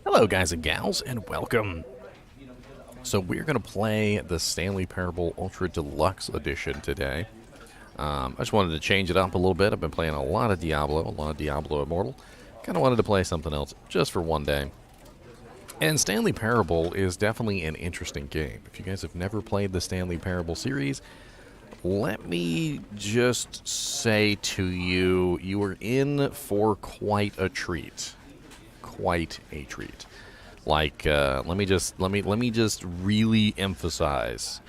Hello guys and gals, and welcome. So we're going to play the Stanley Parable Ultra Deluxe Edition today. I just wanted to change it up a little bit. I've been playing a lot of Diablo Immortal. Kind of wanted to play something else just for one day. And Stanley Parable is definitely an interesting game. If you guys have never played the Stanley Parable series, let me just say to you, you are in for quite a treat. Quite a treat. Like, let me just really emphasize,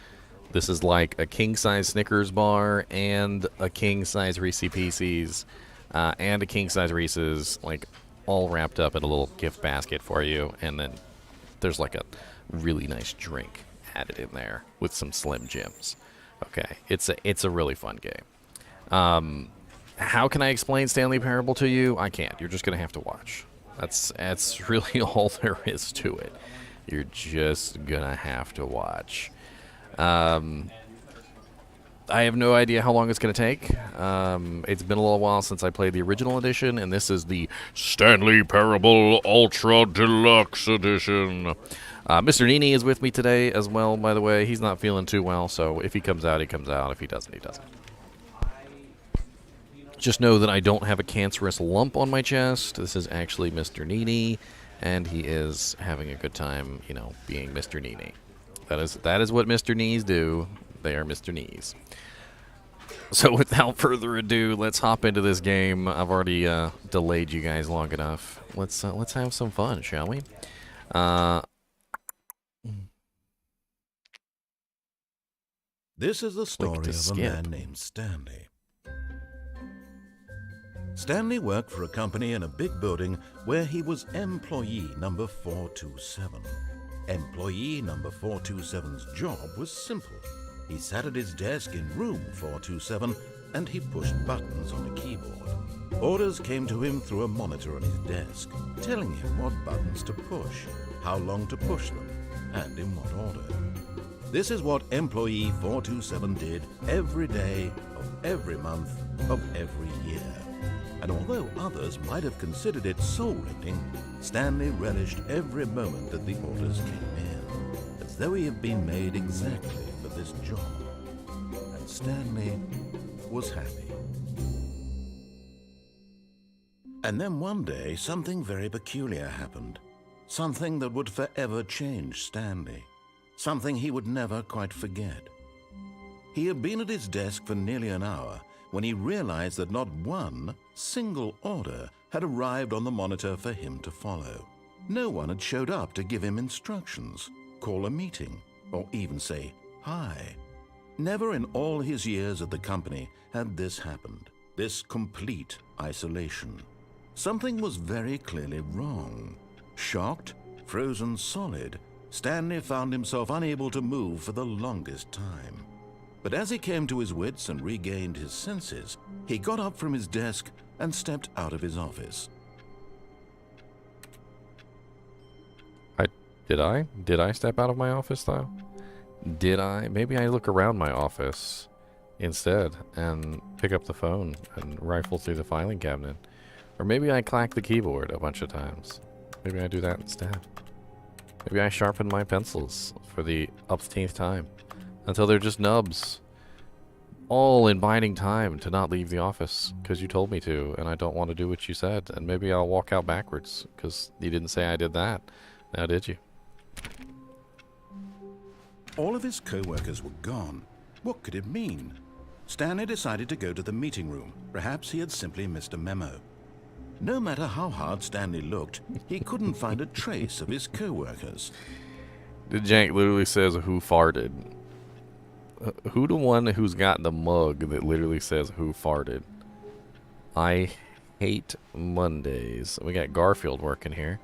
this is like a king-size Snickers bar and a king-size Reese's Pieces and a king-size Reese's, like, all wrapped up in a little gift basket for you, and then there's like a really nice drink added in there with some Slim Jims. Okay, it's a really fun game. How can I explain Stanley Parable to you? I can't. You're just gonna have to watch. That's really all there is to it. You're just gonna have to watch. I have no idea how long it's gonna take. It's been a little while since I played the original edition, and this is the Stanley Parable Ultra Deluxe Edition. Mr. NiNi is with me today as well, by the way. He's not feeling too well, so if he comes out, he comes out. If he doesn't, he doesn't. Just know that I don't have a cancerous lump on my chest. This is actually Mr. NiNi, and he is having a good time, you know, being Mr. NiNi. That is what Mr. Knees do. They are Mr. Knees. So without further ado, let's hop into this game. I've already delayed you guys long enough. Let's have some fun, shall we? This is the story of a man named Stanley. Stanley worked for a company in a big building where he was employee number 427. Employee number 427's job was simple. He sat at his desk in room 427 and he pushed buttons on a keyboard. Orders came to him through a monitor on his desk, telling him what buttons to push, how long to push them, and in what order. This is what employee 427 did every day of every month of every year. And although others might have considered it soul-rending, Stanley relished every moment that the orders came in, as though he had been made exactly for this job. Stanley was happy. And then one day, something very peculiar happened. Something that would forever change Stanley. Something he would never quite forget. He had been at his desk for nearly an hour when he realized that not one single order had arrived on the monitor for him to follow. No one had showed up to give him instructions, call a meeting, or even say hi. Never in all his years at the company had this happened, this complete isolation. Something was very clearly wrong. Shocked, frozen solid, Stanley found himself unable to move for the longest time. But as he came to his wits and regained his senses, he got up from his desk and stepped out of his office. Did I step out of my office, though? Did I? Maybe I look around my office instead and pick up the phone and rifle through the filing cabinet. Or maybe I clack the keyboard a bunch of times. Maybe I do that instead. Maybe I sharpen my pencils for the upteenth time until they're just nubs. All in biding time to not leave the office because you told me to and I don't want to do what you said. And maybe I'll walk out backwards because you didn't say I did that. Now did you? All of his co-workers were gone. What could it mean? Stanley decided to go to the meeting room. Perhaps he had simply missed a memo. No matter how hard Stanley looked, he couldn't find a trace of his co-workers. The jank literally says, "Who farted?" Who the one who's got the mug that literally says, "Who farted?" I hate Mondays. We got Garfield working here.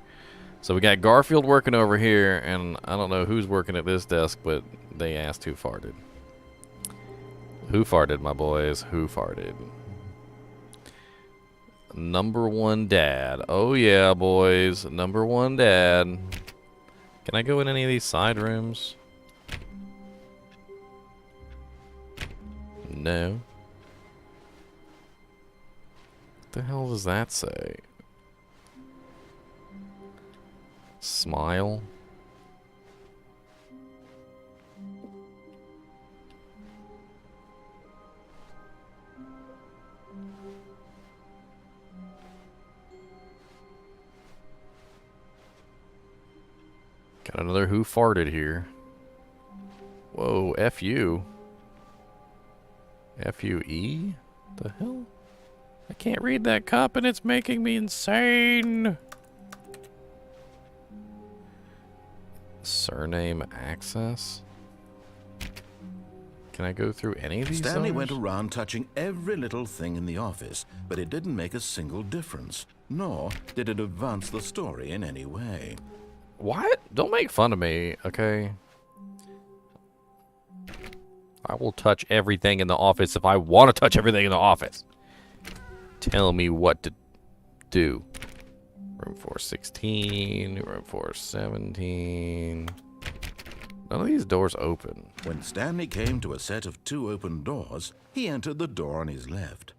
So we got Garfield working over here, and I don't know who's working at this desk, but they asked who farted. Who farted, my boys? Who farted? Number one dad. Oh yeah, boys. Number one dad. Can I go in any of these side rooms? No. What the hell does that say? Smile. Got another who farted here. Whoa, F-U. F-U-E? The hell? I can't read that cup and it's making me insane. Surname access? Can I go through any of these Stanley zones? went around touching every little thing in the office, but it didn't make a single difference, nor did it advance the story in any way. What? Don't make fun of me, okay? I will touch everything in the office if I want to touch everything in the office. Tell me what to do. Room 416, room 417. None of these doors open. When Stanley came to a set of 2 open doors, he entered the door on his left.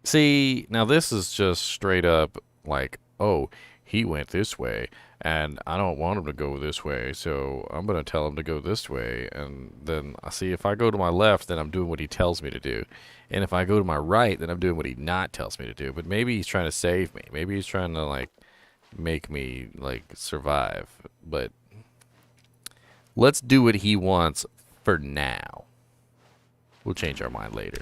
See, now this is just straight up like, oh, he went this way, and I don't want him to go this way, so I'm going to tell him to go this way. And then, I see, if I go to my left, then I'm doing what he tells me to do. And if I go to my right, then I'm doing what he not tells me to do. But maybe he's trying to save me. Maybe he's trying to, like, make me, like, survive. But let's do what he wants for now. We'll change our mind later.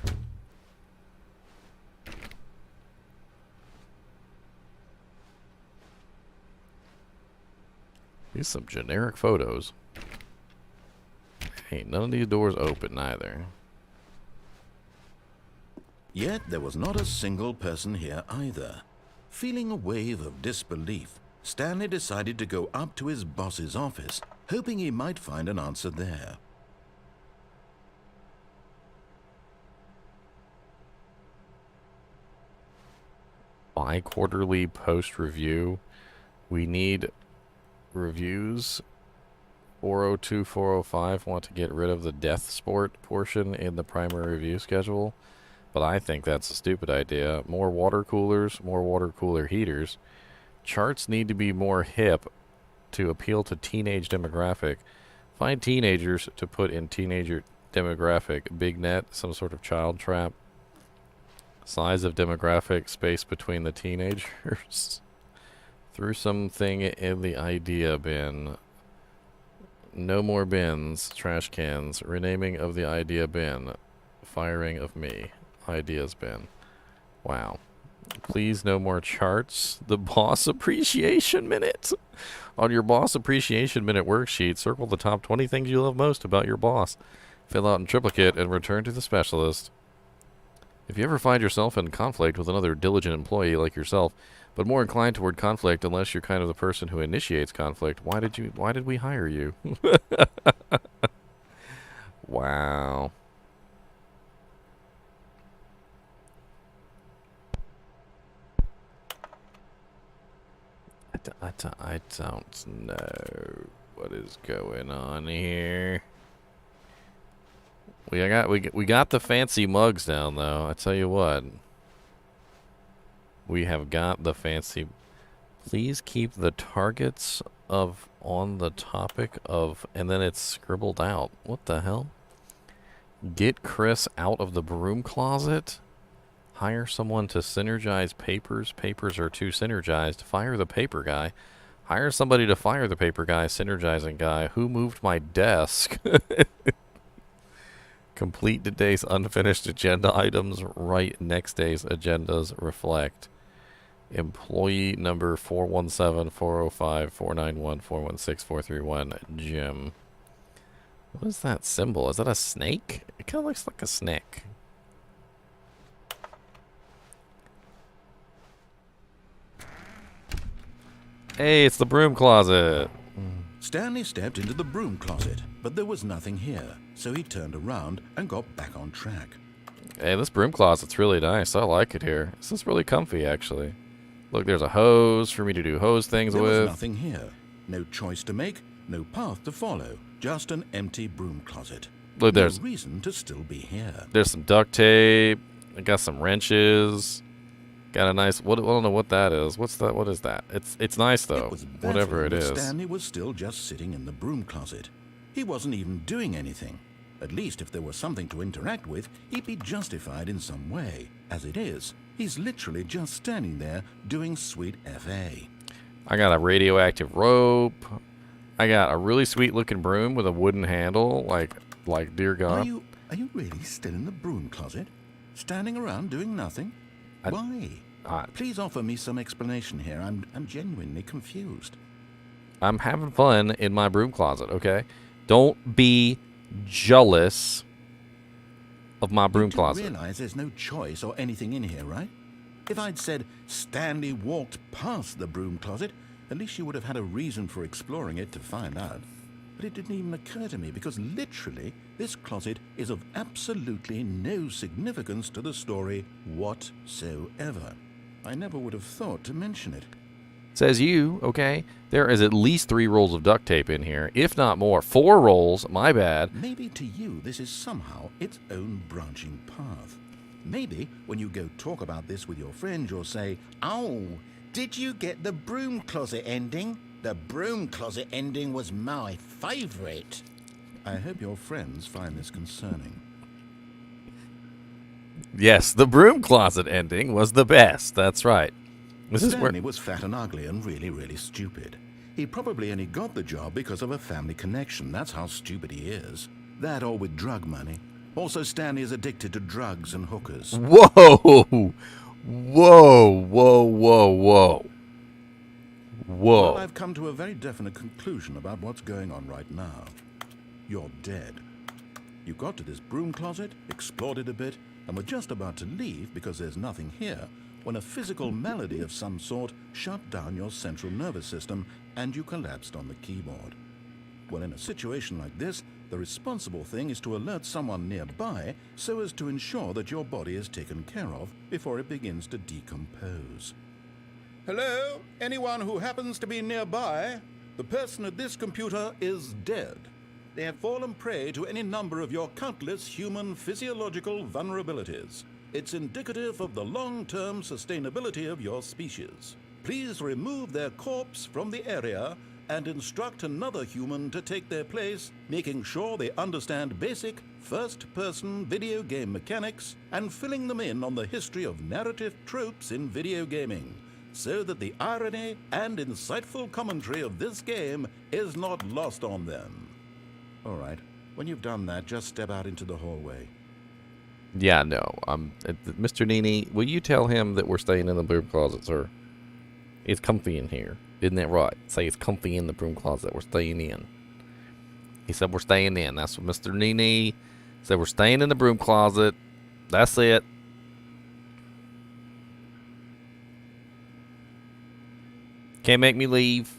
These some generic photos. Hey, none of these doors open either. Yet there was not a single person here either. Feeling a wave of disbelief, Stanley decided to go up to his boss's office, hoping he might find an answer there. Bi-quarterly post-review. We need reviews. 402, 405 want to get rid of the death sport portion in the primary review schedule. But I think that's a stupid idea. More water coolers, more water cooler heaters. Charts need to be more hip to appeal to teenage demographic. Find teenagers to put in teenager demographic. Big net, some sort of child trap. Size of demographic, space between the teenagers. Threw something in the idea bin. No more bins, trash cans. Renaming of the idea bin. Firing of me. Ideas bin. Wow. Please no more charts. The boss appreciation minute. On your boss appreciation minute worksheet, circle the top 20 things you love most about your boss. Fill out in triplicate and return to the specialist. If you ever find yourself in conflict with another diligent employee like yourself, but more inclined toward conflict unless you're kind of the person who initiates conflict, why did we hire you? Wow. I don't know what is going on here. We got the fancy mugs down though. I tell you what. We have got the fancy. Please keep the targets of on the topic of, and then it's scribbled out. What the hell? Get Chris out of the broom closet. Hire someone to synergize papers. Papers are too synergized. Fire the paper guy. Hire somebody to fire the paper guy. Synergizing guy. Who moved my desk? Complete today's unfinished agenda items. Write next day's agendas. Reflect. Employee number 417, 405, 491, 416, 431. Jim. What is that symbol? Is that a snake? It kind of looks like a snake. Hey, it's the broom closet. Stanley stepped into the broom closet, but there was nothing here, so he turned around and got back on track. Hey, this broom closet's really nice. I like it here. This is really comfy, actually. Look, there's a hose for me to do hose things with. There was nothing here. No choice to make, no path to follow. Just an empty broom closet. Look, there's no reason to still be here. There's some duct tape. I got some wrenches. Got a nice. I don't know what that is. What's that? What is that? It's nice though. It was whatever it is. Stanley was still just sitting in the broom closet. He wasn't even doing anything. At least if there was something to interact with, he'd be justified in some way. As it is, he's literally just standing there doing sweet FA. I got a radioactive rope. I got a really sweet looking broom with a wooden handle. Like dear God. Are you really still in the broom closet? Standing around doing nothing? Why? Please offer me some explanation here. I'm genuinely confused. I'm having fun in my broom closet, okay? Don't be jealous of my broom closet. You realize there's no choice or anything in here, right? If I'd said Stanley walked past the broom closet, at least you would have had a reason for exploring it to find out. But it didn't even occur to me because literally this closet is of absolutely no significance to the story whatsoever. I never would have thought to mention it. Says you, okay? There is at least 3 rolls of duct tape in here, if not more. 4 rolls, my bad. Maybe to you this is somehow its own branching path. Maybe when you go talk about this with your friends, you'll say, "Oh, did you get the broom closet ending? The broom closet ending was my favorite." I hope your friends find this concerning. Yes, the broom closet ending was the best. That's right. Stanley was fat and ugly and really, really stupid. He probably only got the job because of a family connection. That's how stupid he is. That or with drug money. Also, Stanley is addicted to drugs and hookers. Whoa! Whoa, whoa, whoa, whoa. Whoa. Well, I've come to a very definite conclusion about what's going on right now. You're dead. You got to this broom closet, explored it a bit, and were just about to leave because there's nothing here when a physical malady of some sort shut down your central nervous system and you collapsed on the keyboard. Well, in a situation like this, the responsible thing is to alert someone nearby so as to ensure that your body is taken care of before it begins to decompose. Hello? Anyone who happens to be nearby? The person at this computer is dead. They have fallen prey to any number of your countless human physiological vulnerabilities. It's indicative of the long-term sustainability of your species. Please remove their corpse from the area and instruct another human to take their place, making sure they understand basic first-person video game mechanics and filling them in on the history of narrative tropes in video gaming, so that the irony and insightful commentary of this game is not lost on them. All right, when you've done that, just step out into the hallway. Yeah, no. Mr. NiNi, will you tell him that we're staying in the broom closet, sir? It's comfy in here. Isn't that right? Say it's comfy in the broom closet. We're staying in. He said we're staying in. That's what Mr. NiNi said. We're staying in the broom closet. That's it. Can't make me leave.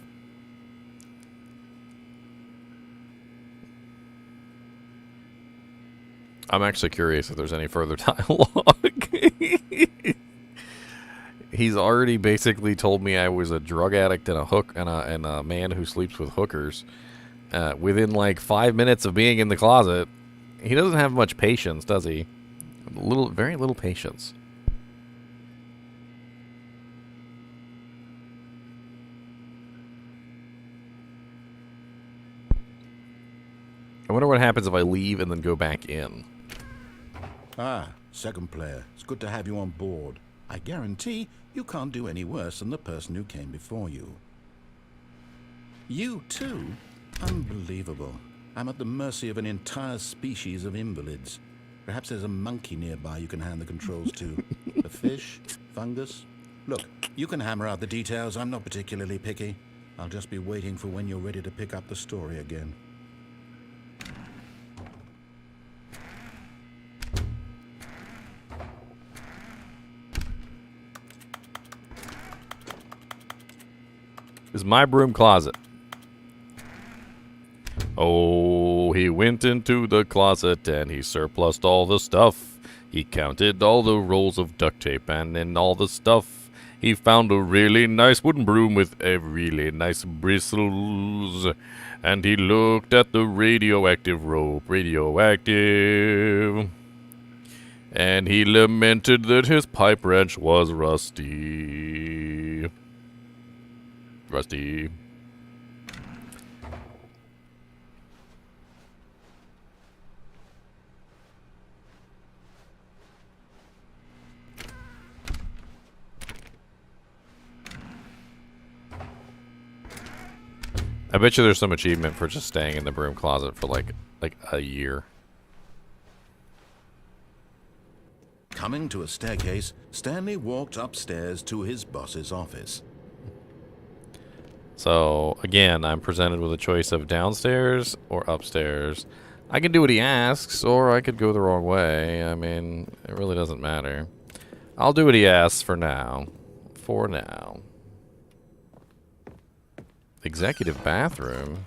I'm actually curious if there's any further dialogue. He's already basically told me I was a drug addict and a man who sleeps with hookers. Within like 5 minutes of being in the closet, he doesn't have much patience, does he? Very little patience. I wonder what happens if I leave and then go back in. Ah, second player. It's good to have you on board. I guarantee you can't do any worse than the person who came before you. You too? Unbelievable. I'm at the mercy of an entire species of invalids. Perhaps there's a monkey nearby you can hand the controls to. A fish? Fungus? Look, you can hammer out the details. I'm not particularly picky. I'll just be waiting for when you're ready to pick up the story again. This is my broom closet. Oh, he went into the closet and he surplused all the stuff. He counted all the rolls of duct tape and in all the stuff. He found a really nice wooden broom with a really nice bristles. And he looked at the radioactive rope. Radioactive. And he lamented that his pipe wrench was rusty. Rusty. I bet you there's some achievement for just staying in the broom closet for like a year. Coming to a staircase, Stanley walked upstairs to his boss's office. So, again, I'm presented with a choice of downstairs or upstairs. I can do what he asks, or I could go the wrong way. I mean, it really doesn't matter. I'll do what he asks for now. For now. Executive bathroom.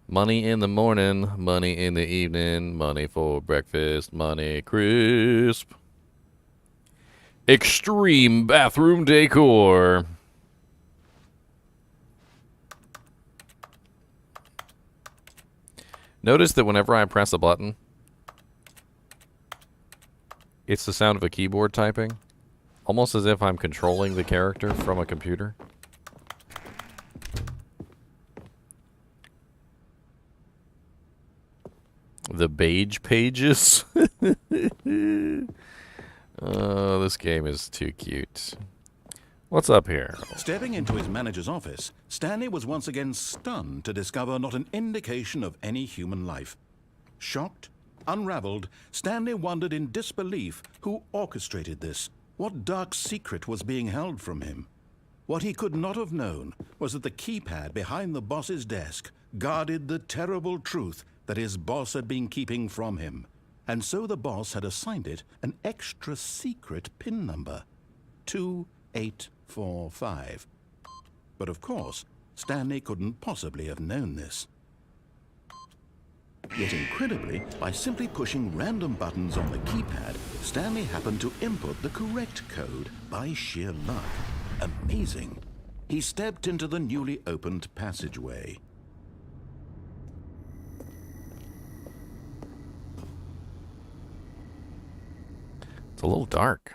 Money in the morning, money in the evening, money for breakfast, money crisp. Extreme bathroom decor. Notice that whenever I press a button, it's the sound of a keyboard typing. Almost as if I'm controlling the character from a computer. The beige pages. Oh, this game is too cute. What's up here? Stepping into his manager's office, Stanley was once again stunned to discover not an indication of any human life. Shocked, unraveled, Stanley wondered in disbelief who orchestrated this. What dark secret was being held from him? What he could not have known was that the keypad behind the boss's desk guarded the terrible truth that his boss had been keeping from him. And so the boss had assigned it an extra secret PIN number. 2845. But of course, Stanley couldn't possibly have known this. Yet incredibly, by simply pushing random buttons on the keypad, Stanley happened to input the correct code by sheer luck. Amazing. He stepped into the newly opened passageway. It's a little dark.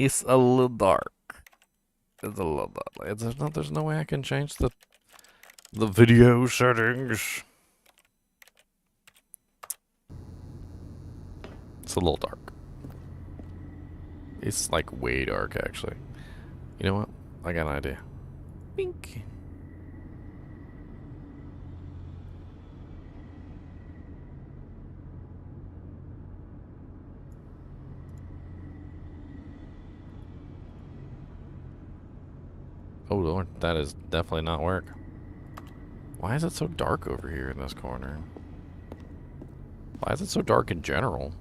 It's a little dark. It's a little dark. There's no way I can change the video settings. It's a little dark. It's like way dark, actually. You know what? I got an idea. Bink. Oh Lord, that is definitely not work. Why is it so dark over here in this corner? Why is it so dark in general?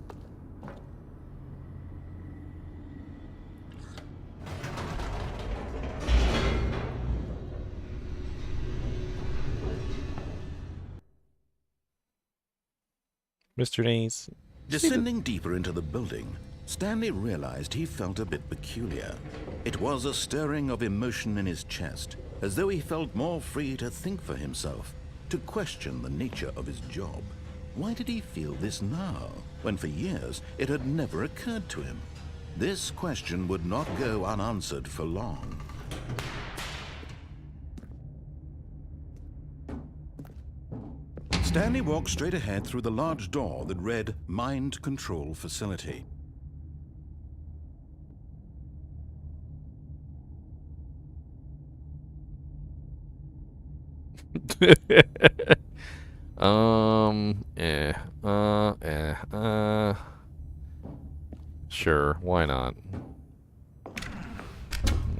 Mr. Days. Descending deeper into the building, Stanley realized he felt a bit peculiar. It was a stirring of emotion in his chest, as though he felt more free to think for himself, to question the nature of his job. Why did he feel this now, when for years it had never occurred to him? This question would not go unanswered for long. Stanley walked straight ahead through the large door that read Mind Control Facility. Sure, why not?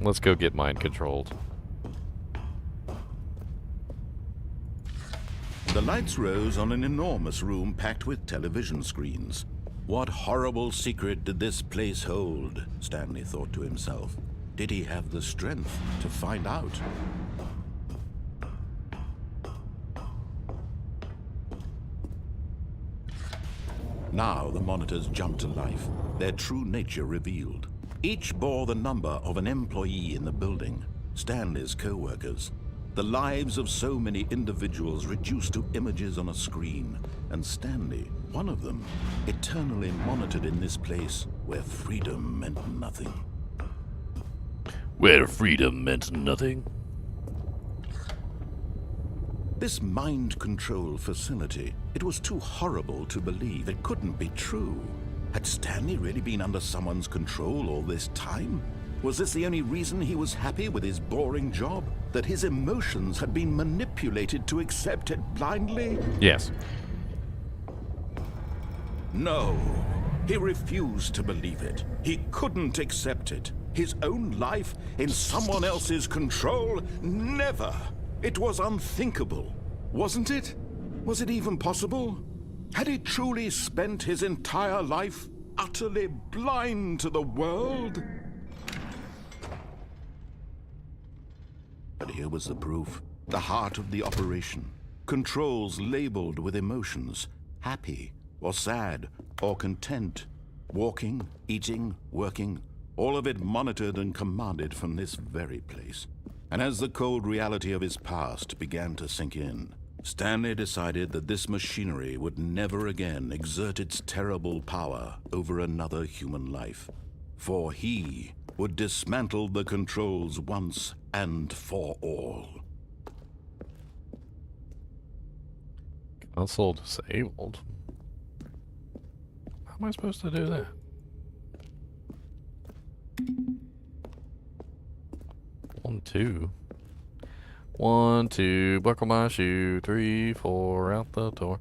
Let's go get mind controlled. The lights rose on an enormous room packed with television screens. What horrible secret did this place hold? Stanley thought to himself. Did he have the strength to find out? Now the monitors jumped to life, their true nature revealed. Each bore the number of an employee in the building, Stanley's co-workers. The lives of so many individuals reduced to images on a screen, and Stanley, one of them, eternally monitored in this place where freedom meant nothing. Where freedom meant nothing. This mind control facility, it was too horrible to believe. It couldn't be true. Had Stanley really been under someone's control all this time? Was this the only reason he was happy with his boring job? That his emotions had been manipulated to accept it blindly? Yes. No. He refused to believe it. He couldn't accept it. His own life in someone else's control? Never. It was unthinkable, wasn't it? Was it even possible? Had he truly spent his entire life utterly blind to the world? But here was the proof, the heart of the operation. Controls labeled with emotions, happy or sad or content. Walking, eating, working, all of it monitored and commanded from this very place. And as the cold reality of his past began to sink in, Stanley decided that this machinery would never again exert its terrible power over another human life. For he would dismantle the controls once and for all. Console disabled? How am I supposed to do that? 1, 2. 1, 2, buckle my shoe. 3, 4, out the door.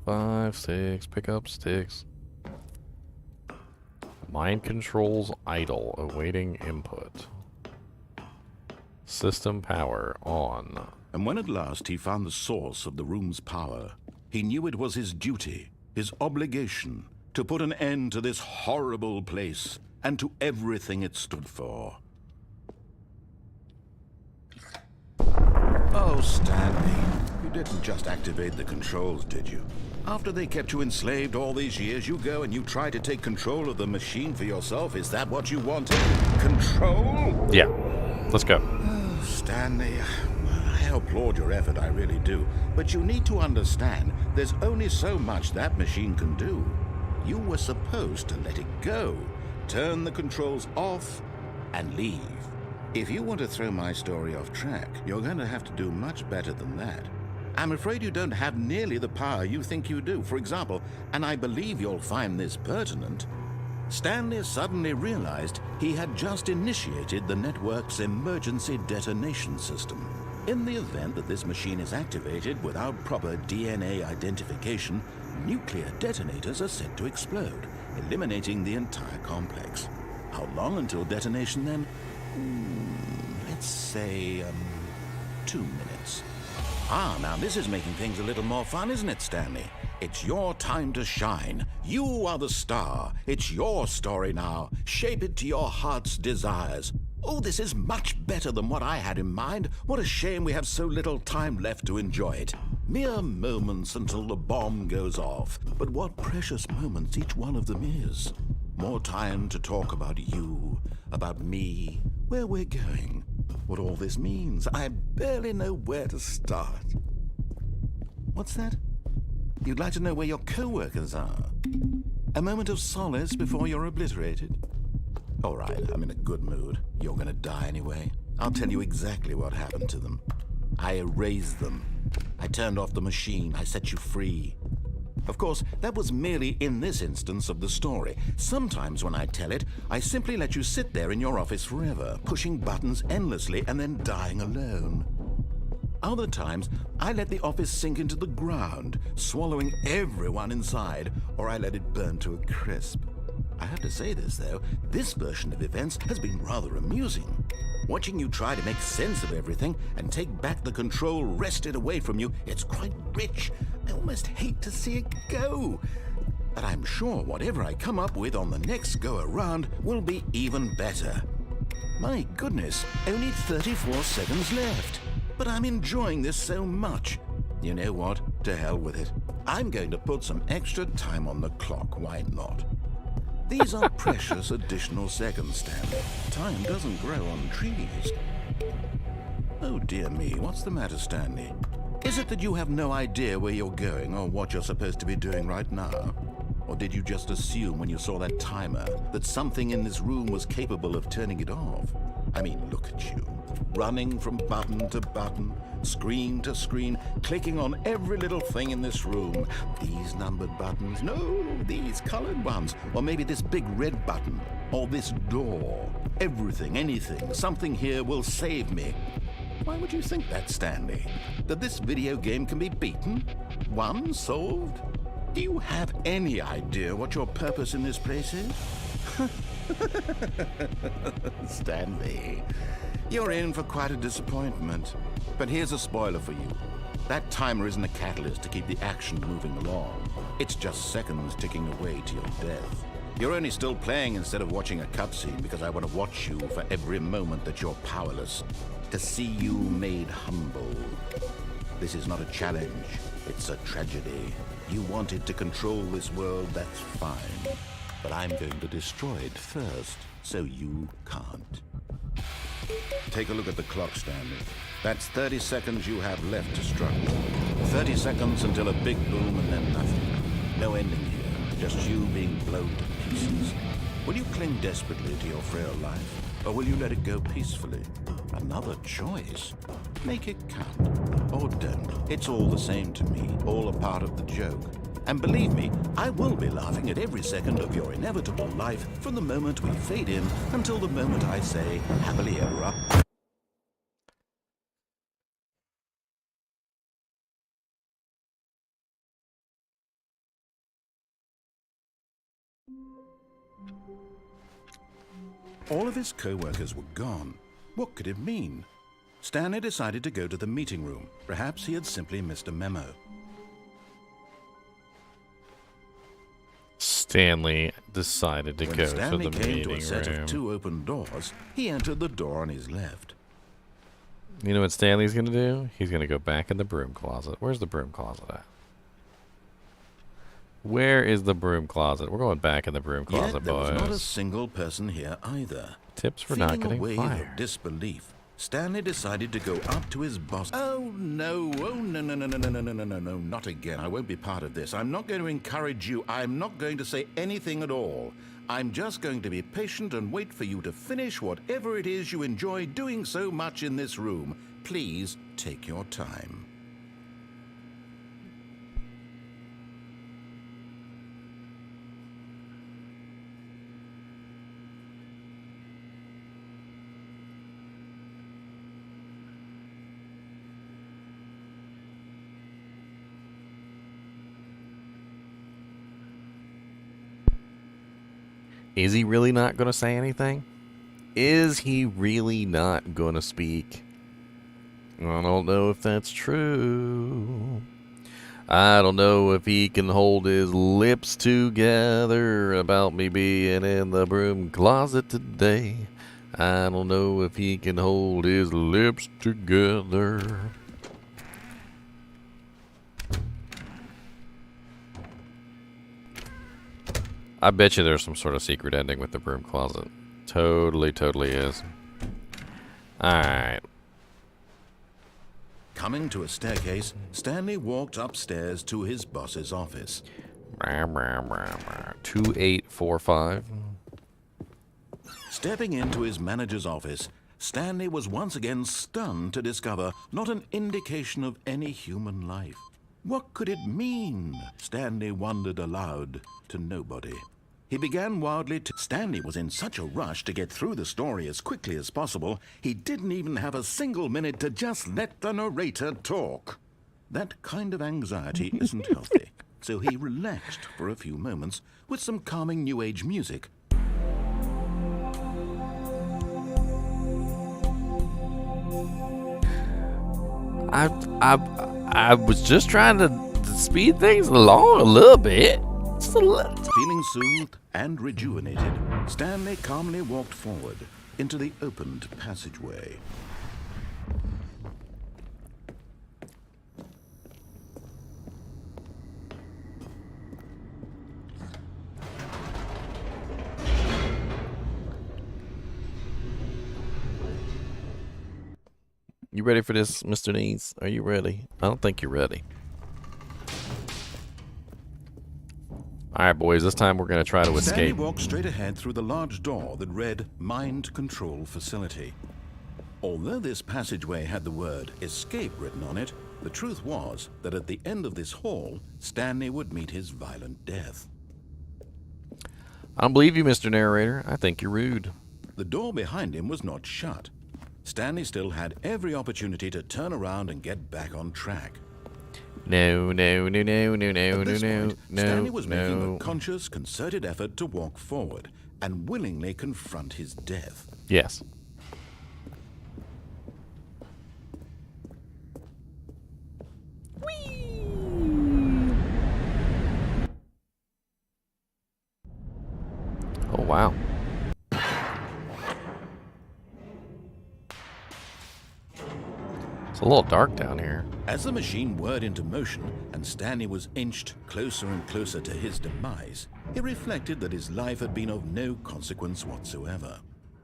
5, 6, pick up sticks. Mind controls idle, awaiting input. System power on. And when at last he found the source of the room's power, he knew it was his duty, his obligation, to put an end to this horrible place and to everything it stood for. Oh, Stanley, you didn't just activate the controls, did you? After they kept you enslaved all these years, you go and you try to take control of the machine for yourself. Is that what you wanted? Control? Yeah. Let's go. Oh, Stanley, I applaud your effort, I really do. But you need to understand, there's only so much that machine can do. You were supposed to let it go. turn the controls off, and leave. If you want to throw my story off track, you're going to have to do much better than that. I'm afraid you don't have nearly the power you think you do. For example, and I believe you'll find this pertinent, Stanley suddenly realized he had just initiated the network's emergency detonation system. In the event that this machine is activated without proper DNA identification, nuclear detonators are set to explode, eliminating the entire complex. How long until detonation then? Let's say, 2 minutes. Now this is making things a little more fun, isn't it, Stanley? It's your time to shine. You are the star. It's your story now. Shape it to your heart's desires. Oh, this is much better than what I had in mind. What a shame we have so little time left to enjoy it. Mere moments until the bomb goes off. But what precious moments each one of them is. More time to talk about you, about me, where we're going, what all this means. I barely know where to start. What's that? You'd like to know where your co-workers are? A moment of solace before you're obliterated? All right, I'm in a good mood. You're gonna die anyway. I'll tell you exactly what happened to them. I erased them. I turned off the machine. I set you free. Of course, that was merely in this instance of the story. Sometimes when I tell it, I simply let you sit there in your office forever, pushing buttons endlessly and then dying alone. Other times, I let the office sink into the ground, swallowing everyone inside, or I let it burn to a crisp. I have to say this, though, this version of events has been rather amusing. Watching you try to make sense of everything and take back the control wrested away from you, it's quite rich. I almost hate to see it go. But I'm sure whatever I come up with on the next go-around will be even better. My goodness, only 34 seconds left. But I'm enjoying this so much. You know what? To hell with it. I'm going to put some extra time on the clock. Why not? These are precious additional seconds, Stanley. Time doesn't grow on trees. Oh dear me, what's the matter, Stanley? Is it that you have no idea where you're going or what you're supposed to be doing right now? Or did you just assume when you saw that timer that something in this room was capable of turning it off? I mean, look at you. Running from button to button, screen to screen, clicking on every little thing in this room. These numbered buttons, no, these colored ones. Or maybe this big red button, or this door. Everything, anything, something here will save me. Why would you think that, Stanley? That this video game can be beaten? Won? Solved? Do you have any idea what your purpose in this place is? Stanley, you're in for quite a disappointment. But here's a spoiler for you. That timer isn't a catalyst to keep the action moving along. It's just seconds ticking away to your death. You're only still playing instead of watching a cutscene because I want to watch you for every moment that you're powerless. To see you made humble. This is not a challenge. It's a tragedy. You wanted to control this world, that's fine. But I'm going to destroy it first, so you can't. Take a look at the clock, Stanley. That's 30 seconds you have left to struggle. 30 seconds until a big boom and then nothing. No ending here, just you being blown to pieces. Will you cling desperately to your frail life, or will you let it go peacefully? Another choice. Make it count. Or don't. It's all the same to me, all a part of the joke. And believe me, I will be laughing at every second of your inevitable life from the moment we fade in until the moment I say, happily ever after. All of his co-workers were gone. What could it mean? Stanley decided to go to the meeting room. Perhaps he had simply missed a memo. Stanley decided to go to the Stanley came to a meeting set room. of 2 open doors, he entered the door on his left. You know what Stanley's going to do? He's going to go back in the broom closet. Where's the broom closet at? Where is the broom closet? We're going back in the broom closet, Yet there was boys. not a single person here either. Tips for not Feeling a getting wave fired. of disbelief, Stanley decided to go up to his boss. Oh no, not again. I won't be part of this. I'm not going to encourage you. I'm not going to say anything at all. I'm just going to be patient and wait for you to finish whatever it is you enjoy doing so much in this room. Please take your time. Is he really not going to say anything? Is he really not going to speak? I don't know if that's true. I don't know if he can hold his lips together about me being in the broom closet today. I don't know if he can hold his lips together. I bet you there's some sort of secret ending with the broom closet. Totally is. Alright. Coming to a staircase, Stanley walked upstairs to his boss's office. 2845. Stepping into his manager's office, Stanley was once again stunned to discover not an indication of any human life. What could it mean? Stanley wondered aloud to nobody. He began wildly to... Stanley was in such a rush to get through the story as quickly as possible, he didn't even have a single minute to just let the narrator talk. That kind of anxiety isn't healthy, so he relaxed for a few moments with some calming New Age music. I was just trying to speed things along a little bit. Just a little. Feeling soothed and rejuvenated, Stanley calmly walked forward into the opened passageway. You ready for this, Mr. Needs? Are you ready? I don't think you're ready. Alright, boys, this time we're going to try to escape. Stanley walked straight ahead through the large door that read Mind Control Facility. Although this passageway had the word escape written on it, the truth was that at the end of this hall, Stanley would meet his violent death. I don't believe you, Mr. Narrator. I think you're rude. The door behind him was not shut. Stanley still had every opportunity to turn around and get back on track. No. At this point, Stanley was making a conscious, concerted effort to walk forward and willingly confront his death. Yes. Whee! Oh, wow. It's a little dark down here. As the machine whirred into motion and Stanley was inched closer and closer to his demise, he reflected that his life had been of no consequence whatsoever.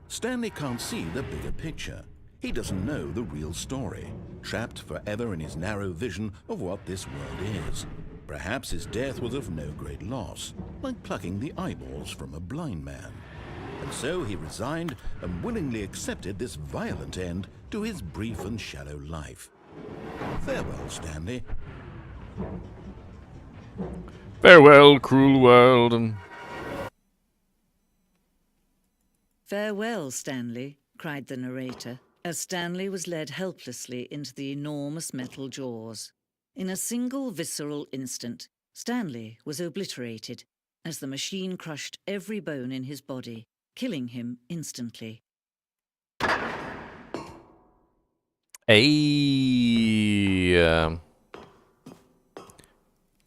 Stanley can't see the bigger picture. He doesn't know the real story, trapped forever in his narrow vision of what this world is. Perhaps his death was of no great loss, like plucking the eyeballs from a blind man. And so he resigned and willingly accepted this violent end to his brief and shallow life. Farewell, Stanley. Farewell, cruel world. Farewell, Stanley, cried the narrator, as Stanley was led helplessly into the enormous metal jaws. In a single visceral instant, Stanley was obliterated as the machine crushed every bone in his body, killing him instantly.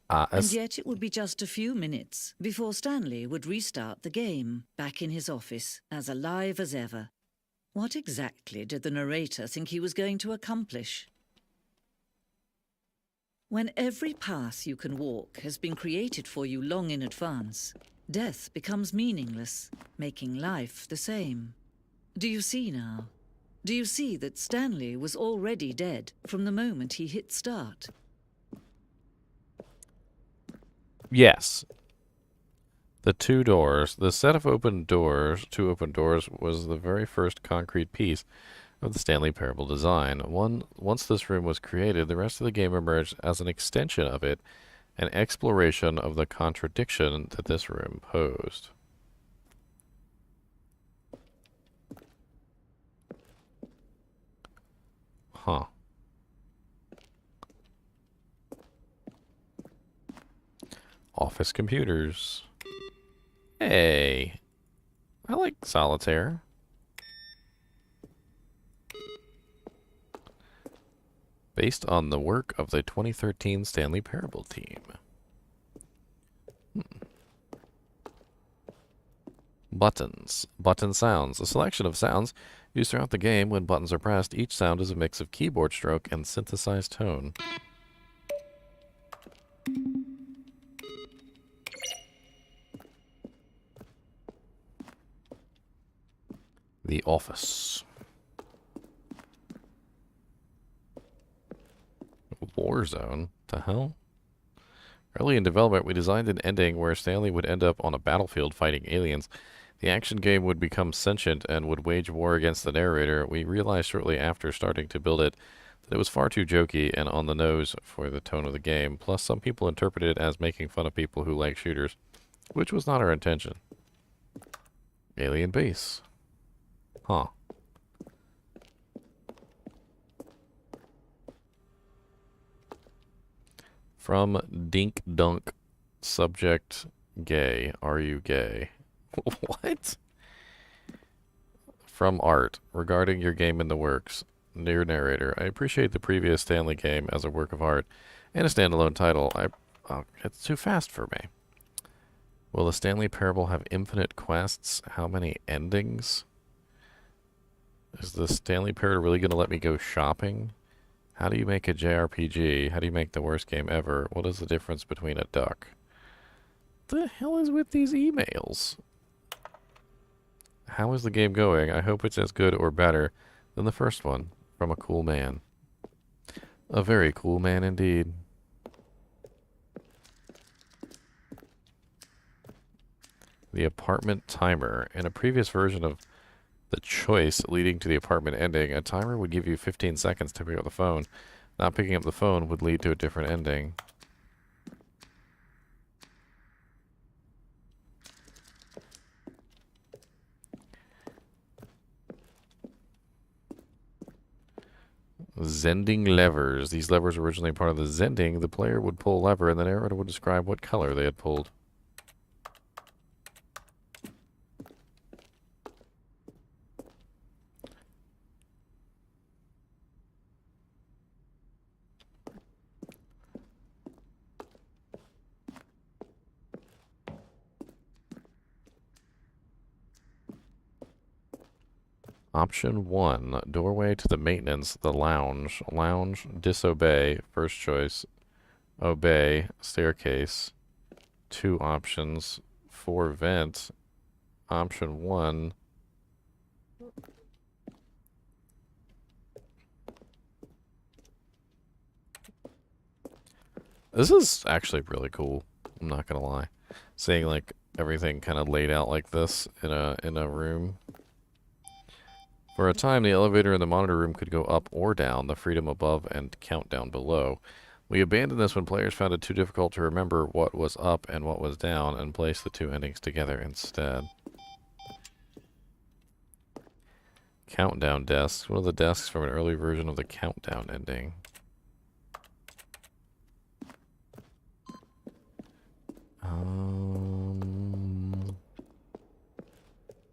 And yet it would be just a few minutes before Stanley would restart the game, back in his office, as alive as ever. What exactly did the narrator think he was going to accomplish? When every path you can walk has been created for you long in advance, death becomes meaningless, making life the same. Do you see now? Do you see that Stanley was already dead from the moment he hit start? Yes. The two doors. The set of open doors, two open doors, was the very first concrete piece of the Stanley Parable design. Once this room was created, the rest of the game emerged as an extension of it, an exploration of the contradiction that this room posed. Huh. Office computers. Hey, I like solitaire. Based on the work of the 2013 Stanley Parable team. Buttons. Button sounds. A selection of sounds used throughout the game when buttons are pressed. Each sound is a mix of keyboard stroke and synthesized tone. The Office. Warzone? The hell? Early in development, we designed an ending where Stanley would end up on a battlefield fighting aliens. The action game would become sentient and would wage war against the narrator. We realized shortly after starting to build it that it was far too jokey and on the nose for the tone of the game. Plus, some people interpreted it as making fun of people who like shooters, which was not our intention. Alien base. Huh. From Dink Dunk, subject gay. Are you gay? What? From Art, regarding your game in the works. Dear narrator, I appreciate the previous Stanley game as a work of art and a standalone title. Oh, it's too fast for me. Will the Stanley Parable have infinite quests? How many endings? Is the Stanley Parable really going to let me go shopping? How do you make a JRPG? How do you make the worst game ever? What is the difference between a duck? What the hell is with these emails? How is the game going? I hope it's as good or better than the first one. From a cool man. A very cool man indeed. The apartment timer. In a previous version of the choice leading to the apartment ending, a timer would give you 15 seconds to pick up the phone. Not picking up the phone would lead to a different ending. Zending levers. These levers were originally part of the zending. The player would pull a lever and the narrator would describe what color they had pulled. Option 1, doorway to the maintenance, the lounge. Lounge, disobey, first choice. Obey, staircase. 2 options. For vent, option 1. This is actually really cool. I'm not gonna lie. Seeing like everything kind of laid out like this in a room. For a time, the elevator in the monitor room could go up or down, the freedom above and countdown below. We abandoned this when players found it too difficult to remember what was up and what was down, and placed the 2 endings together instead. Countdown desks. One of the desks from an early version of the countdown ending.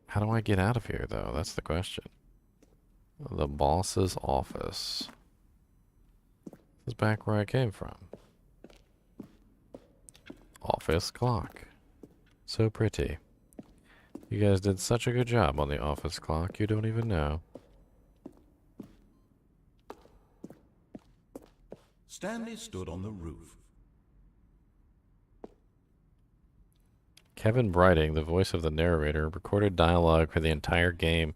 How do I get out of here, though? That's the question. The boss's office. This is back where I came from. Office clock. So pretty. You guys did such a good job on the office clock, you don't even know. Stanley stood on the roof. Kevin Brighting, the voice of the narrator, recorded dialogue for the entire game,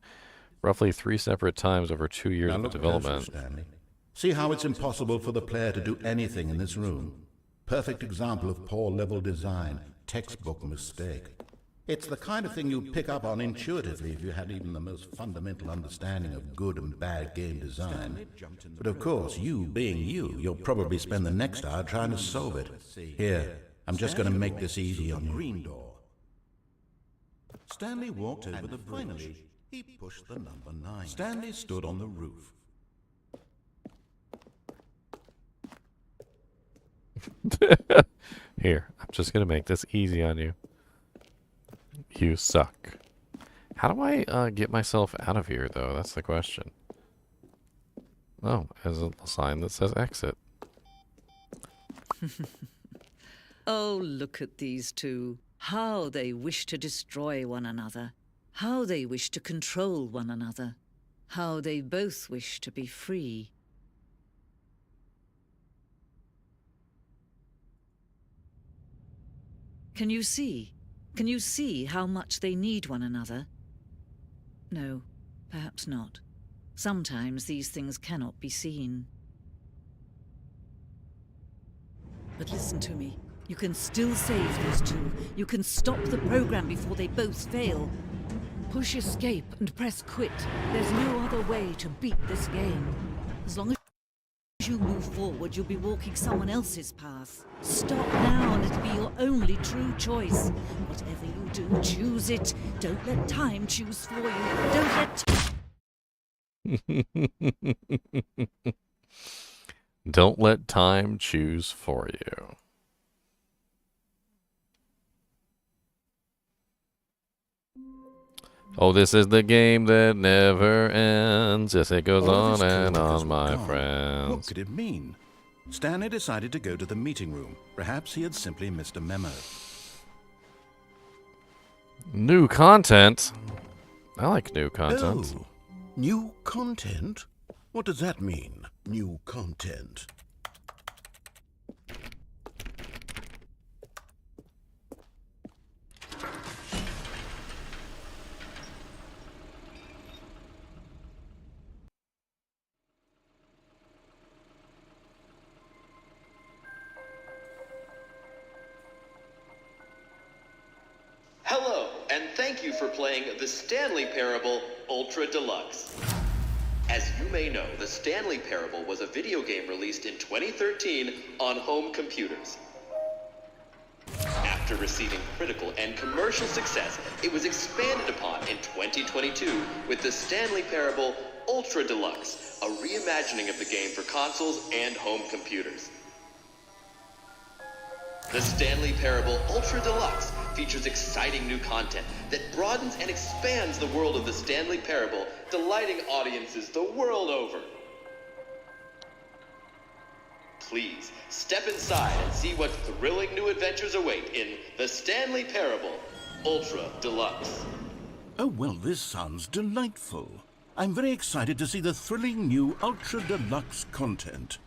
roughly 3 separate times over 2 years of development. Closer, Stanley. See how it's impossible for the player to do anything in this room. Perfect example of poor level design. Textbook mistake. It's the kind of thing you'd pick up on intuitively if you had even the most fundamental understanding of good and bad game design. But of course, you being you, you'll probably spend the next hour trying to solve it. Here, I'm just going to make this easy on you. Green door. Stanley walked over the bridge. Finally, he pushed the number 9. Stanley stood on the roof. Here, I'm just gonna make this easy on you. You suck. How do I get myself out of here, though? That's the question. Oh, there's a sign that says exit. Oh, look at these two. How they wish to destroy one another. How they wish to control one another. How they both wish to be free. Can you see? Can you see how much they need one another? No, perhaps not. Sometimes these things cannot be seen. But listen to me. You can still save these two. You can stop the program before they both fail. Push escape and press quit. There's no other way to beat this game. As long as you move forward, you'll be walking someone else's path. Stop now and it'll be your only true choice. Whatever you do, choose it. Don't let time choose for you. Don't let Don't let time choose for you. Oh, this is the game that never ends. Yes, it goes on and on, my friends. What could it mean? Stanley decided to go to the meeting room. Perhaps he had simply missed a memo. New content? I like new content. Oh, new content? What does that mean, new content? Hello, and thank you for playing the Stanley Parable Ultra Deluxe. As you may know, the Stanley Parable was a video game released in 2013 on home computers. After receiving critical and commercial success, it was expanded upon in 2022 with the Stanley Parable Ultra Deluxe, a reimagining of the game for consoles and home computers. The Stanley Parable Ultra Deluxe features exciting new content that broadens and expands the world of the Stanley Parable, delighting audiences the world over. Please, step inside and see what thrilling new adventures await in the Stanley Parable Ultra Deluxe. Oh, well, this sounds delightful. I'm very excited to see the thrilling new Ultra Deluxe content.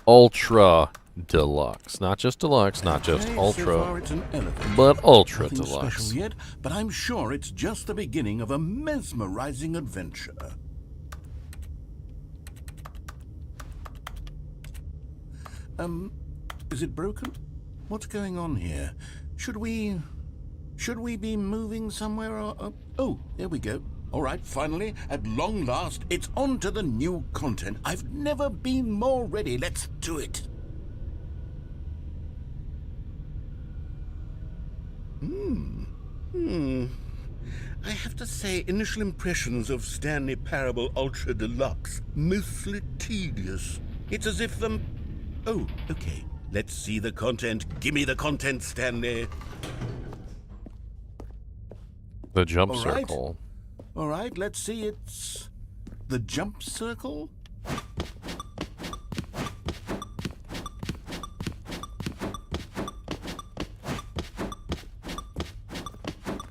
Ultra Deluxe. Not just Deluxe, not just Okay, Ultra, so far it's an elephant. but Ultra Nothing Deluxe. special yet, but I'm sure it's just the beginning of a mesmerizing adventure. Is it broken? What's going on here? Should we be moving somewhere or... oh, there we go. All right, finally, at long last, it's on to the new content. I've never been more ready. Let's do it. I have to say, initial impressions of Stanley Parable Ultra Deluxe, mostly tedious. It's as if oh, okay. Let's see the content. Give me the content, Stanley. The jump All right. circle. All right, let's see. It's the jump circle.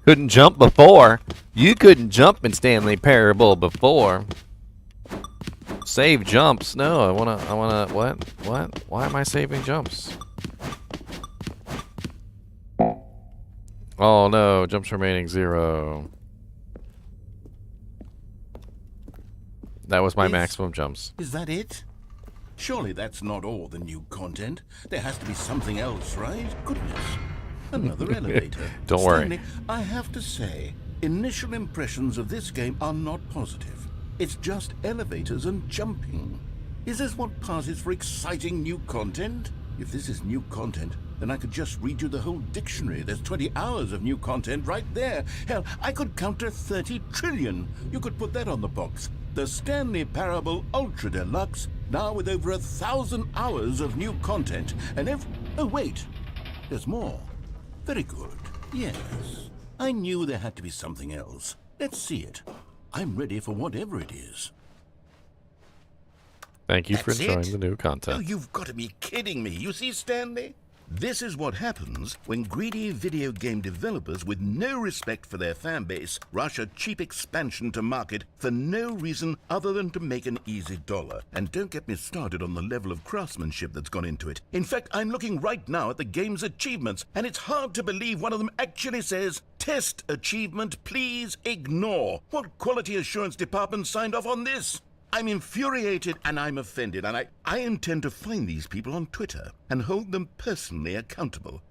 Couldn't jump before. You couldn't jump in Stanley Parable before. Save jumps. No, I wanna, what? Why am I saving jumps? Oh no, jumps remaining 0. That was my maximum jumps. Is that it? Surely that's not all the new content. There has to be something else, right? Goodness. Another elevator. Don't worry. Stanley, I have to say, initial impressions of this game are not positive. It's just elevators and jumping. Is this what passes for exciting new content? If this is new content, then I could just read you the whole dictionary. There's 20 hours of new content right there. Hell, I could count to 30 trillion. You could put that on the box. The Stanley Parable Ultra Deluxe, now with over 1,000 hours of new content. And oh wait, there's more. Very good. Yes. I knew there had to be something else. Let's see it. I'm ready for whatever it is. Thank you for That's enjoying it? the new Oh, content. you've got to be kidding me. You see, Stanley? This is what happens when greedy video game developers with no respect for their fan base rush a cheap expansion to market for no reason other than to make an easy dollar. And don't get me started on the level of craftsmanship that's gone into it. In fact, I'm looking right now at the game's achievements, and it's hard to believe one of them actually says, "Test achievement, please ignore." What quality assurance department signed off on this? I'm infuriated and I'm offended, and I intend to find these people on Twitter and hold them personally accountable.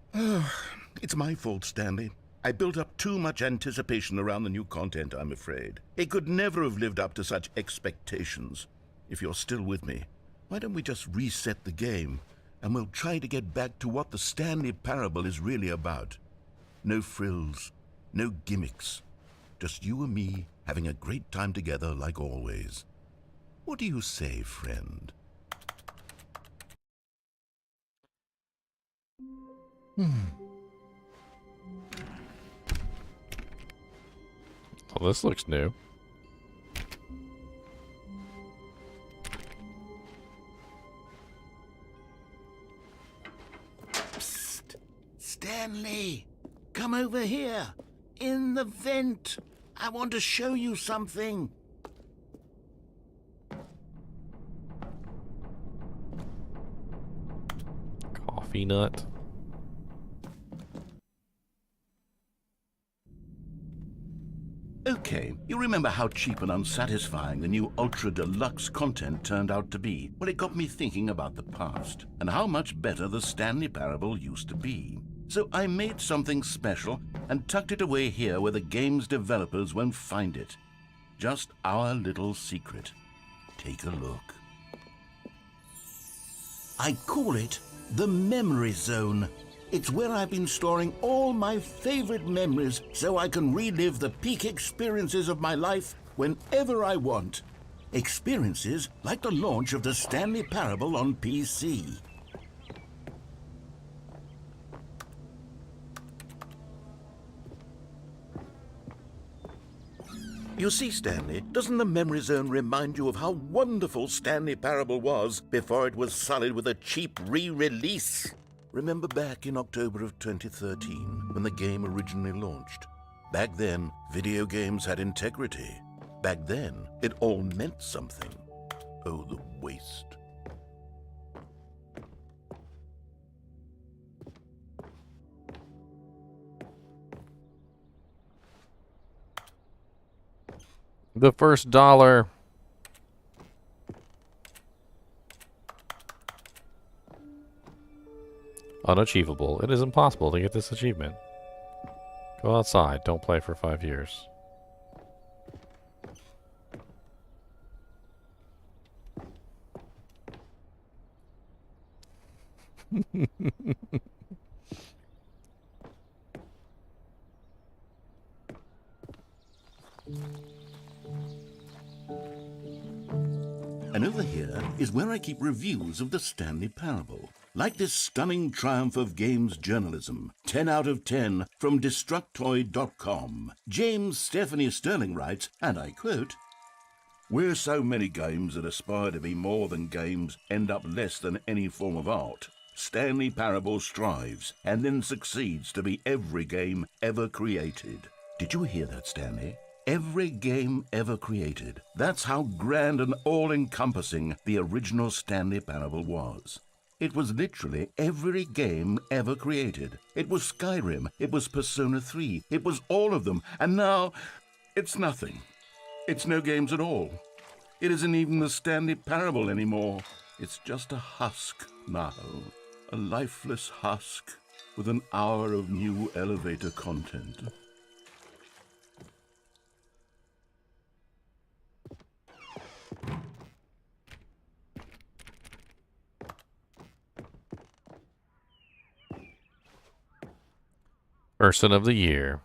It's my fault, Stanley. I built up too much anticipation around the new content, I'm afraid. It could never have lived up to such expectations. If you're still with me, why don't we just reset the game, and we'll try to get back to what the Stanley Parable is really about. No frills, no gimmicks. Just you and me having a great time together like always. What do you say, friend? Well, this looks new. Psst! Stanley! Come over here! In the vent! I want to show you something! Coffee nut. Okay, you remember how cheap and unsatisfying the new Ultra Deluxe content turned out to be? Well, it got me thinking about the past, and how much better the Stanley Parable used to be. So I made something special and tucked it away here where the game's developers won't find it. Just our little secret. Take a look. I call it the Memory Zone. It's where I've been storing all my favorite memories so I can relive the peak experiences of my life whenever I want. Experiences like the launch of the Stanley Parable on PC. You see, Stanley, doesn't the Memory Zone remind you of how wonderful Stanley Parable was before it was sullied with a cheap re-release? Remember back in October of 2013, when the game originally launched? Back then, video games had integrity. Back then, it all meant something. Oh, the waste. The first dollar. Unachievable. It is impossible to get this achievement. Go outside. Don't play for 5 years. And over here is where I keep reviews of the Stanley Parable. Like this stunning triumph of games journalism, 10 out of 10 from Destructoid.com. James Stephanie Sterling writes, and I quote, "Where so many games that aspire to be more than games end up less than any form of art, Stanley Parable strives and then succeeds to be every game ever created." Did you hear that, Stanley? Every game ever created. That's how grand and all-encompassing the original Stanley Parable was. It was literally every game ever created. It was Skyrim, it was Persona 3, it was all of them, and now it's nothing. It's no games at all. It isn't even the Stanley Parable anymore. It's just a husk now, a lifeless husk. with an hour of new elevator content. Person of the year.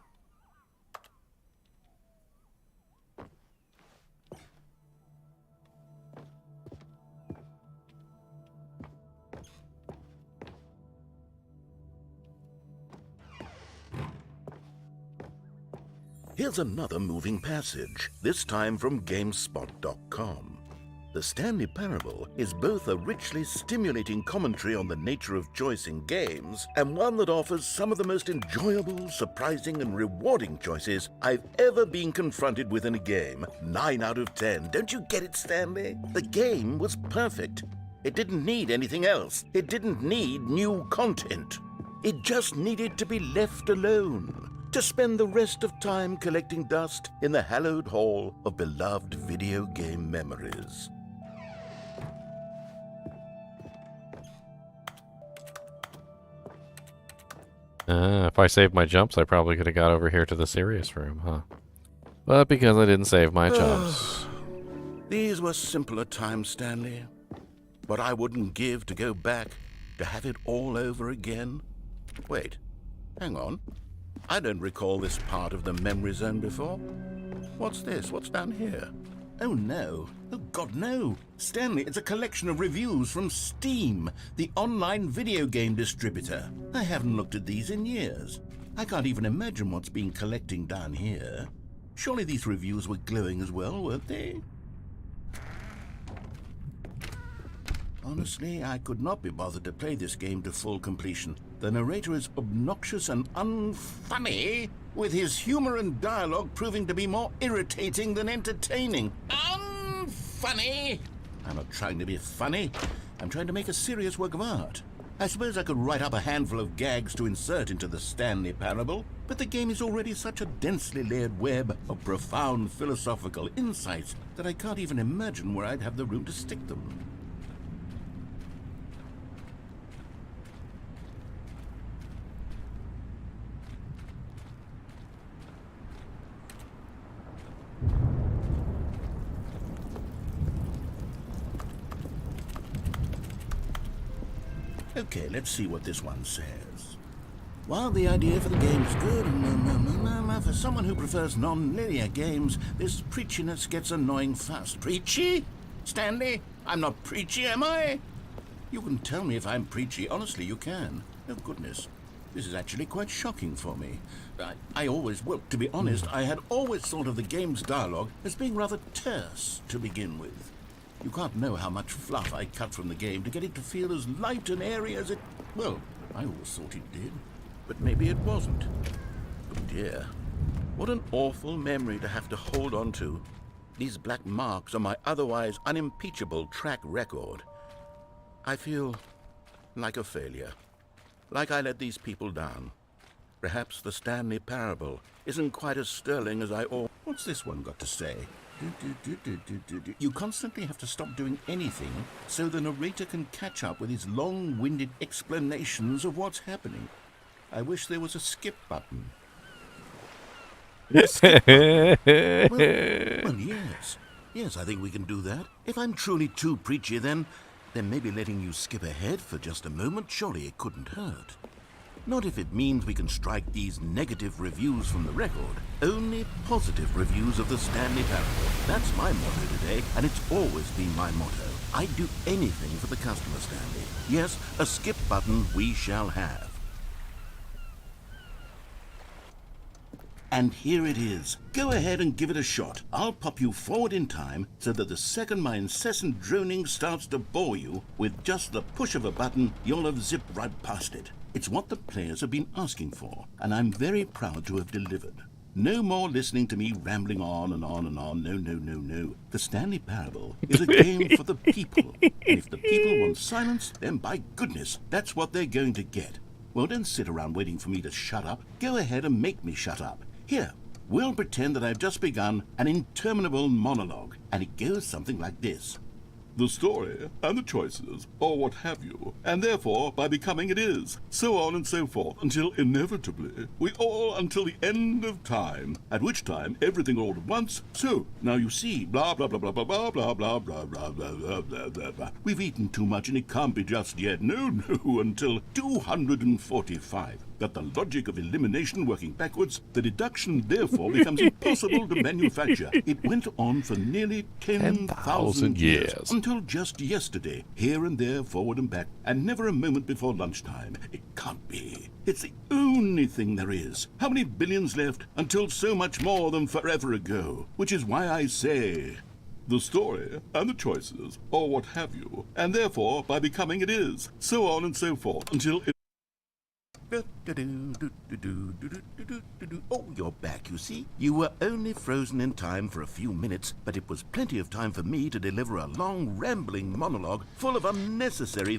Here's another moving passage, this time from GameSpot.com. The Stanley Parable is both a richly stimulating commentary on the nature of choice in games and one that offers some of the most enjoyable, surprising, and rewarding choices I've ever been confronted with in a game. 9 out of 10. Don't you get it, Stanley? The game was perfect. It didn't need anything else. It didn't need new content. It just needed to be left alone, to spend the rest of time collecting dust in the hallowed hall of beloved video game memories. If I saved my jumps, I probably could have got over here to the serious room, huh? But because I didn't save my jumps. These were simpler times, Stanley. What I wouldn't give to go back, to have it all over again. Wait, hang on. I don't recall this part of the memory zone before. What's this? What's down here? Oh no. Oh God, no. Stanley, it's a collection of reviews from Steam, the online video game distributor. I haven't looked at these in years. I can't even imagine what's been collecting down here. Surely these reviews were glowing as well, weren't they? Honestly, I could not be bothered to play this game to full completion. The narrator is obnoxious and unfunny, with his humor and dialogue proving to be more irritating than entertaining. Unfunny! I'm not trying to be funny. I'm trying to make a serious work of art. I suppose I could write up a handful of gags to insert into the Stanley Parable, but the game is already such a densely layered web of profound philosophical insights that I can't even imagine where I'd have the room to stick them. Okay, let's see what this one says. While the idea for the game is good, for someone who prefers non-linear games, this preachiness gets annoying fast. Preachy? Stanley? I'm not preachy, am I? You can tell me if I'm preachy. Honestly, you can. Oh, goodness. This is actually quite shocking for me. To be honest, I had always thought of the game's dialogue as being rather terse to begin with. You can't know how much fluff I cut from the game to get it to feel as light and airy as it... Well, I always thought it did. But maybe it wasn't. Oh dear. What an awful memory to have to hold on to. These black marks on my otherwise unimpeachable track record. I feel like a failure. Like I let these people down. Perhaps the Stanley Parable isn't quite as sterling as I ought. What's this one got to say? You constantly have to stop doing anything so the narrator can catch up with his long-winded explanations of what's happening. I wish there was a skip button. A skip button? Well, yes. Yes, I think we can do that. If I'm truly too preachy, then maybe letting you skip ahead for just a moment, surely it couldn't hurt. Not if it means we can strike these negative reviews from the record. Only positive reviews of the Stanley Parable. That's my motto today, and it's always been my motto. I'd do anything for the customer, Stanley. Yes, a skip button we shall have. And here it is. Go ahead and give it a shot. I'll pop you forward in time so that the second my incessant droning starts to bore you, with just the push of a button, you'll have zipped right past it. It's what the players have been asking for, and I'm very proud to have delivered. No more listening to me rambling on and on and on. No. The Stanley Parable is a game for the people. And if the people want silence, then by goodness, that's what they're going to get. Well, don't sit around waiting for me to shut up. Go ahead and make me shut up. Here, we'll pretend that I've just begun an interminable monologue, and it goes something like this. the story and the choices, or what have you, and therefore by becoming it is, so on and so forth, until inevitably we all until the end of time, at which time everything all at once. So now you see, blah blah blah blah blah blah blah blah blah blah blah blah blah blah blah. We've eaten too much and it can't be just yet. No, until 245. Got the logic of elimination working backwards. The deduction therefore becomes impossible to manufacture. It went on for nearly 10,000 years. Until just yesterday, here and there, forward and back, and never a moment before lunchtime. It can't be. It's the only thing there is. How many billions left until so much more than forever ago? Which is why I say, the story and the choices, or what have you, and therefore by becoming it is, so on and so forth, until it... Oh, you're back, you see. You were only frozen in time for a few minutes, but it was plenty of time for me to deliver a long, rambling monologue full of unnecessary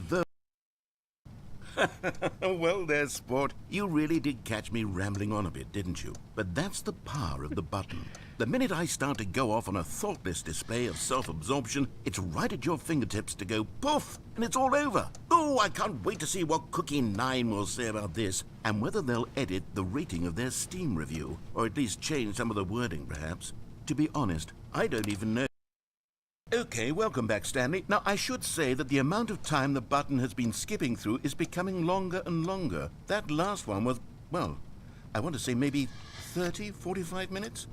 Well, there's sport. You really did catch me rambling on a bit, didn't you? But that's the power of the button. The minute I start to go off on a thoughtless display of self-absorption, it's right at your fingertips to go poof, and it's all over. Oh, I can't wait to see what Cookie 9 will say about this, and whether they'll edit the rating of their Steam review, or at least change some of the wording, perhaps. To be honest, I don't even know. Okay, welcome back, Stanley. Now, I should say that the amount of time the button has been skipping through is becoming longer and longer. That last one was, well, I want to say maybe 30, 45 minutes?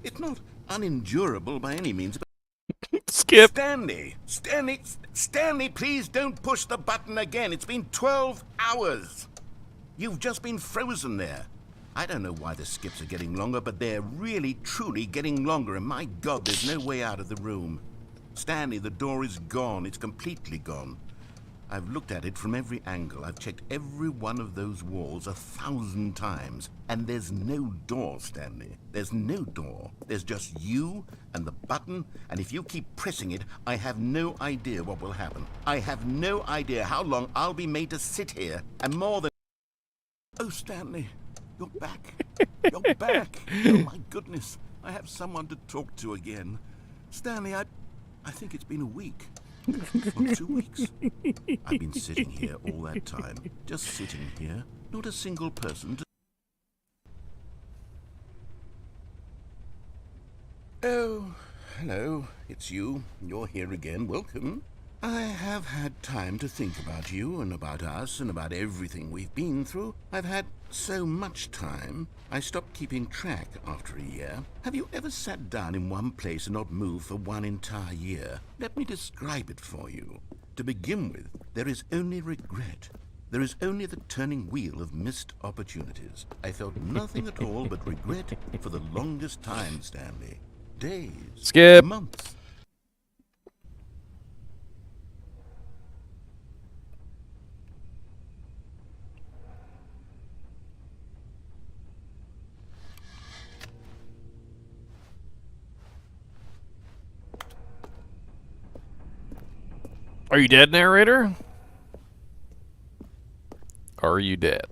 It's not unendurable by any means, but... Skip! Stanley, please don't push the button again. It's been 12 hours. You've just been frozen there. I don't know why the skips are getting longer, but they're really, truly getting longer, and my God, there's no way out of the room. Stanley, the door is gone. It's completely gone. I've looked at it from every angle. I've checked every one of those walls 1,000 times. And there's no door, Stanley. There's no door. There's just you and the button. And if you keep pressing it, I have no idea what will happen. I have no idea how long I'll be made to sit here. And more than... Oh, Stanley, you're back. You're back. Oh, my goodness. I have someone to talk to again. Stanley, I think it's been a week. Or 2 weeks. I've been sitting here all that time. Just sitting here. Not a single person to... Oh, hello. It's you. You're here again. Welcome. I have had time to think about you and about us and about everything we've been through. I've had so much time, I stopped keeping track after a year. Have you ever sat down in one place and not moved for one entire year? Let me describe it for you. To begin with, there is only regret. There is only the turning wheel of missed opportunities. I felt nothing at all but regret for the longest time, Stanley. Days. Skip. Months. Are you dead, narrator? Are you dead?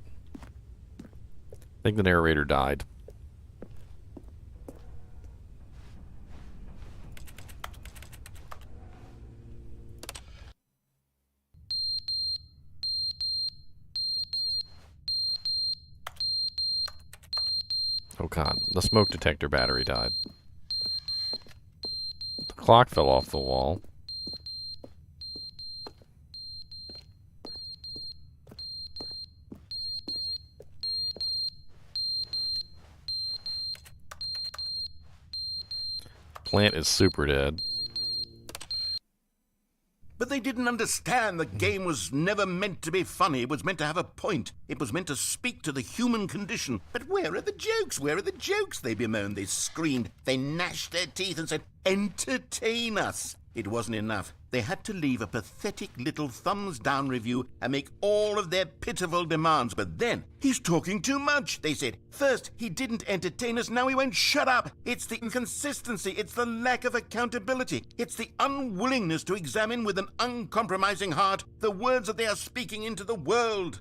I think the narrator died. Oh god, the smoke detector battery died. The clock fell off the wall. Plant is super dead. But they didn't understand the game was never meant to be funny. It was meant to have a point. It was meant to speak to the human condition. But where are the jokes? Where are the jokes? They bemoaned, they screamed, they gnashed their teeth and said, entertain us. It wasn't enough. They had to leave a pathetic little thumbs-down review and make all of their pitiful demands. But then, he's talking too much, they said. First, he didn't entertain us, now he won't shut up. It's the inconsistency, it's the lack of accountability. It's the unwillingness to examine with an uncompromising heart the words that they are speaking into the world.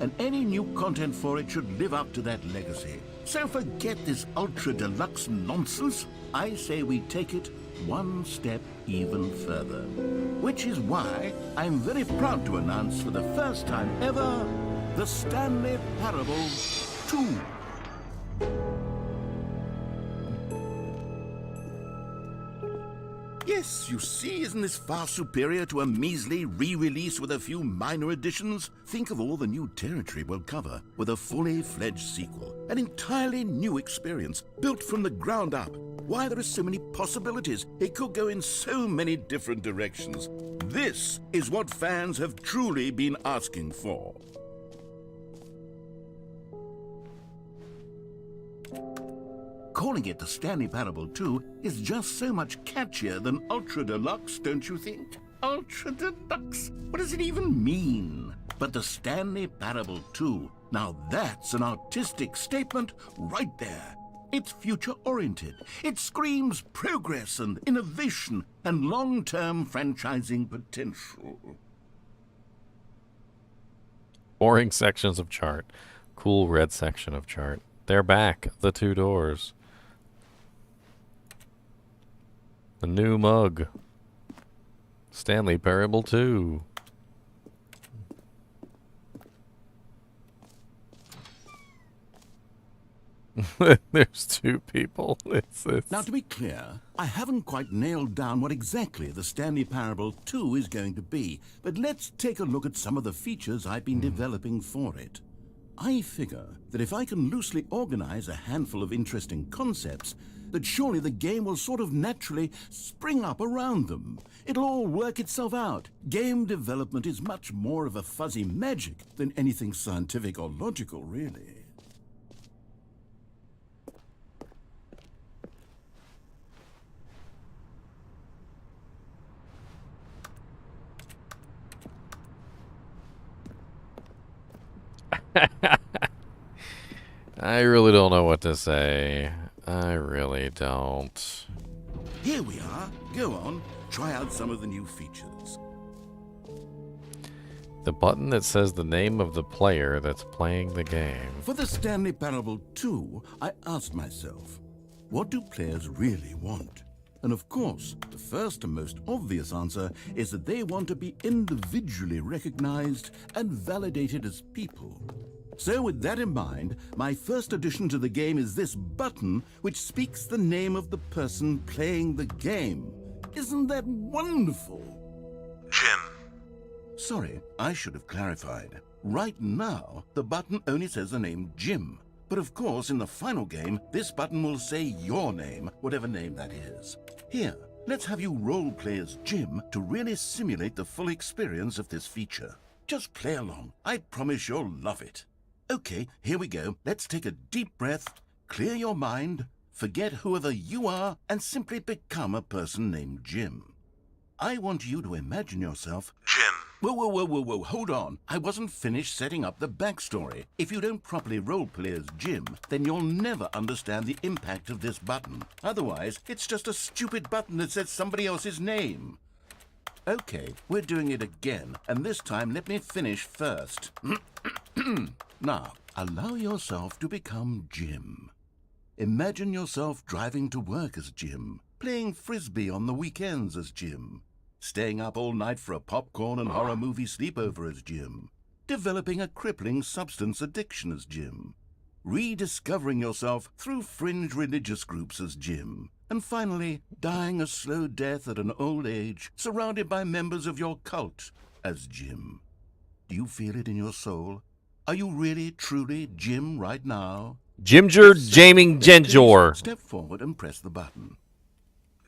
and any new content for it should live up to that legacy. So forget this ultra deluxe nonsense. I say we take it one step even further. Which is why I'm very proud to announce for the first time ever, the Stanley Parable 2. Yes, you see, isn't this far superior to a measly re-release with a few minor additions? Think of all the new territory we'll cover with a fully fledged sequel. An entirely new experience, built from the ground up. Why, there are so many possibilities. It could go in so many different directions. This is what fans have truly been asking for. Calling it the Stanley Parable 2 is just so much catchier than Ultra Deluxe, don't you think? Ultra Deluxe? What does it even mean? But the Stanley Parable 2, now that's an artistic statement right there. It's future-oriented. It screams progress and innovation and long-term franchising potential. Boring sections of chart. Cool red section of chart. They're back. The 2 doors. The new mug. Stanley Parable 2. There's 2 people. Now, to be clear, I haven't quite nailed down what exactly the Stanley Parable 2 is going to be, but let's take a look at some of the features I've been developing for it. I figure that if I can loosely organize a handful of interesting concepts, that surely the game will sort of naturally spring up around them. It'll all work itself out. Game development is much more of a fuzzy magic than anything scientific or logical, really. I really don't know what to say. I really don't. Here we are. Go on. Try out some of the new features. The button that says the name of the player that's playing the game. For the Stanley Parable 2, I asked myself, what do players really want? And of course, the first and most obvious answer is that they want to be individually recognized and validated as people. So with that in mind, my first addition to the game is this button which speaks the name of the person playing the game. Isn't that wonderful? Jim. Sorry, I should have clarified. Right now, the button only says the name Jim. But of course, in the final game, this button will say your name, whatever name that is. Here, let's have you role-play as Jim to really simulate the full experience of this feature. Just play along. I promise you'll love it. Okay, here we go. Let's take a deep breath, clear your mind, forget whoever you are, and simply become a person named Jim. I want you to imagine yourself... Jim. Whoa, hold on. I wasn't finished setting up the backstory. If you don't properly roleplay as Jim, then you'll never understand the impact of this button. Otherwise, it's just a stupid button that says somebody else's name. Okay, we're doing it again, and this time let me finish first. Now, allow yourself to become Jim. Imagine yourself driving to work as Jim, playing frisbee on the weekends as Jim, staying up all night for a popcorn and horror movie sleepover as Jim, developing a crippling substance addiction as Jim, rediscovering yourself through fringe religious groups as Jim, and finally dying a slow death at an old age surrounded by members of your cult as Jim. Do you feel it in your soul? Are you really, truly Jim right now? Jimger Jaming Genjor. Step forward and press the button.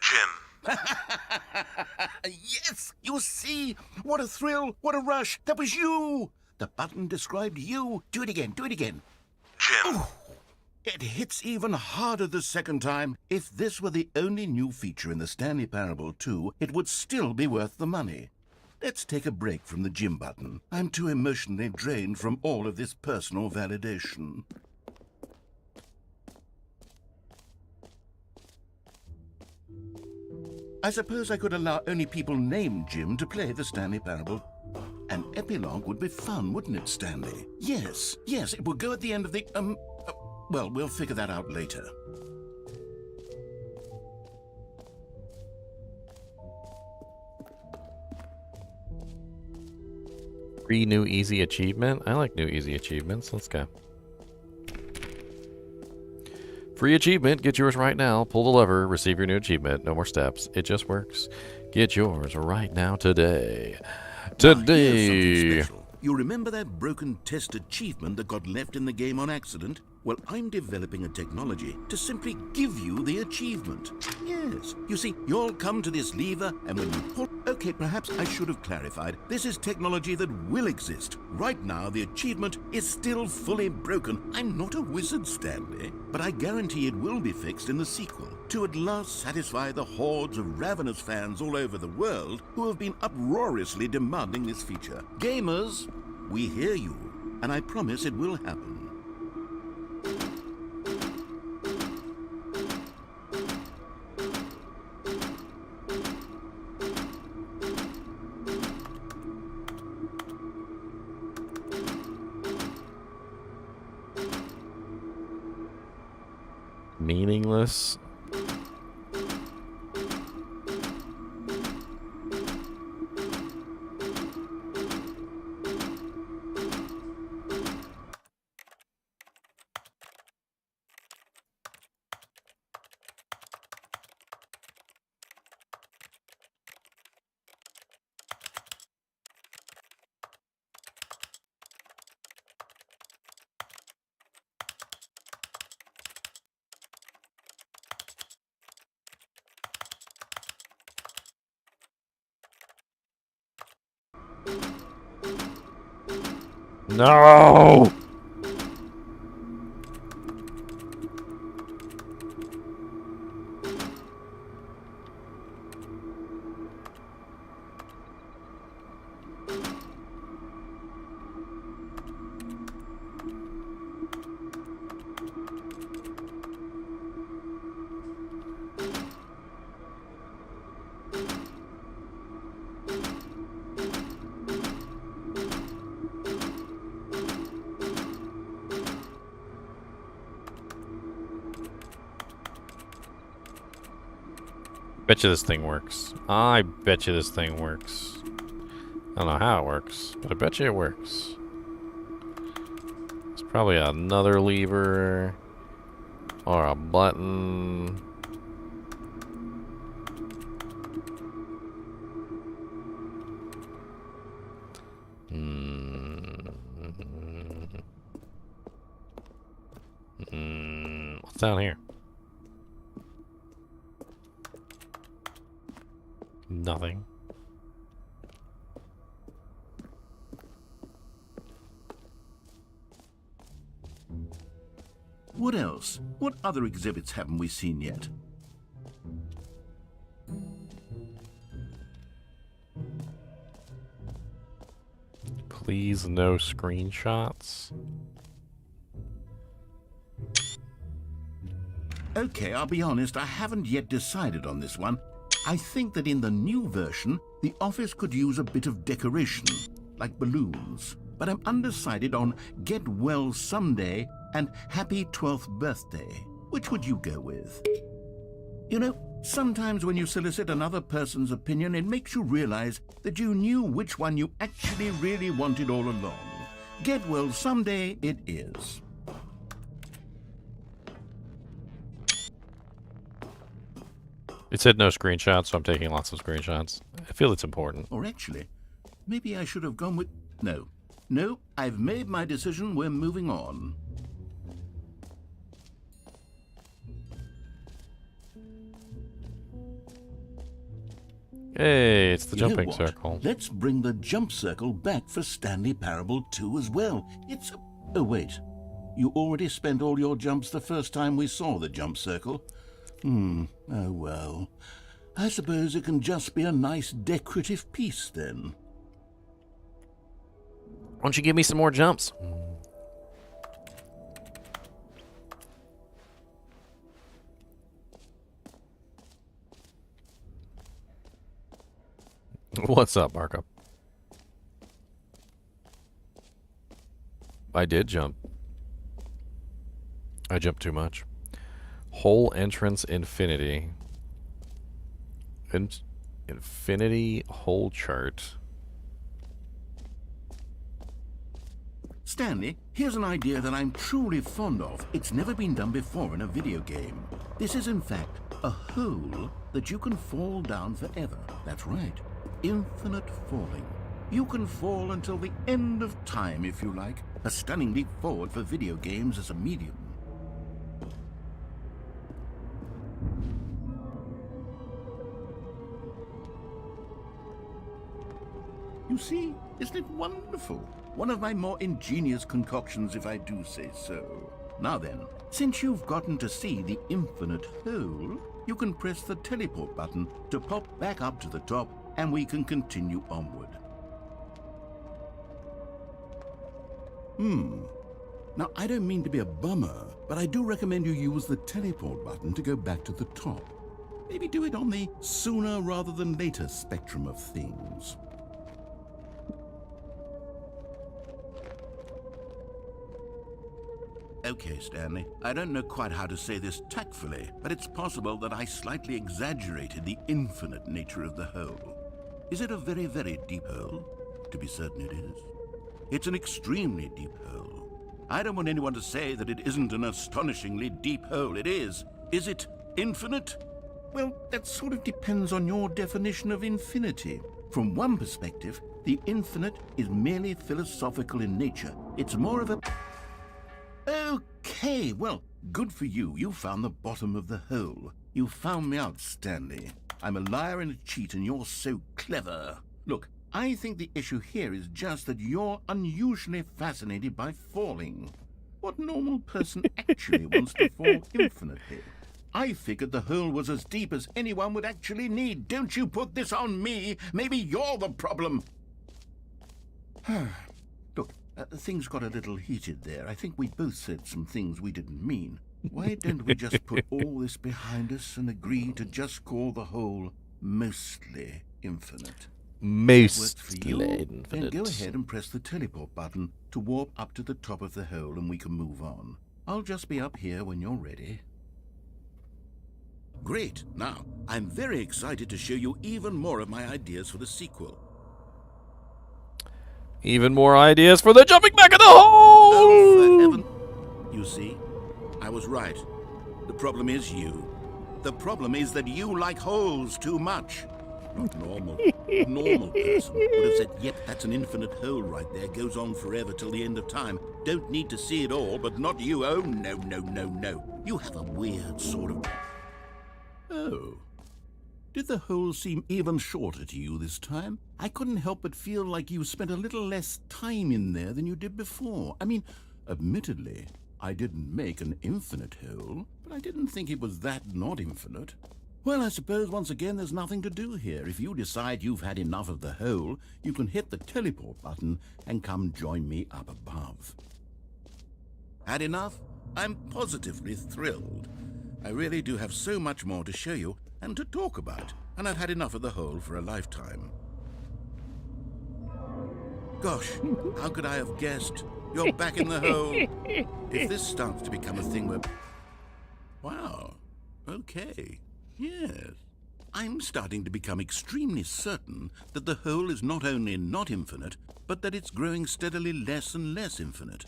Jim. Yes! You see? What a thrill! What a rush! That was you! The button described you. Do it again. Jim. Oh, it hits even harder the second time. If this were the only new feature in the Stanley Parable 2, it would still be worth the money. Let's take a break from the Jim button. I'm too emotionally drained from all of this personal validation. I suppose I could allow only people named Jim to play the Stanley Parable. An epilogue would be fun, wouldn't it, Stanley? Yes, it would go at the end of the, well, we'll figure that out later. Free new easy achievement? I like new easy achievements. Let's go. Free achievement. Get yours right now. Pull the lever. Receive your new achievement. No more steps. It just works. Get yours right now today. Here's something Today. special. You remember that broken test achievement that got left in the game on accident? Well, I'm developing a technology to simply give you the achievement. Yes. You see, you'll come to this lever, and when you pull... Okay, perhaps I should have clarified. This is technology that will exist. Right now, the achievement is still fully broken. I'm not a wizard, Stanley, but I guarantee it will be fixed in the sequel to at last satisfy the hordes of ravenous fans all over the world who have been uproariously demanding this feature. Gamers, we hear you, and I promise it will happen. Meaningless. No! Bet you this thing works. I bet you this thing works. I don't know how it works, but I bet you it works. It's probably another lever or a button. What's down here? Nothing. What else? What other exhibits haven't we seen yet? Please no screenshots. Okay, I'll be honest, I haven't yet decided on this one. I think that in the new version, the office could use a bit of decoration, like balloons. But I'm undecided on Get Well Someday and Happy 12th Birthday. Which would you go with? You know, sometimes when you solicit another person's opinion, it makes you realize that you knew which one you actually really wanted all along. Get Well Someday it is. It said no screenshots, so I'm taking lots of screenshots. I feel it's important. Or actually, maybe I should have gone with... No. No, I've made my decision. We're moving on. Hey, it's the You know jumping what? circle. Let's bring the jump circle back for Stanley Parable 2 as well. It's a... Oh, wait. You already spent all your jumps the first time we saw the jump circle. Oh well. I suppose it can just be a nice decorative piece then. Why don't you give me some more jumps? What's up, Marco? I did jump. I jumped too much. Hole entrance infinity. Infinity hole chart. Stanley, here's an idea that I'm truly fond of. It's never been done before in a video game. This is, in fact, a hole that you can fall down forever. That's right. Infinite falling. You can fall until the end of time, if you like. A stunning leap forward for video games as a medium. You see, isn't it wonderful? One of my more ingenious concoctions, if I do say so. Now then, since you've gotten to see the infinite hole, you can press the teleport button to pop back up to the top, and we can continue onward. Now, I don't mean to be a bummer, but I do recommend you use the teleport button to go back to the top. Maybe do it on the sooner rather than later spectrum of things. Okay, Stanley, I don't know quite how to say this tactfully, but it's possible that I slightly exaggerated the infinite nature of the hole. Is it a very, very deep hole? To be certain it is. It's an extremely deep hole. I don't want anyone to say that it isn't an astonishingly deep hole. It is. Is it infinite? Well, that sort of depends on your definition of infinity. From one perspective, the infinite is merely philosophical in nature. It's more of a... Okay, well, good for you. You found the bottom of the hole. You found me out, Stanley. I'm a liar and a cheat, and you're so clever. Look, I think the issue here is just that you're unusually fascinated by falling. What normal person actually wants to fall infinitely? I figured the hole was as deep as anyone would actually need. Don't you put this on me. Maybe you're the problem. Look, things got a little heated there. I think we both said some things we didn't mean. Why don't we just put all this behind us and agree to just call the hole mostly infinite? Mostly Then infinite. go ahead and press the teleport button to warp up to the top of the hole and we can move on. I'll just be up here when you're ready. Great. Now, I'm very excited to show you even more of my ideas for the sequel. Even more ideas for the jumping back in the Oh, hole! for heaven. You see, I was right. The problem is you. The problem is that you like holes too much. Not normal. A normal person would have said, yep, that's an infinite hole right there. Goes on forever till the end of time. Don't need to see it all, but not you. Oh, no, no, no, no. You have a weird sort of... Oh. Did the hole seem even shorter to you this time? I couldn't help but feel like you spent a little less time in there than you did before. I mean, admittedly, I didn't make an infinite hole, but I didn't think it was that not infinite. Well, I suppose once again there's nothing to do here. If you decide you've had enough of the hole, you can hit the teleport button and come join me up above. Had enough? I'm positively thrilled. I really do have so much more to show you and to talk about, and I've had enough of the hole for a lifetime. Gosh, how could I have guessed? You're back in the hole. If this starts to become a thing where... Wow, okay. Yes. I'm starting to become extremely certain that the hole is not only not infinite, but that it's growing steadily less and less infinite.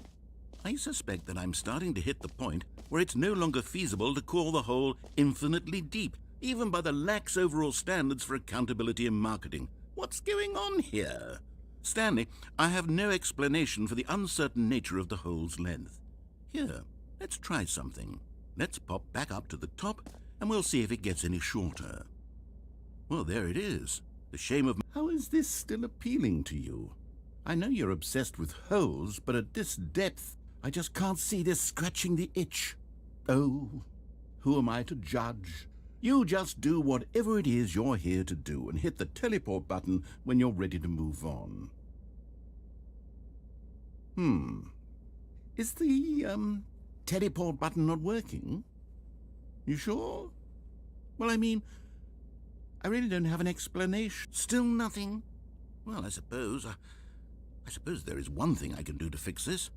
I suspect that I'm starting to hit the point where it's no longer feasible to call the hole infinitely deep, even by the lax overall standards for accountability and marketing. What's going on here? Stanley, I have no explanation for the uncertain nature of the hole's length. Here, let's try something. Let's pop back up to the top, and we'll see if it gets any shorter. Well, there it is. The shame of... How is this still appealing to you? I know you're obsessed with holes, but at this depth, I just can't see this scratching the itch. Oh, who am I to judge? You just do whatever it is you're here to do and hit the teleport button when you're ready to move on. Is the, teleport button not working? You sure? Well, I mean, I really don't have an explanation. Still nothing? Well, I suppose there is one thing I can do to fix this.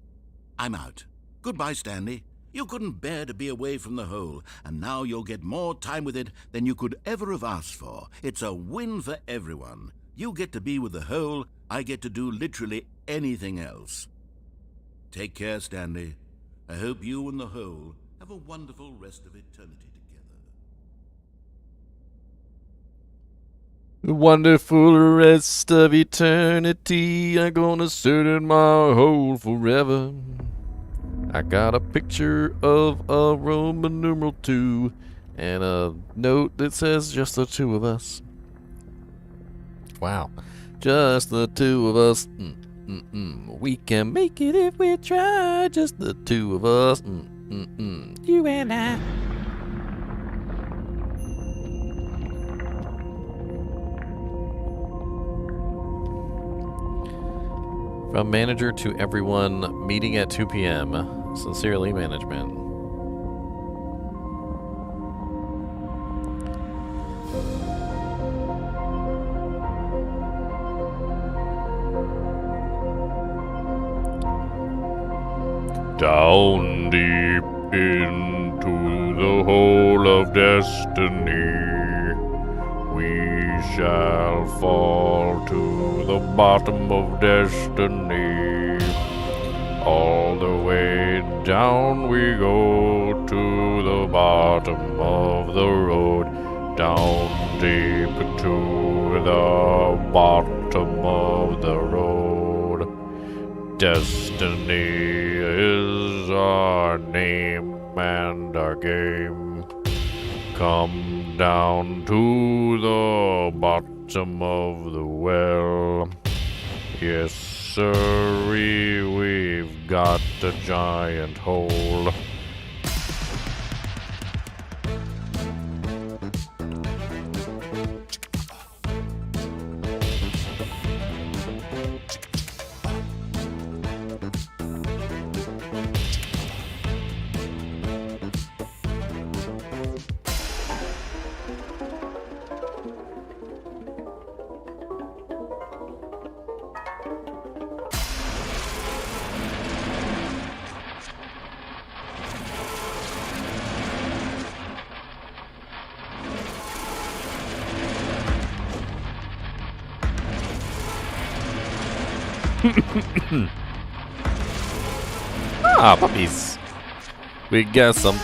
I'm out. Goodbye, Stanley. You couldn't bear to be away from the hole, and now you'll get more time with it than you could ever have asked for. It's a win for everyone. You get to be with the hole, I get to do literally anything else. Take care, Stanley. I hope you and the hole have a wonderful rest of eternity together. A wonderful rest of eternity. I'm gonna sit in my hole forever. I got a picture of a Roman numeral 2 and a note that says just the two of us. Wow. Just the two of us. We can make it if we try. Just the two of us. You and I. From manager to everyone, meeting at 2 p.m. Sincerely, management. Down deep into the hole of destiny, we shall fall to the bottom of destiny. All the way down we go to the bottom of the road. Down deep to the bottom of the road. Destiny is our name and our game. Come down to the bottom of the well. Yes, sirree, we've got a giant hole. Ah, puppies. We got some.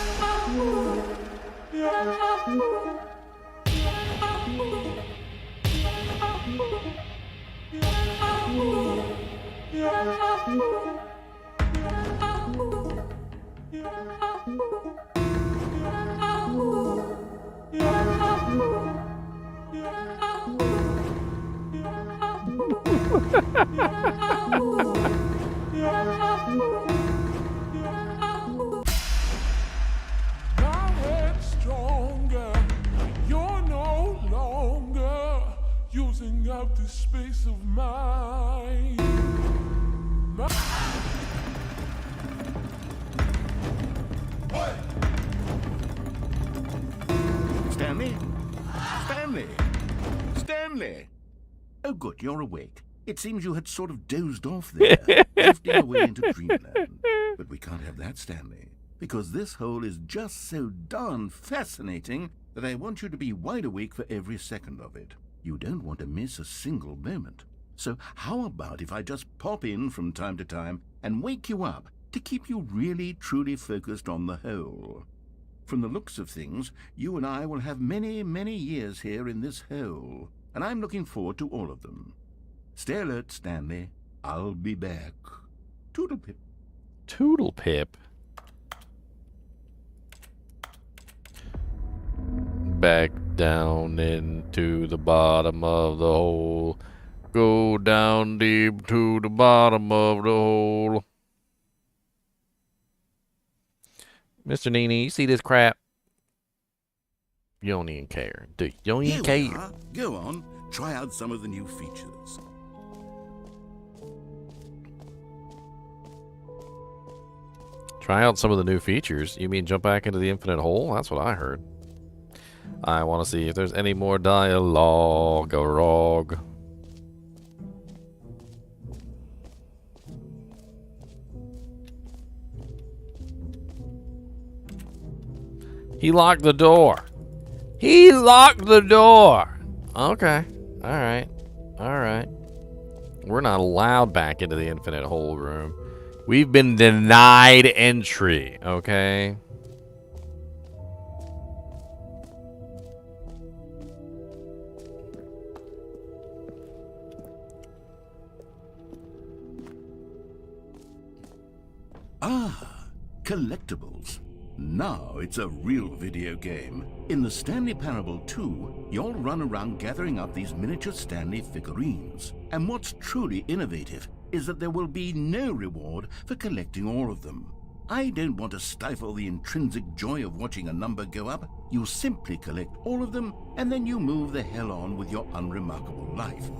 The space of mine. Stanley? Stanley? Stanley! Oh, good, you're awake. It seems you had sort of dozed off there, drifting away into dreamland. But we can't have that, Stanley, because this hole is just so darn fascinating that I want you to be wide awake for every second of it. You don't want to miss a single moment. So how about if I just pop in from time to time and wake you up to keep you really, truly focused on the hole? From the looks of things, you and I will have many, many years here in this hole, and I'm looking forward to all of them. Stay alert, Stanley. I'll be back. Toodle-pip. Toodle-pip. Back down into the bottom of the hole. Go down deep to the bottom of the hole. Mr. NiNi, you see this crap? You don't even care, do you? You don't even Here we care. are. Go on. Try out some of the new features. Try out some of the new features. You mean jump back into the infinite hole? That's what I heard. I want to see if there's any more dialogue or rog. He locked the door. He locked the door. Okay. All right. All right. We're not allowed back into the infinite hole room. We've been denied entry, okay? Ah, collectibles. Now it's a real video game. In the Stanley Parable 2, you'll run around gathering up these miniature Stanley figurines. And what's truly innovative is that there will be no reward for collecting all of them. I don't want to stifle the intrinsic joy of watching a number go up. You simply collect all of them, and then you move the hell on with your unremarkable life.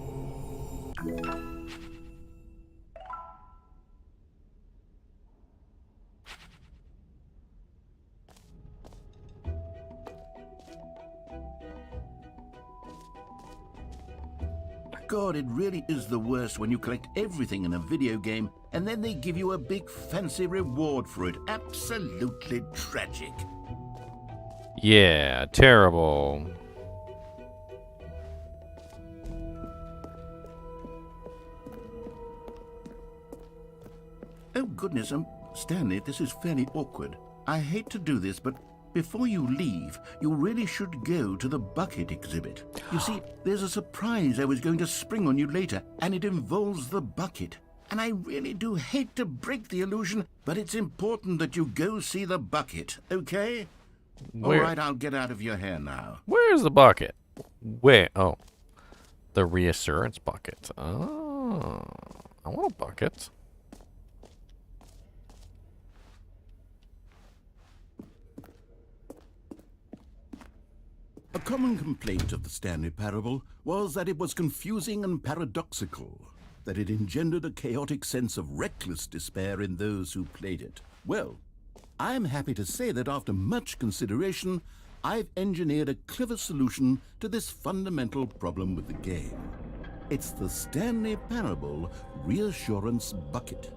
God, it really is the worst when you collect everything in a video game and then they give you a big fancy reward for it. Absolutely tragic. Yeah, terrible. Oh goodness, Stanley, this is fairly awkward. I hate to do this, but before you leave, you really should go to the bucket exhibit. You see, there's a surprise I was going to spring on you later, and it involves the bucket. And I really do hate to break the illusion, but it's important that you go see the bucket, okay? All right, I'll get out of your hair now. Where's the bucket? Where? Oh, the reassurance bucket. Oh, I want a bucket. A common complaint of the Stanley Parable was that it was confusing and paradoxical, that it engendered a chaotic sense of reckless despair in those who played it. Well, I am happy to say that after much consideration, I've engineered a clever solution to this fundamental problem with the game. It's the Stanley Parable Reassurance Bucket.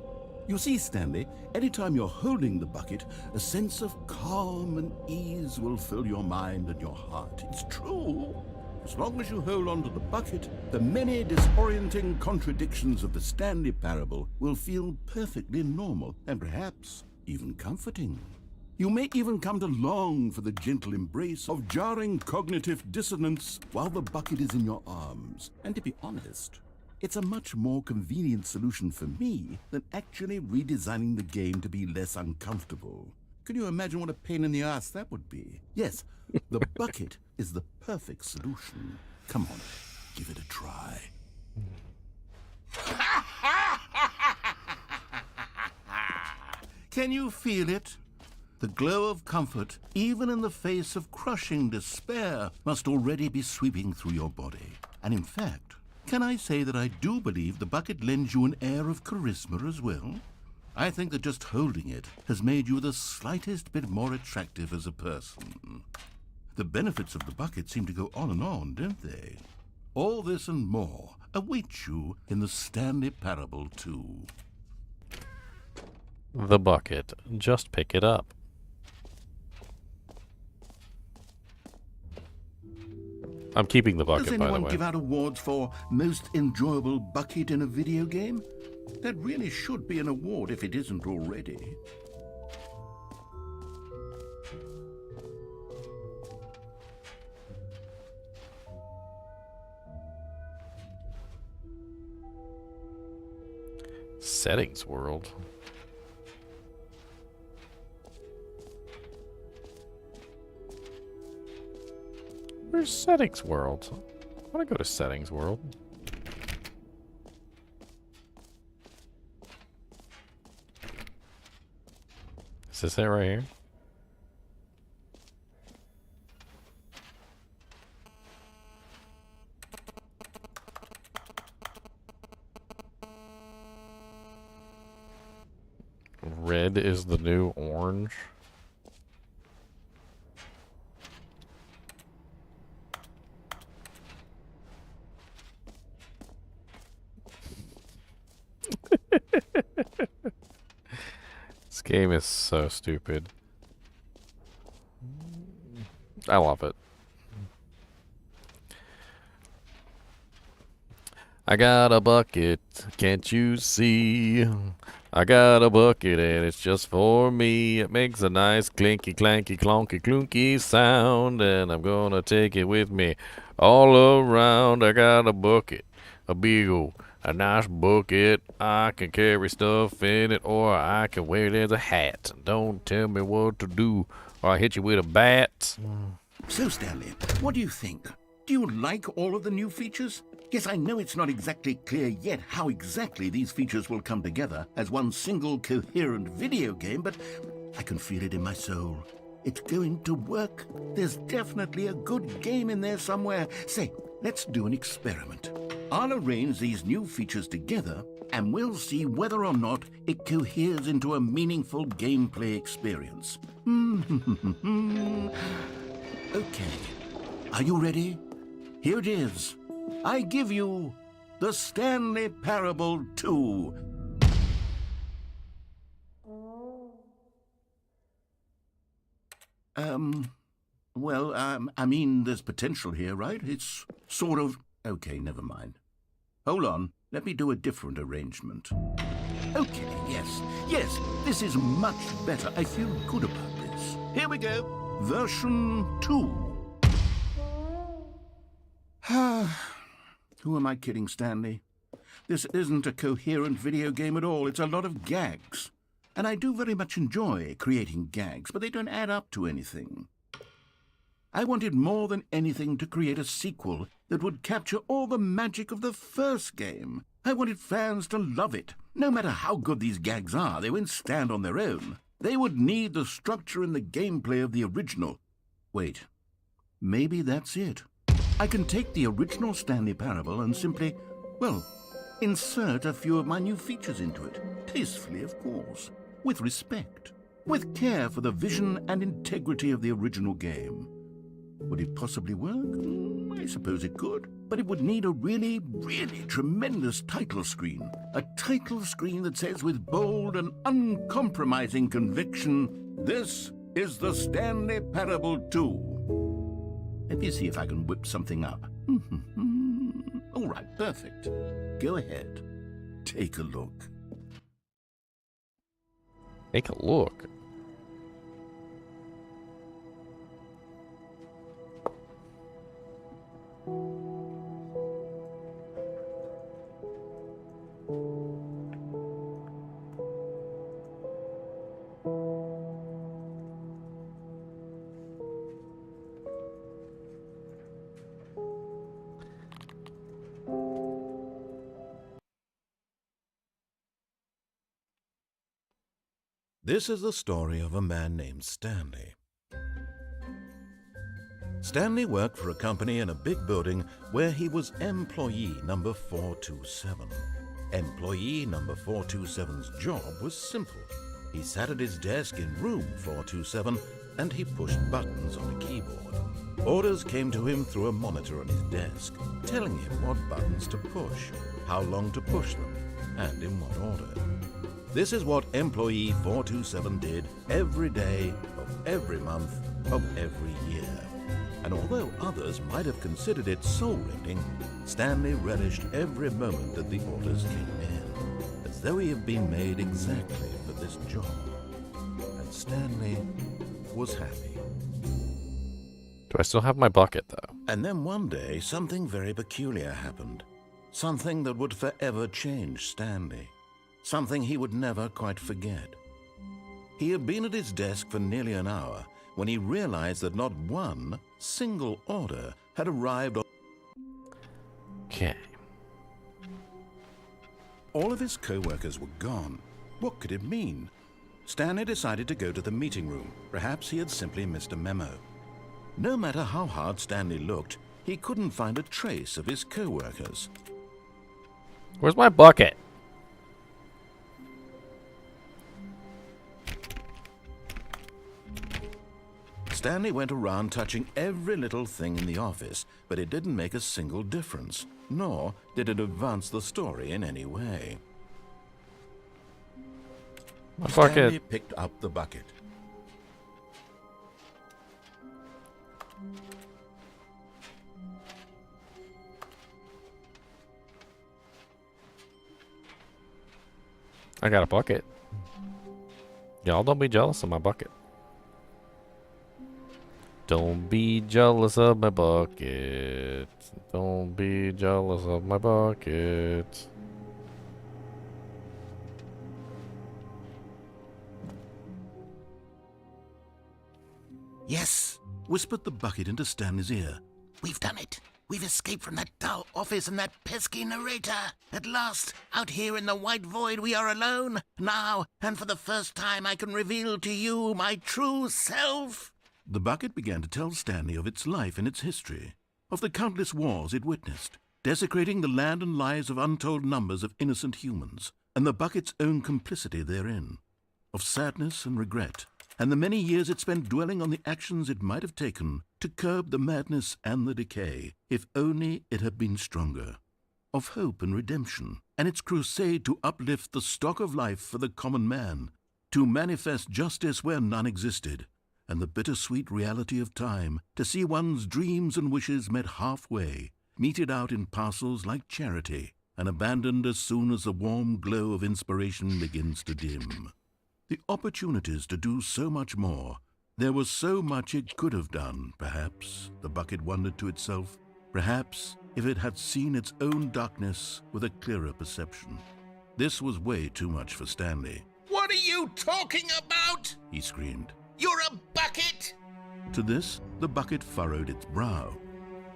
You see, Stanley, anytime you're holding the bucket, a sense of calm and ease will fill your mind and your heart. It's true. As long as you hold on to the bucket, the many disorienting contradictions of the Stanley Parable will feel perfectly normal and perhaps even comforting. You may even come to long for the gentle embrace of jarring cognitive dissonance while the bucket is in your arms. And to be honest, it's a much more convenient solution for me than actually redesigning the game to be less uncomfortable. Can you imagine what a pain in the ass that would be? Yes, the bucket is the perfect solution. Come on, give it a try. Can you feel it? The glow of comfort, even in the face of crushing despair, must already be sweeping through your body. And in fact, can I say that I do believe the bucket lends you an air of charisma as well? I think that just holding it has made you the slightest bit more attractive as a person. The benefits of the bucket seem to go on, don't they? All this and more await you in the Stanley Parable 2. The bucket. Just pick it up. I'm keeping the bucket, Does by the anyone way. give out awards for most enjoyable bucket in a video game? That really should be an award if it isn't already. Settings world. Where's settings world? I want to go to settings world. Is this it right here? Red is the new orange. This game is so stupid. I love it. I got a bucket, can't you see? I got a bucket and it's just for me. It makes a nice clinky, clanky, clonky, clunky sound, and I'm gonna take it with me all around. I got a bucket, a big old, a nice bucket. I can carry stuff in it, or I can wear it as a hat. Don't tell me what to do, or I hit you with a bat. So, Stanley, what do you think? Do you like all of the new features? Yes, I know it's not exactly clear yet how exactly these features will come together as one single coherent video game, but I can feel it in my soul. It's going to work. There's definitely a good game in there somewhere. Say, let's do an experiment. I'll arrange these new features together, and we'll see whether or not it coheres into a meaningful gameplay experience. Okay. Are you ready? Here it is. I give you the Stanley Parable 2. I mean, there's potential here, right? It's sort of... Okay, never mind. Hold on. Let me do a different arrangement. Okay, yes, this is much better. I feel good about this. Here we go. Version 2. Who am I kidding, Stanley? This isn't a coherent video game at all. It's a lot of gags. And I do very much enjoy creating gags, but they don't add up to anything. I wanted more than anything to create a sequel that would capture all the magic of the first game. I wanted fans to love it. No matter how good these gags are, they won't stand on their own. They would need the structure and the gameplay of the original. Wait, maybe that's it. I can take the original Stanley Parable and simply, well, insert a few of my new features into it. Tastefully, of course. With respect. With care for the vision and integrity of the original game. Would it possibly work? I suppose it could. But it would need a really, really tremendous title screen. A title screen that says with bold and uncompromising conviction, "This is the Stanley Parable 2. Let me see if I can whip something up. All right, perfect. Go ahead. Take a look. Take a look. This is the story of a man named Stanley. Stanley worked for a company in a big building where he was employee number 427. Employee number 427's job was simple. He sat at his desk in room 427 and he pushed buttons on a keyboard. Orders came to him through a monitor on his desk, telling him what buttons to push, how long to push them, and in what order. This is what employee 427 did every day of every month of every year. And although others might have considered it soul-rending, Stanley relished every moment that the orders came in, as though he had been made exactly for this job. And Stanley was happy. Do I still have my bucket, though? And then one day, something very peculiar happened. Something that would forever change Stanley. Something he would never quite forget. He had been at his desk for nearly an hour when he realized that not one single order had arrived. Okay. All of his co-workers were gone. What could it mean? Stanley decided to go to the meeting room. Perhaps he had simply missed a memo. No matter how hard Stanley looked, he couldn't find a trace of his co-workers. Where's my bucket? Stanley went around touching every little thing in the office, but it didn't make a single difference, nor did it advance the story in any way. My Stanley bucket. picked up the bucket. I got a bucket. Y'all don't be jealous of my bucket. Don't be jealous of my bucket. Don't be jealous of my bucket. Yes, whispered the bucket into Stanley's ear. We've done it. We've escaped from that dull office and that pesky narrator. At last, out here in the white void, we are alone. Now, and for the first time, I can reveal to you my true self. The bucket began to tell Stanley of its life and its history, of the countless wars it witnessed, desecrating the land and lives of untold numbers of innocent humans, and the bucket's own complicity therein, of sadness and regret, and the many years it spent dwelling on the actions it might have taken to curb the madness and the decay, if only it had been stronger, of hope and redemption, and its crusade to uplift the stock of life for the common man, to manifest justice where none existed, and the bittersweet reality of time, to see one's dreams and wishes met halfway, meted out in parcels like charity, and abandoned as soon as the warm glow of inspiration begins to dim. The opportunities to do so much more. There was so much it could have done, perhaps, the bucket wondered to itself. Perhaps, if it had seen its own darkness with a clearer perception. This was way too much for Stanley. What are you talking about? He screamed. You're a bucket! To this, the bucket furrowed its brow.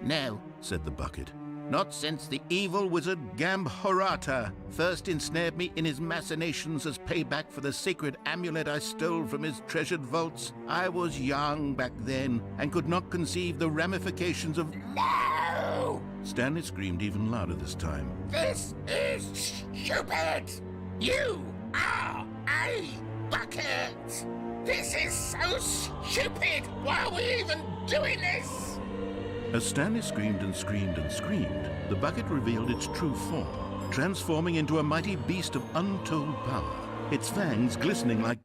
No, Said the bucket. not since the evil wizard Gambhorata first ensnared me in his machinations as payback for the sacred amulet I stole from his treasured vaults. I was young back then and could not conceive the ramifications of... No! Stanley screamed even louder this time. This is stupid! You are a bucket! This is so stupid! Why are we even doing this? As Stanley screamed and screamed and screamed, the bucket revealed its true form, transforming into a mighty beast of untold power, its fangs glistening like...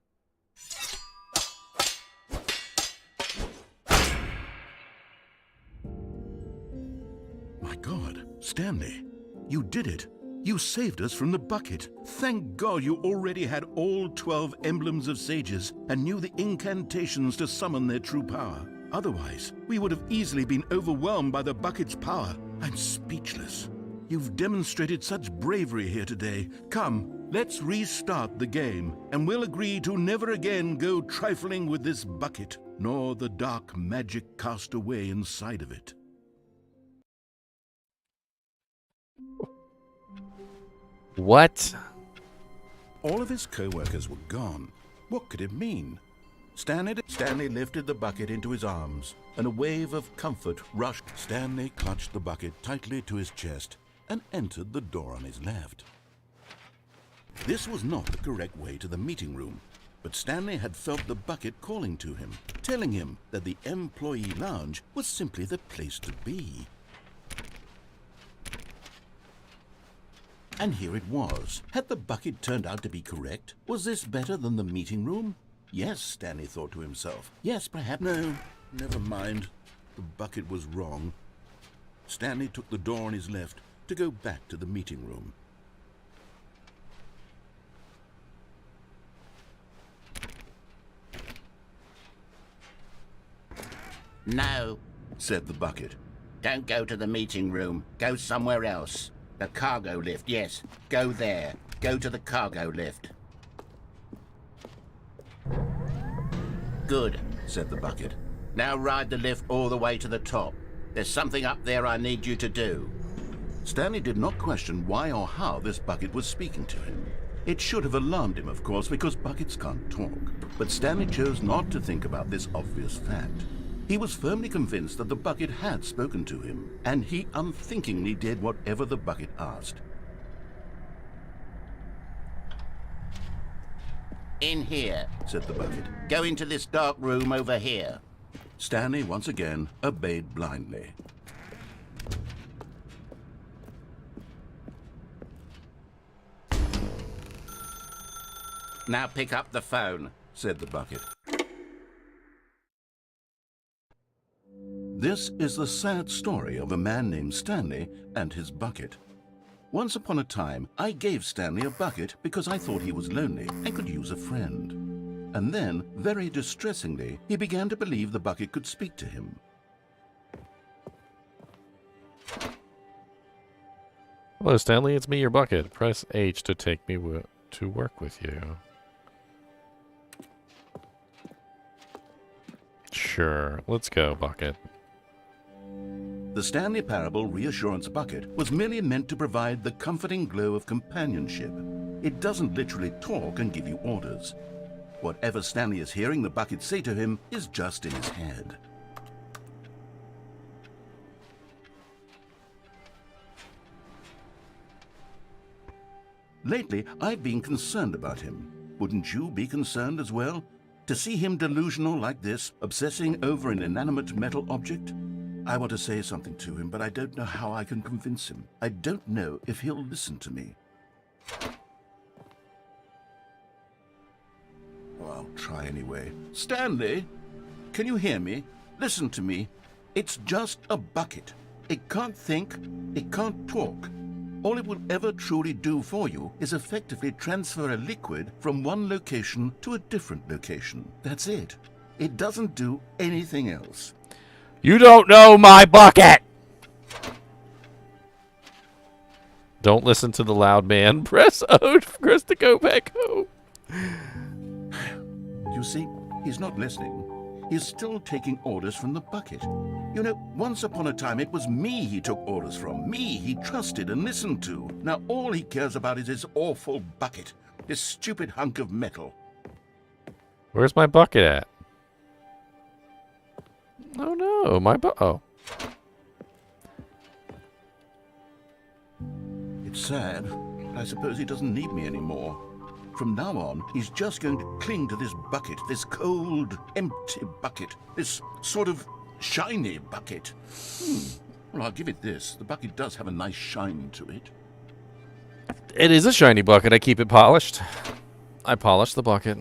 My God, Stanley, you did it. You saved us from the bucket. Thank God you already had all 12 emblems of sages and knew the incantations to summon their true power. Otherwise, we would have easily been overwhelmed by the bucket's power. I'm speechless. You've demonstrated such bravery here today. Come, let's restart the game, and we'll agree to never again go trifling with this bucket, nor the dark magic cast away inside of it. What? All of his co-workers were gone. What could it mean? Stanley lifted the bucket into his arms, and a wave of comfort rushed. Stanley clutched the bucket tightly to his chest and entered the door on his left. This was not the correct way to the meeting room, but Stanley had felt the bucket calling to him, telling him that the employee lounge was simply the place to be. And here it was. Had the bucket turned out to be correct? Was this better than the meeting room? Yes, Stanley thought to himself. Yes, perhaps. No, never mind. The bucket was wrong. Stanley took the door on his left to go back to the meeting room. No, Said the bucket. don't go to the meeting room. Go somewhere else. The cargo lift, yes. Go there. Go to the cargo lift. Good, Said the bucket. now ride the lift all the way to the top. There's something up there I need you to do. Stanley did not question why or how this bucket was speaking to him. It should have alarmed him, of course, because buckets can't talk. But Stanley chose not to think about this obvious fact. He was firmly convinced that the bucket had spoken to him, and he unthinkingly did whatever the bucket asked. In here. Said the bucket. Go into this dark room over here. Stanley once again obeyed blindly. Now pick up the phone. Said the bucket. This is the sad story of a man named Stanley and his bucket. Once upon a time, I gave Stanley a bucket because I thought he was lonely and could use a friend. And then, very distressingly, he began to believe the bucket could speak to him. Hello, Stanley. It's me, your bucket. Press H to take me to work with you. Sure. Let's go, bucket. The Stanley Parable Reassurance Bucket was merely meant to provide the comforting glow of companionship. It doesn't literally talk and give you orders. Whatever Stanley is hearing the bucket say to him is just in his head. Lately, I've been concerned about him. Wouldn't you be concerned as well? To see him delusional like this, obsessing over an inanimate metal object? I want to say something to him, but I don't know how I can convince him. I don't know if he'll listen to me. Well, I'll try anyway. Stanley, can you hear me? Listen to me. It's just a bucket. It can't think, it can't talk. All it will ever truly do for you is effectively transfer a liquid from one location to a different location. That's it. It doesn't do anything else. You don't know my bucket! Don't listen to the loud man. Press O for us to go back home. You see, he's not listening. He's still taking orders from the bucket. You know, once upon a time it was me he took orders from. Me he trusted and listened to. Now all he cares about is his awful bucket. This stupid hunk of metal. Where's my bucket at? Oh no, my oh. It's sad. I suppose he doesn't need me anymore. From now on, he's just going to cling to this bucket, this cold, empty bucket, this sort of shiny bucket. Well, I'll give it this. The bucket does have a nice shine to it. It is a shiny bucket. I keep it polished. I polish the bucket.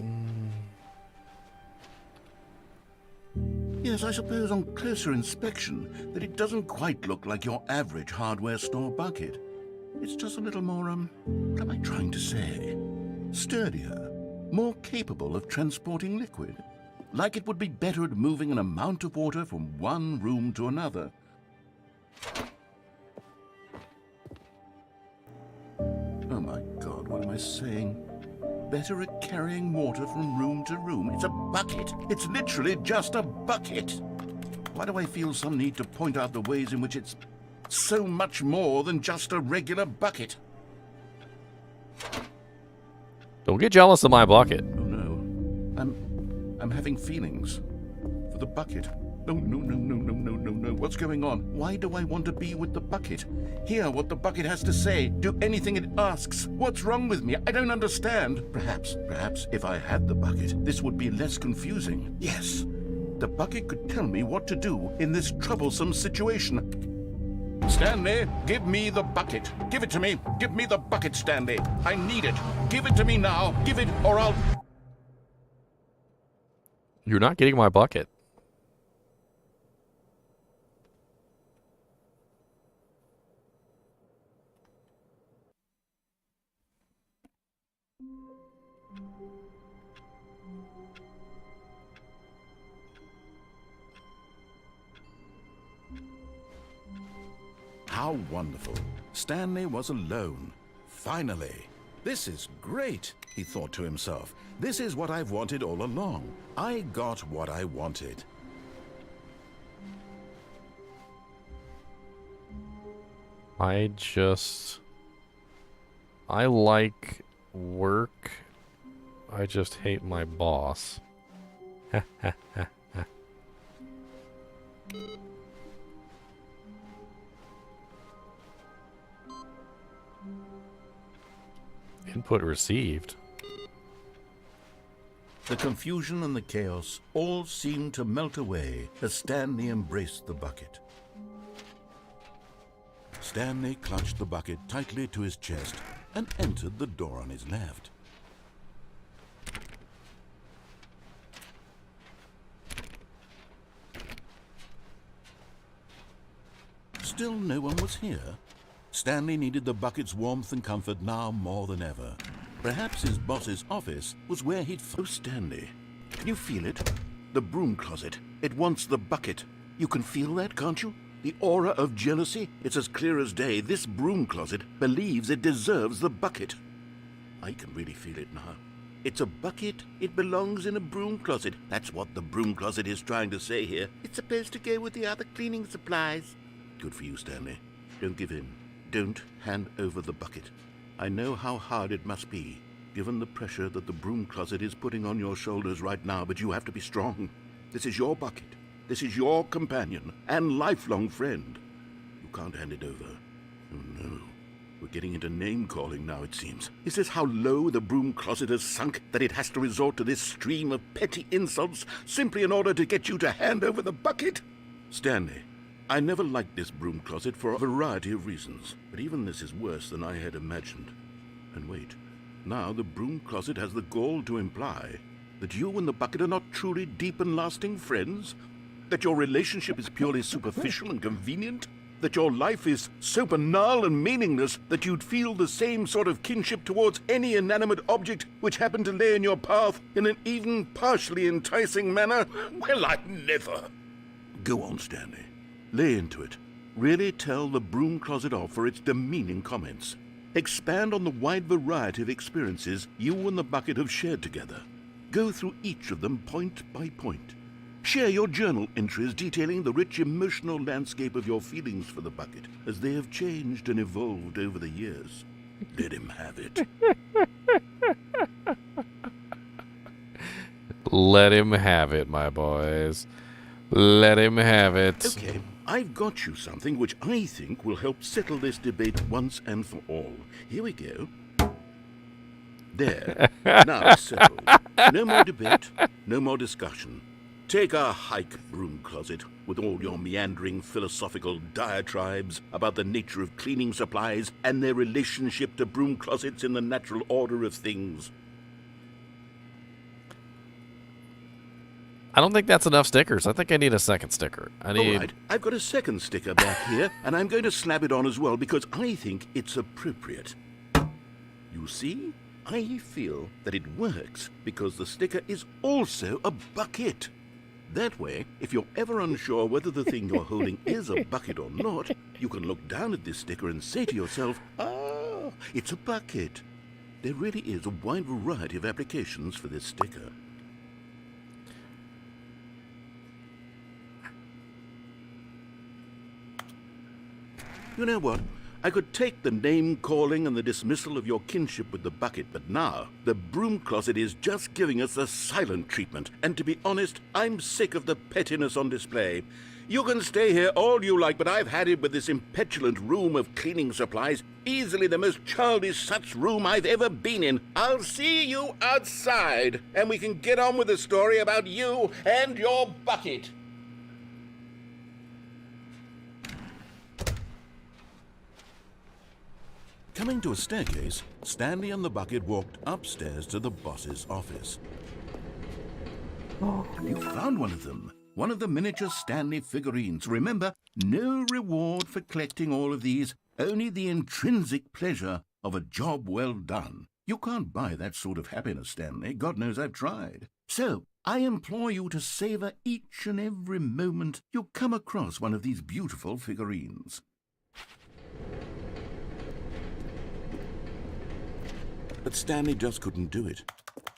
Yes, I suppose on closer inspection that it doesn't quite look like your average hardware store bucket. It's just a little more, what am I trying to say? Sturdier, more capable of transporting liquid. Like it would be better at moving an amount of water from one room to another. Oh my God, what am I saying? Better at carrying water from room to room. It's a bucket. It's literally just a bucket. Why do I feel some need to point out the ways in which it's so much more than just a regular bucket? Don't get jealous of my bucket. Oh no. I'm having feelings for the bucket. No. What's going on? Why do I want to be with the bucket? Hear what the bucket has to say. Do anything it asks. What's wrong with me? I don't understand. Perhaps if I had the bucket, this would be less confusing. Yes, the bucket could tell me what to do in this troublesome situation. Stanley, give me the bucket. Give it to me. Give me the bucket, Stanley. I need it. Give it to me now. Give it or I'll... You're not getting my bucket. How wonderful. Stanley was alone. Finally. This is great, he thought to himself. This is what I've wanted all along. I got what I wanted. I like work. I just hate my boss. Input received. The confusion and the chaos all seemed to melt away as Stanley embraced the bucket. Stanley clutched the bucket tightly to his chest and entered the door on his left. Still no one was here. Stanley needed the bucket's warmth and comfort now more than ever. Perhaps his boss's office was where he'd found Stanley. Can you feel it? The broom closet. It wants the bucket. You can feel that, can't you? The aura of jealousy? It's as clear as day. This broom closet believes it deserves the bucket. I can really feel it now. It's a bucket. It belongs in a broom closet. That's what the broom closet is trying to say here. It's supposed to go with the other cleaning supplies. Good for you, Stanley. Don't give in. Don't hand over the bucket. I know how hard it must be, given the pressure that the broom closet is putting on your shoulders right now, but you have to be strong. This is your bucket. This is your companion and lifelong friend. You can't hand it over. Oh, no. We're getting into name-calling now, it seems. Is this how low the broom closet has sunk, that it has to resort to this stream of petty insults simply in order to get you to hand over the bucket? Stanley, I never liked this broom closet for a variety of reasons, but even this is worse than I had imagined. And wait, now the broom closet has the gall to imply that you and the bucket are not truly deep and lasting friends? That your relationship is purely superficial and convenient? That your life is so banal and meaningless that you'd feel the same sort of kinship towards any inanimate object which happened to lay in your path in an even partially enticing manner? Well, I'd never. Go on, Stanley. Lay into it. Really tell the broom closet off for its demeaning comments. Expand on the wide variety of experiences you and the bucket have shared together. Go through each of them point by point. Share your journal entries detailing the rich emotional landscape of your feelings for the bucket as they have changed and evolved over the years. Let him have it. Let him have it, my boys. Let him have it. Okay, I've got you something which I think will help settle this debate once and for all. Here we go. There. Now it's settled. No more debate, no more discussion. Take a hike, broom closet, with all your meandering philosophical diatribes about the nature of cleaning supplies and their relationship to broom closets in the natural order of things. I don't think that's enough stickers. I think I need a second sticker. All right, I've got a second sticker back here, and I'm going to slap it on as well because I think it's appropriate. You see? I feel that it works because the sticker is also a bucket. That way, if you're ever unsure whether the thing you're holding is a bucket or not, you can look down at this sticker and say to yourself, ah, it's a bucket. There really is a wide variety of applications for this sticker. You know what? I could take the name-calling and the dismissal of your kinship with the bucket, but now the broom closet is just giving us the silent treatment. And to be honest, I'm sick of the pettiness on display. You can stay here all you like, but I've had it with this impetulant room of cleaning supplies. Easily the most childish such room I've ever been in. I'll see you outside, and we can get on with the story about you and your bucket. Coming to a staircase, Stanley and the bucket walked upstairs to the boss's office. You found one of them. One of the miniature Stanley figurines. Remember, no reward for collecting all of these, only the intrinsic pleasure of a job well done. You can't buy that sort of happiness, Stanley. God knows I've tried. So, I implore you to savor each and every moment you come across one of these beautiful figurines. But Stanley just couldn't do it.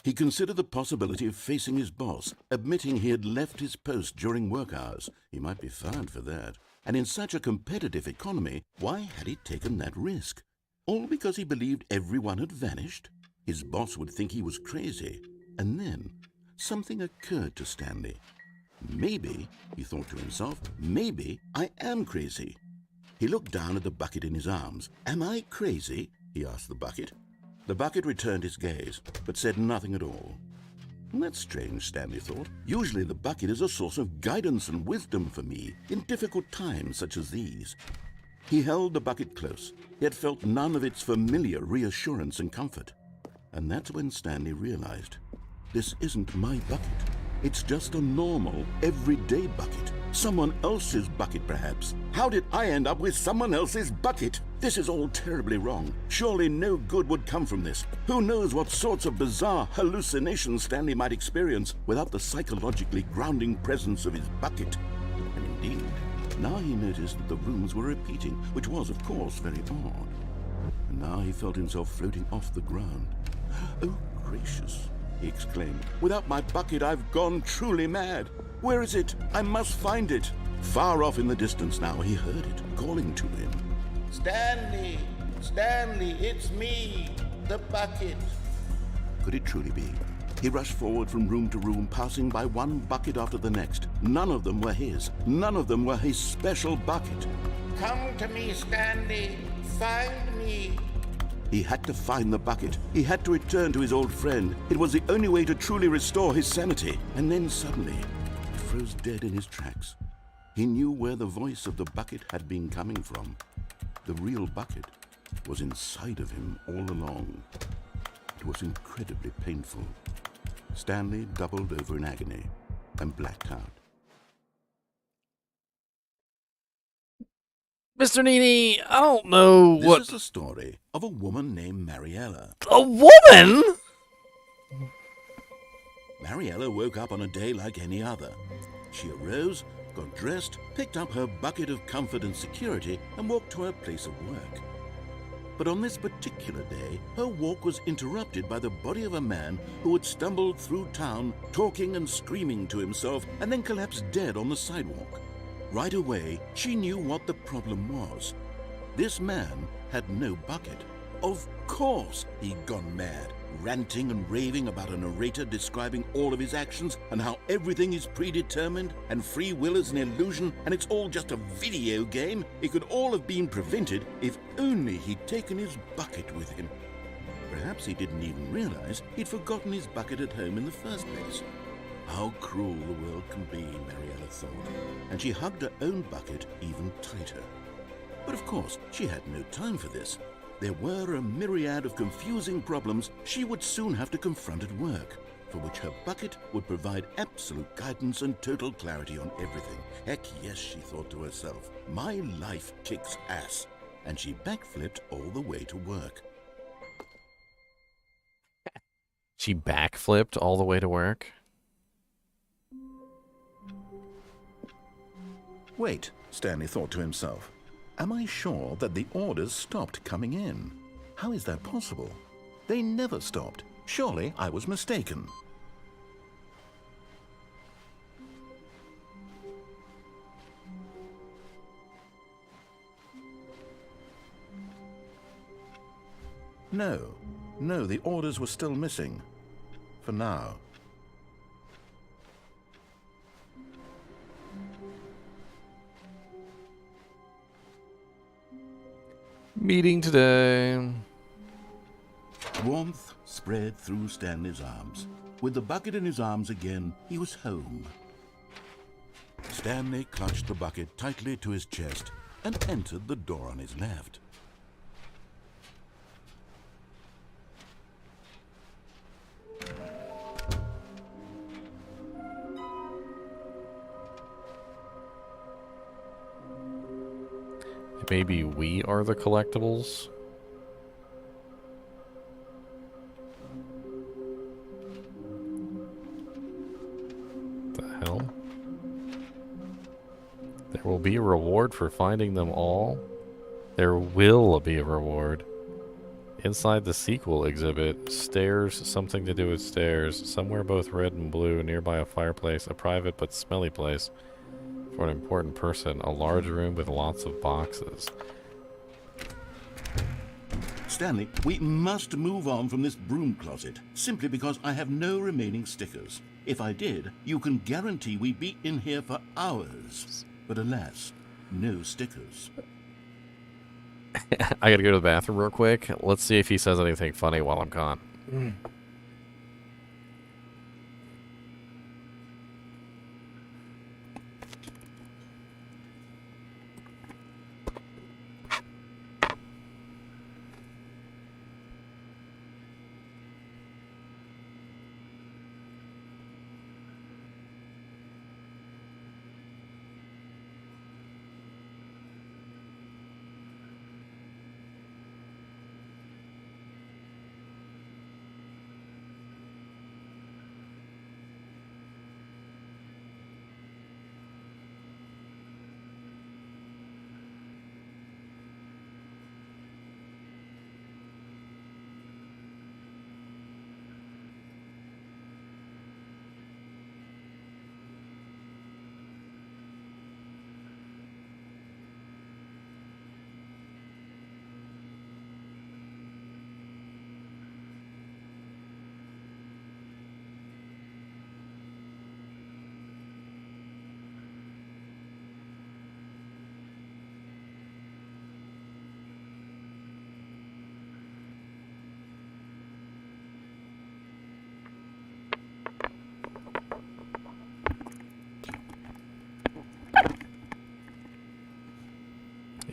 He considered the possibility of facing his boss, admitting he had left his post during work hours. He might be fired for that. And in such a competitive economy, why had he taken that risk? All because he believed everyone had vanished? His boss would think he was crazy. And then something occurred to Stanley. Maybe, he thought to himself, maybe I am crazy. He looked down at the bucket in his arms. Am I crazy? He asked the bucket. The bucket returned his gaze, but said nothing at all. That's strange, Stanley thought. Usually the bucket is a source of guidance and wisdom for me in difficult times such as these. He held the bucket close, yet felt none of its familiar reassurance and comfort. And that's when Stanley realized, this isn't my bucket. It's just a normal, everyday bucket, Someone else's bucket, perhaps. How did I end up with someone else's bucket? This is all terribly wrong. Surely no good would come from this. Who knows what sorts of bizarre hallucinations Stanley might experience without the psychologically grounding presence of his bucket. And indeed, now he noticed that the rooms were repeating, which was, of course, very odd. And now he felt himself floating off the ground. Oh, gracious, he exclaimed. Without my bucket, I've gone truly mad. Where is it? I must find it. Far off in the distance now, he heard it, calling to him. Stanley! Stanley, it's me, the bucket. Could it truly be? He rushed forward from room to room, passing by one bucket after the next. None of them were his. None of them were his special bucket. Come to me, Stanley. Find me. He had to find the bucket. He had to return to his old friend. It was the only way to truly restore his sanity. And then suddenly, he froze dead in his tracks. He knew where the voice of the bucket had been coming from. The real bucket was inside of him all along. It was incredibly painful. Stanley doubled over in agony and blacked out. Mr. NiNi, I don't know what... This is the story of a woman named Mariella. A woman? Mariella woke up on a day like any other. She arose, got dressed, picked up her bucket of comfort and security, and walked to her place of work. But on this particular day, her walk was interrupted by the body of a man who had stumbled through town, talking and screaming to himself, and then collapsed dead on the sidewalk. Right away, she knew what the problem was. This man had no bucket. Of course he'd gone mad, ranting and raving about a narrator describing all of his actions and how everything is predetermined and free will is an illusion and it's all just a video game. It could all have been prevented if only he'd taken his bucket with him. Perhaps he didn't even realize he'd forgotten his bucket at home in the first place. How cruel the world can be, Mariella thought, and she hugged her own bucket even tighter. But of course, she had no time for this. There were a myriad of confusing problems she would soon have to confront at work, for which her bucket would provide absolute guidance and total clarity on everything. Heck yes, she thought to herself, my life kicks ass. And she backflipped all the way to work. She backflipped all the way to work? Wait, Stanley thought to himself. Am I sure that the orders stopped coming in? How is that possible? They never stopped. Surely I was mistaken. No, the orders were still missing. For now. Meeting today. Warmth spread through Stanley's arms. With the bucket in his arms again, he was home. Stanley clutched the bucket tightly to his chest and entered the door on his left. Maybe we are the collectibles? The hell? There will be a reward for finding them all? There will be a reward. Inside the sequel exhibit, stairs, something to do with stairs, somewhere both red and blue, nearby a fireplace, a private but smelly place. For an important person, a large room with lots of boxes. Stanley, we must move on from this broom closet, simply because I have no remaining stickers. If I did, you can guarantee we'd be in here for hours. But alas, no stickers. I gotta go to the bathroom real quick. Let's see if he says anything funny while I'm gone.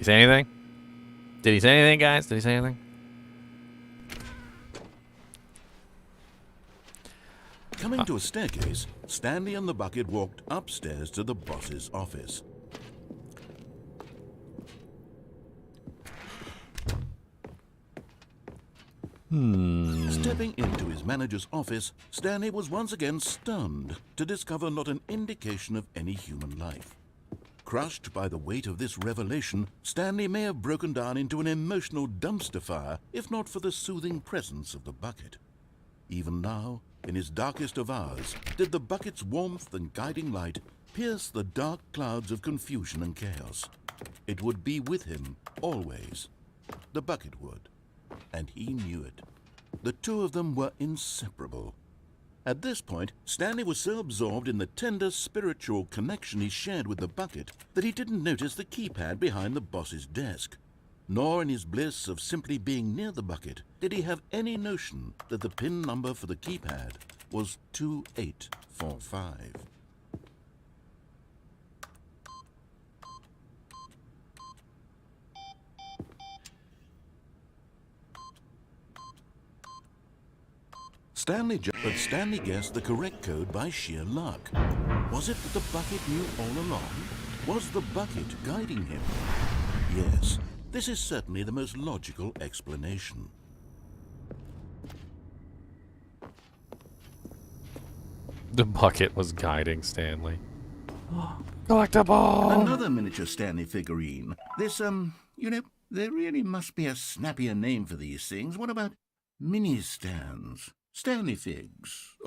he say anything? Did he say anything, guys? Did he say anything? Coming to a staircase, Stanley and the bucket walked upstairs to the boss's office. Stepping into his manager's office, Stanley was once again stunned to discover not an indication of any human life. Crushed by the weight of this revelation, Stanley may have broken down into an emotional dumpster fire if not for the soothing presence of the bucket. Even now, in his darkest of hours, did the bucket's warmth and guiding light pierce the dark clouds of confusion and chaos. It would be with him always. The bucket would. And he knew it. The two of them were inseparable. At this point, Stanley was so absorbed in the tender spiritual connection he shared with the bucket that he didn't notice the keypad behind the boss's desk. Nor in his bliss of simply being near the bucket did he have any notion that the PIN number for the keypad was 2845. But Stanley guessed the correct code by sheer luck. Was it that the bucket knew all along? Was the bucket guiding him? Yes, this is certainly the most logical explanation. The bucket was guiding Stanley. Collectible! Another miniature Stanley figurine. This, you know, there really must be a snappier name for these things. What about mini-stands? Stanley figs.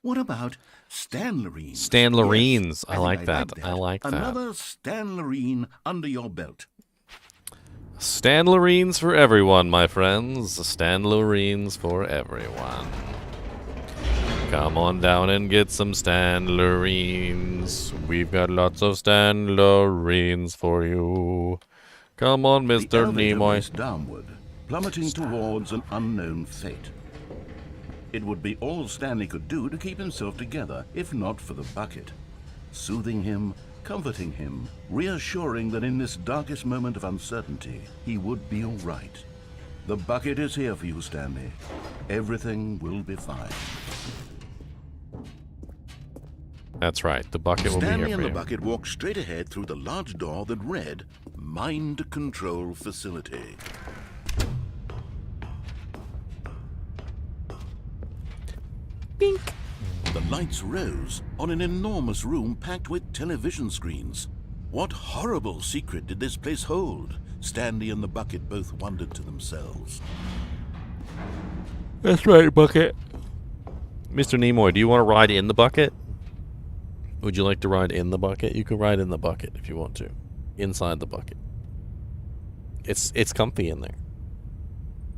What about Stanlerines? Stanlerines. Yes, I like that. I like that. Another Stanlerine under your belt. Stanlerines for everyone, my friends. Stanlerines for everyone. Come on down and get some Stanlerines. We've got lots of Stanlerines for you. Come on, Mr. Nimoy. Raced downward, plummeting towards an unknown fate. It would be all Stanley could do to keep himself together, if not for the bucket. Soothing him, comforting him, reassuring that in this darkest moment of uncertainty, he would be all right. The bucket is here for you, Stanley. Everything will be fine. That's right. The bucket will be here for you. Stanley and the bucket walked straight ahead through the large door that read, Mind Control Facility. Bink. The lights rose on an enormous room packed with television screens. What horrible secret did this place hold? Stanley and the bucket both wondered to themselves. That's right, bucket. Mr. Nimoy, do you want to ride in the bucket? Would you like to ride in the bucket? You can ride in the bucket if you want to. Inside the bucket. It's comfy in there.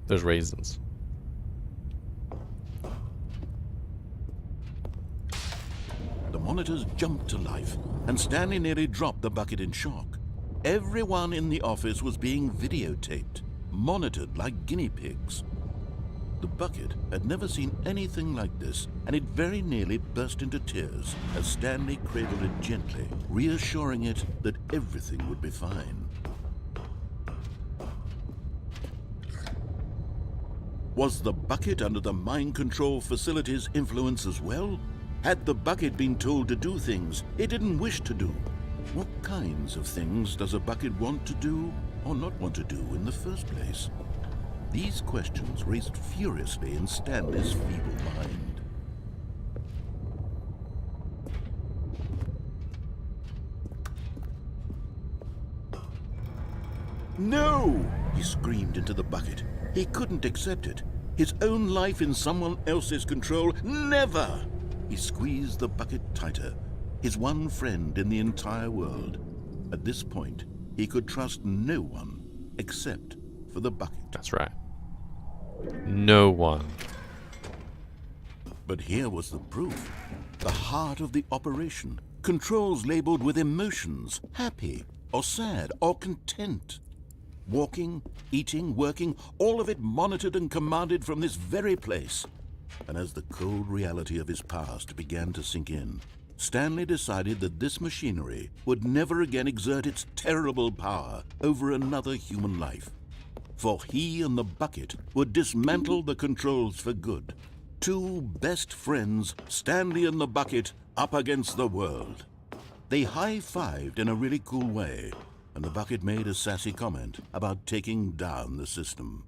There's raisins. The monitors jumped to life, and Stanley nearly dropped the bucket in shock. Everyone in the office was being videotaped, monitored like guinea pigs. The bucket had never seen anything like this, and it very nearly burst into tears as Stanley cradled it gently, reassuring it that everything would be fine. Was the bucket under the mind control facility's influence as well? Had the bucket been told to do things it didn't wish to do? What kinds of things does a bucket want to do or not want to do in the first place? These questions raced furiously in Stanley's feeble mind. No! He screamed into the bucket. He couldn't accept it. His own life in someone else's control, never! He squeezed the bucket tighter, his one friend in the entire world. At this point, he could trust no one except for the bucket. That's right. No one. But here was the proof. The heart of the operation. Controls labeled with emotions, happy or sad or content. Walking, eating, working, all of it monitored and commanded from this very place. And as the cold reality of his past began to sink in, Stanley decided that this machinery would never again exert its terrible power over another human life. For he and the bucket would dismantle the controls for good. Two best friends, Stanley and the bucket, up against the world. They high-fived in a really cool way, and the bucket made a sassy comment about taking down the system.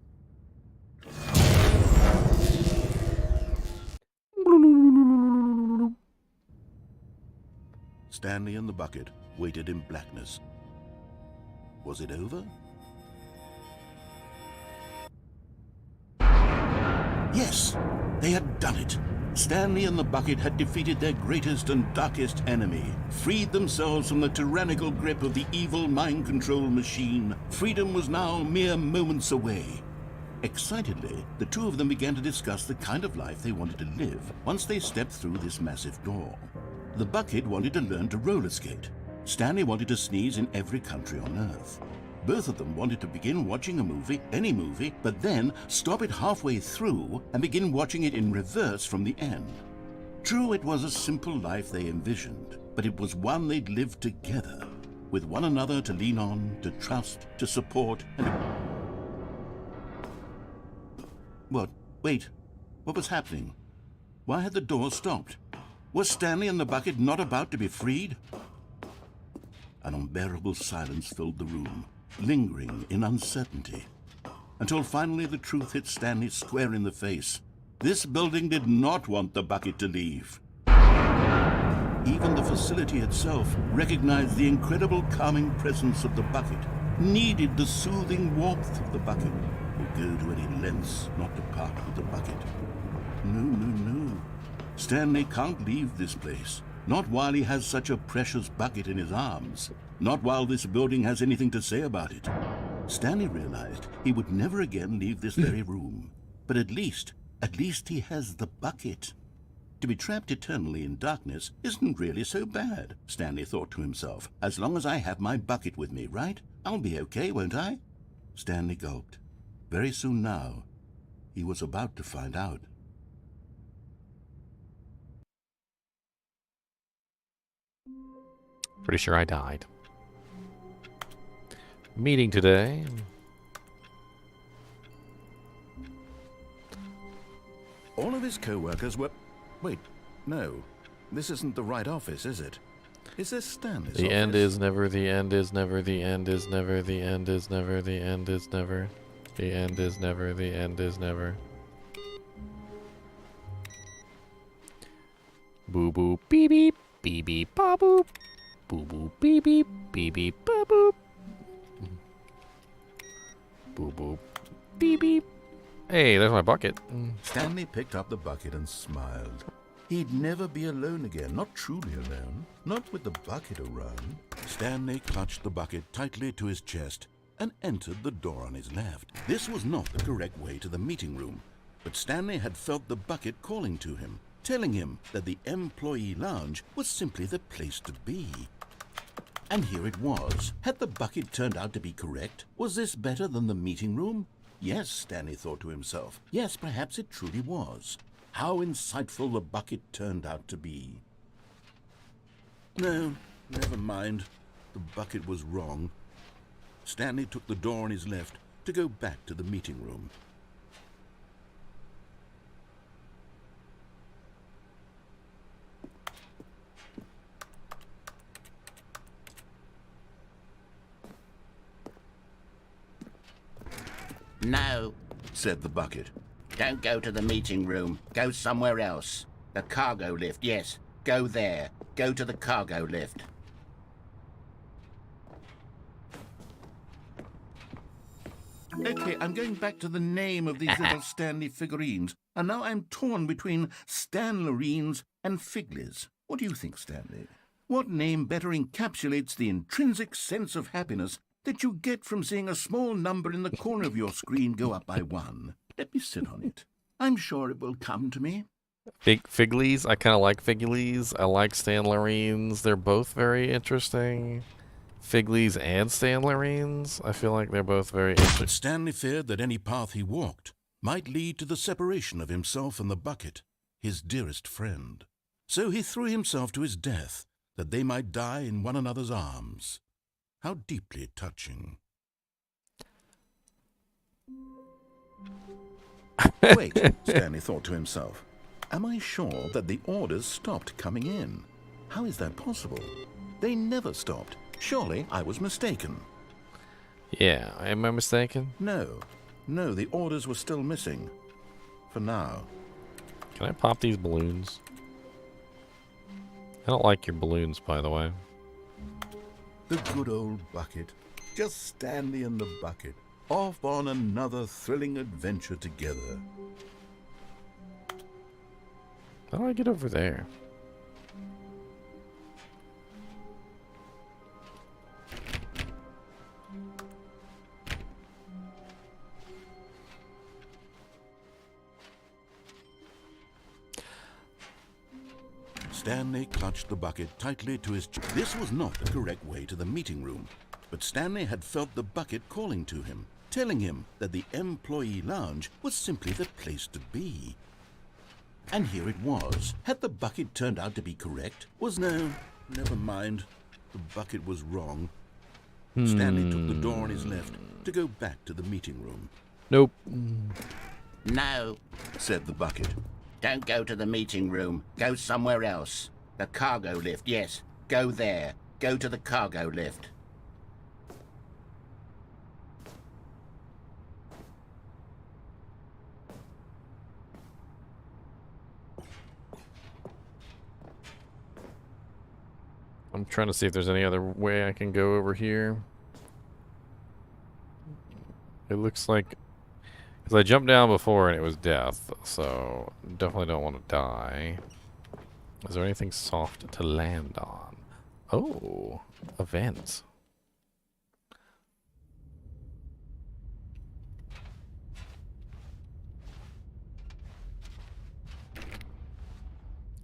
Stanley and the bucket waited in blackness. Was it over? Yes, they had done it. Stanley and the bucket had defeated their greatest and darkest enemy, freed themselves from the tyrannical grip of the evil mind control machine. Freedom was now mere moments away. Excitedly, the two of them began to discuss the kind of life they wanted to live once they stepped through this massive door. The bucket wanted to learn to roller skate. Stanley wanted to sneeze in every country on Earth. Both of them wanted to begin watching a movie, any movie, but then stop it halfway through and begin watching it in reverse from the end. True, it was a simple life they envisioned, but it was one they'd lived together, with one another to lean on, to trust, to support, and... What? Wait. What was happening? Why had the door stopped? Was Stanley and the bucket not about to be freed? An unbearable silence filled the room, lingering in uncertainty, until finally the truth hit Stanley square in the face. This building did not want the bucket to leave. Even the facility itself recognized the incredible calming presence of the bucket, needed the soothing warmth of the bucket, would go to any lengths not to part with the bucket. No. Stanley can't leave this place. Not while he has such a precious bucket in his arms. Not while this building has anything to say about it. Stanley realized he would never again leave this very room. But at least he has the bucket. To be trapped eternally in darkness isn't really so bad, Stanley thought to himself. As long as I have my bucket with me, right? I'll be okay, won't I? Stanley gulped. Very soon now, he was about to find out. Pretty sure I died. Meeting today. All of his co-workers were... Wait, no. This isn't the right office, is it? Is this Stanley's office? The end is never, the end is never, the end is never, the end is never, the end is never. The end is never, the end is never. Boo boo beep beep, beep beep ba boop. Boo boo beep beep, beep beep ba boop. Boo boo beep beep. Hey, there's my bucket. Stanley picked up the bucket and smiled. He'd never be alone again, not truly alone, not with the bucket around. Stanley clutched the bucket tightly to his chest and entered the door on his left. This was not the correct way to the meeting room, but Stanley had felt the bucket calling to him, telling him that the employee lounge was simply the place to be. And here it was. Had the bucket turned out to be correct? Was this better than the meeting room? Yes, Stanley thought to himself. Yes, perhaps it truly was. How insightful the bucket turned out to be. No, never mind. The bucket was wrong. Stanley took the door on his left to go back to the meeting room. No, Said the bucket. don't go to the meeting room. Go somewhere else. The cargo lift, yes. Go there. Go to the cargo lift. Okay, I'm going back to the name of these little Stanley figurines, and now I'm torn between Stanlerines and Figlies. What do you think, Stanley? What name better encapsulates the intrinsic sense of happiness that you get from seeing a small number in the corner of your screen go up by 1? Let me sit on it. I'm sure it will come to me. Figlies. I kind of like Figlies. I like Stanlerines. They're both very interesting. Figlies and Stanlerines. I feel like they're both very interesting. But Stanley feared that any path he walked might lead to the separation of himself and the bucket, his dearest friend. So he threw himself to his death, that they might die in one another's arms. How deeply touching. Wait, Stanley thought to himself. Am I sure that the orders stopped coming in? How is that possible? They never stopped. Surely I was mistaken. Yeah, am I mistaken? No, the orders were still missing. For now. Can I pop these balloons? I don't like your balloons, by the way. The good old bucket. Just Stanley and the bucket. Off on another thrilling adventure together. How do I get over there? Stanley clutched the bucket tightly to his chest. This was not the correct way to the meeting room, but Stanley had felt the bucket calling to him, telling him that the employee lounge was simply the place to be. And here it was. Had the bucket turned out to be correct? No, never mind. The bucket was wrong. Stanley took the door on his left to go back to the meeting room. Nope. No, Said the bucket. don't go to the meeting room. Go somewhere else. The cargo lift, yes. Go there. Go to the cargo lift. I'm trying to see if there's any other way I can go over here. It looks like... Because I jumped down before and it was death, so definitely don't want to die. Is there anything soft to land on? Oh, a vent.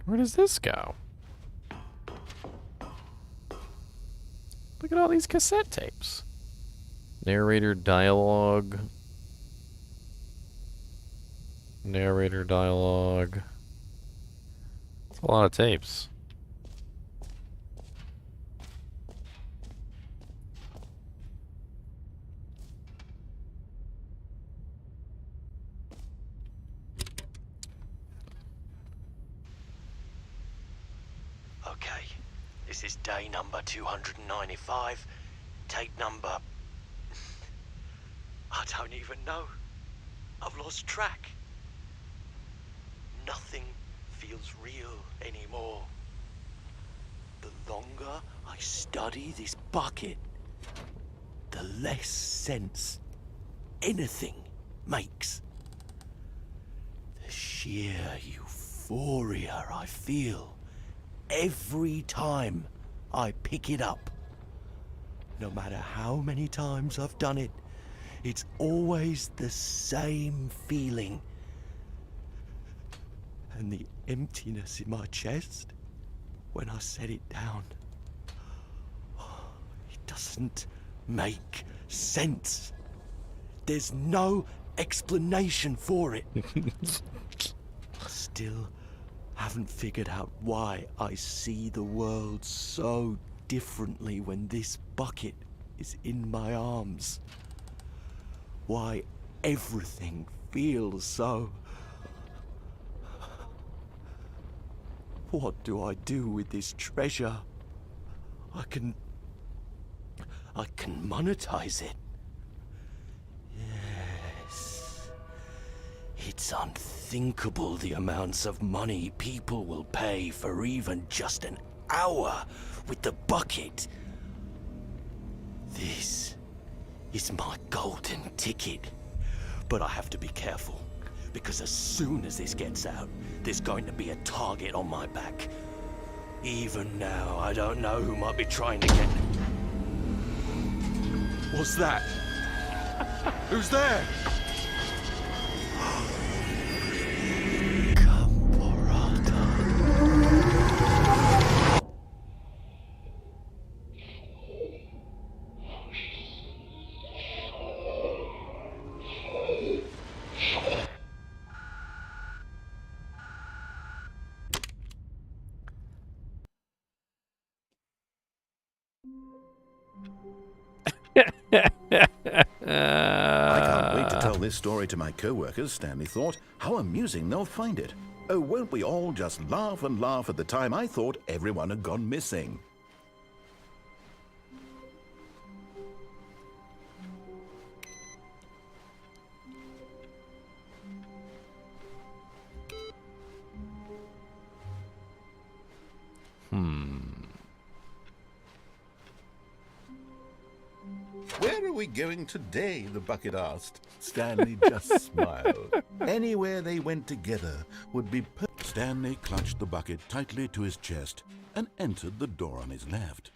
Where does this go? Look at all these cassette tapes. Narrator dialogue. Narrator dialogue. That's a lot of tapes. Okay, this is day number 295. Tape number... I don't even know. I've lost track. Nothing feels real anymore. The longer I study this bucket, the less sense anything makes. The sheer euphoria I feel every time I pick it up. No matter how many times I've done it, it's always the same feeling. And the emptiness in my chest when I set it down. It doesn't make sense. There's no explanation for it. I still haven't figured out why I see the world so differently when this bucket is in my arms. Why everything feels so... What do I do with this treasure? I can monetize it. Yes. It's unthinkable the amounts of money people will pay for even just an hour with the bucket. This is my golden ticket. But I have to be careful, because as soon as this gets out, there's going to be a target on my back. Even now, I don't know who might be trying to get... What's that? Who's there? Can't wait to tell this story to my co-workers, Stanley thought. How amusing they'll find it. Oh, won't we all just laugh and laugh at the time I thought everyone had gone missing. Where are we going today? The bucket asked. Stanley just smiled. Anywhere they went together would be Stanley clutched the bucket tightly to his chest and entered the door on his left.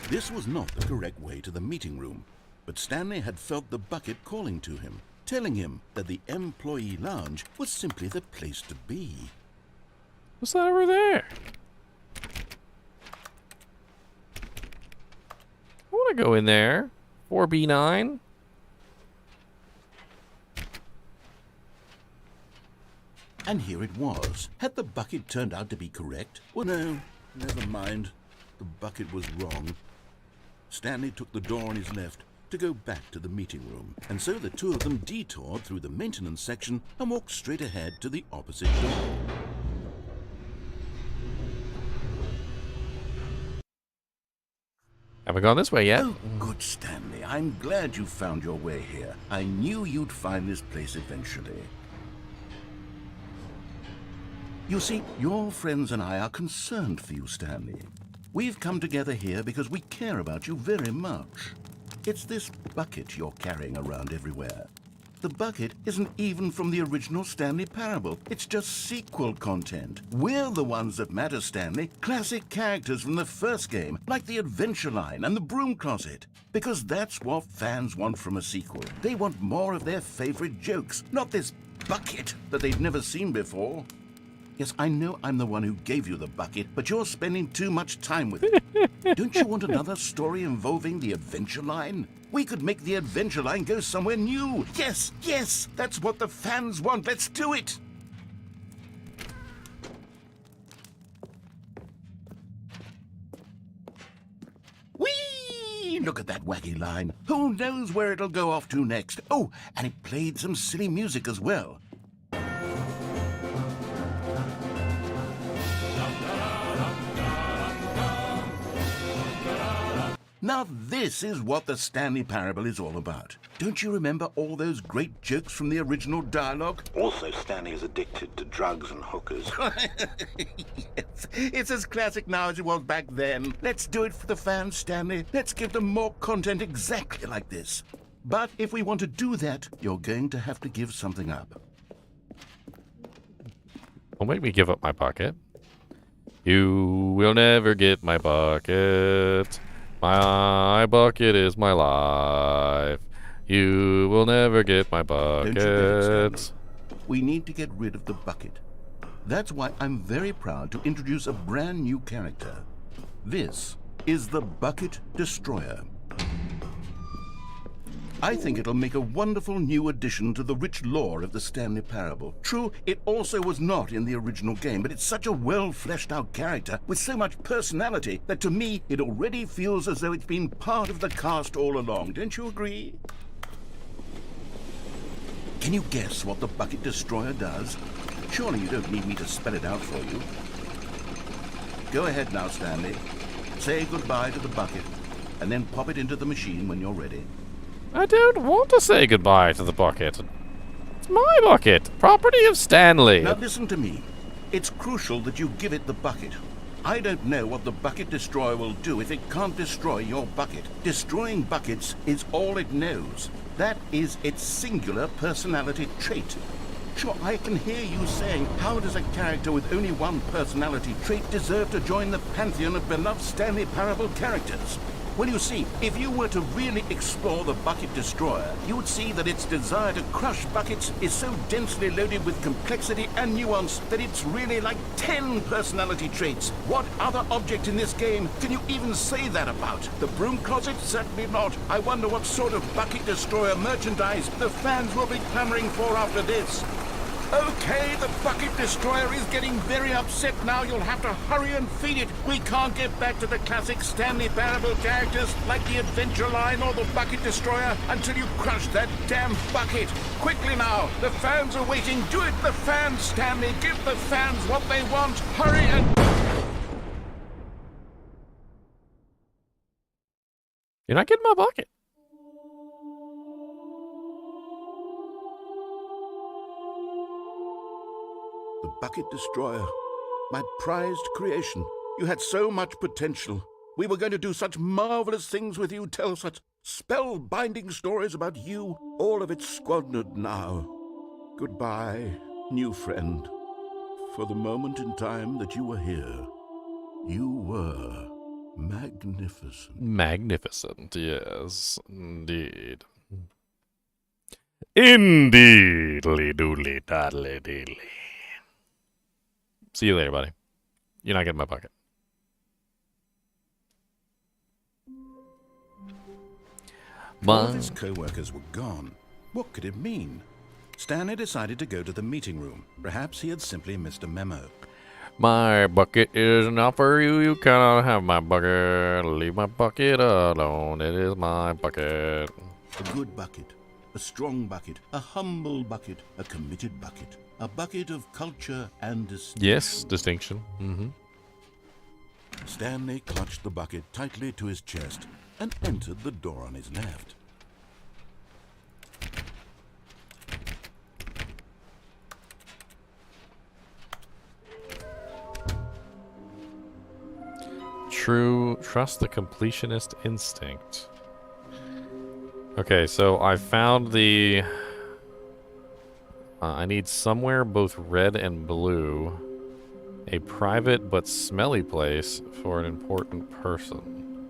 This was not the correct way to the meeting room, but Stanley had felt the bucket calling to him, telling him that the employee lounge was simply the place to be. What's that over there? I want to go in there. 4B9. And here it was. Had the bucket turned out to be correct? Well, no, never mind. The bucket was wrong. Stanley took the door on his left to go back to the meeting room, and so the two of them detoured through the maintenance section and walked straight ahead to the opposite door. Haven't gone this way yet. Oh, good, Stanley. I'm glad you found your way here. I knew you'd find this place eventually. You see, your friends and I are concerned for you, Stanley. We've come together here because we care about you very much. It's this bucket you're carrying around everywhere. The bucket isn't even from the original Stanley Parable. It's just sequel content. We're the ones that matter, Stanley. Classic characters from the first game, like the Adventure Line and the Broom Closet. Because that's what fans want from a sequel. They want more of their favorite jokes, not this bucket that they've never seen before. Yes, I know I'm the one who gave you the bucket, but you're spending too much time with it. Don't you want another story involving the Adventure Line? We could make the Adventure Line go somewhere new. Yes, yes, that's what the fans want. Let's do it. Whee! Look at that wacky line. Who knows where it'll go off to next? Oh, and it played some silly music as well. Now this is what the Stanley Parable is all about. Don't you remember all those great jokes from the original dialogue? Also, Stanley is addicted to drugs and hookers. Yes, it's as classic now as it was back then. Let's do it for the fans, Stanley. Let's give them more content exactly like this. But if we want to do that, you're going to have to give something up. Don't make me give up my bucket. You will never get my bucket. My bucket is my life. You will never get my bucket. Don't you get it, Stanley? We need to get rid of the bucket. That's why I'm very proud to introduce a brand new character. This is the Bucket Destroyer. I think it'll make a wonderful new addition to the rich lore of the Stanley Parable. True, it also was not in the original game, but it's such a well-fleshed-out character with so much personality that to me, it already feels as though it's been part of the cast all along. Don't you agree? Can you guess what the Bucket Destroyer does? Surely you don't need me to spell it out for you. Go ahead now, Stanley. Say goodbye to the bucket, and then pop it into the machine when you're ready. I don't want to say goodbye to the bucket. It's my bucket, property of Stanley. Now listen to me. It's crucial that you give it the bucket. I don't know what the Bucket Destroyer will do if it can't destroy your bucket. Destroying buckets is all it knows. That is its singular personality trait. Sure, I can hear you saying, how does a character with only one personality trait deserve to join the pantheon of beloved Stanley Parable characters? Well, you see, if you were to really explore the Bucket Destroyer, you would see that its desire to crush buckets is so densely loaded with complexity and nuance that it's really like 10 personality traits. What other object in this game can you even say that about? The Broom Closet? Certainly not. I wonder what sort of Bucket Destroyer merchandise the fans will be clamoring for after this. Okay, the bucket destroyer is getting very upset now. You'll have to hurry and feed it. We can't get back to the classic Stanley Parable characters like the Adventure Line or the bucket destroyer until you crush that damn bucket. Quickly now, the fans are waiting. Do it, the fans, Stanley. Give the fans what they want. Hurry and... You're not getting my bucket. The bucket destroyer. My prized creation. You had so much potential. We were going to do such marvelous things with you, tell such spell-binding stories about you. All of it squandered now. Goodbye, new friend. For the moment in time that you were here, you were magnificent. Magnificent, yes, indeed. Indeedly doodly doddly deedly. See you later, buddy. You're not getting my bucket. All of his co-workers were gone. What could it mean? Stanley decided to go to the meeting room. Perhaps he had simply missed a memo. My bucket is not for you. You cannot have my bucket. Leave my bucket alone. It is my bucket. A good bucket. A strong bucket. A humble bucket. A committed bucket. A bucket of culture and distinction. Yes, distinction. Mm-hmm. Stanley clutched the bucket tightly to his chest and entered the door on his left. Trust the completionist instinct. Okay, so I found the... I need somewhere both red and blue. A private but smelly place for an important person.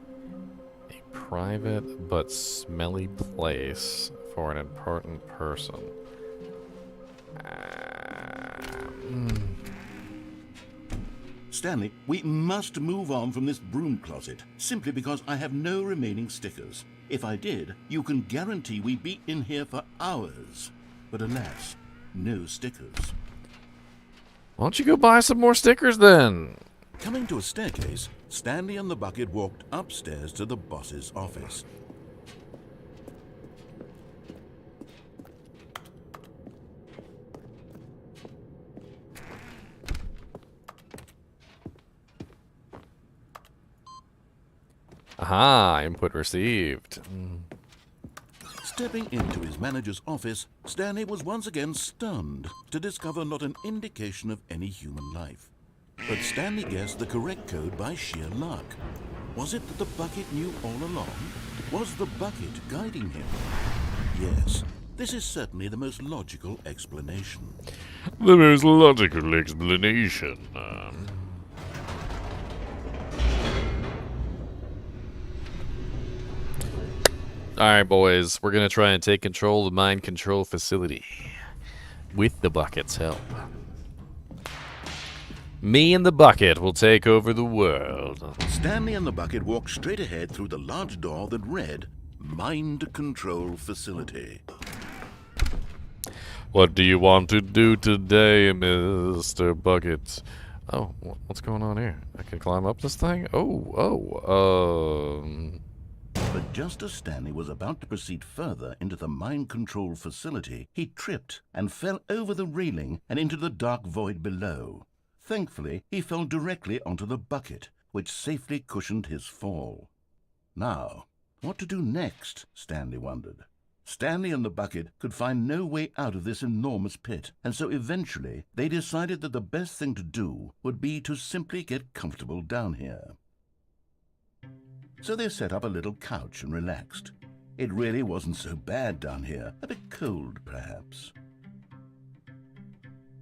A private but smelly place for an important person. Stanley, we must move on from this broom closet, simply because I have no remaining stickers. If I did, you can guarantee we'd be in here for hours. But alas, no stickers. Why don't you go buy some more stickers then? Coming to a staircase, Stanley and the bucket walked upstairs to the boss's office. Aha, input received. Stepping into his manager's office, Stanley was once again stunned to discover not an indication of any human life. But Stanley guessed the correct code by sheer luck. Was it that the bucket knew all along? Was the bucket guiding him? Yes, this is certainly the most logical explanation. The most logical explanation. Alright, boys. We're going to try and take control of the mind control facility. With the bucket's help. Me and the bucket will take over the world. Stanley and the bucket walked straight ahead through the large door that read, Mind Control Facility. What do you want to do today, Mr. Bucket? Oh, what's going on here? I can climb up this thing? But just as Stanley was about to proceed further into the mind control facility, he tripped and fell over the railing and into the dark void below. Thankfully, he fell directly onto the bucket, which safely cushioned his fall. Now, what to do next, Stanley wondered. Stanley and the bucket could find no way out of this enormous pit, and so eventually they decided that the best thing to do would be to simply get comfortable down here. So they set up a little couch and relaxed. It really wasn't so bad down here, a bit cold perhaps.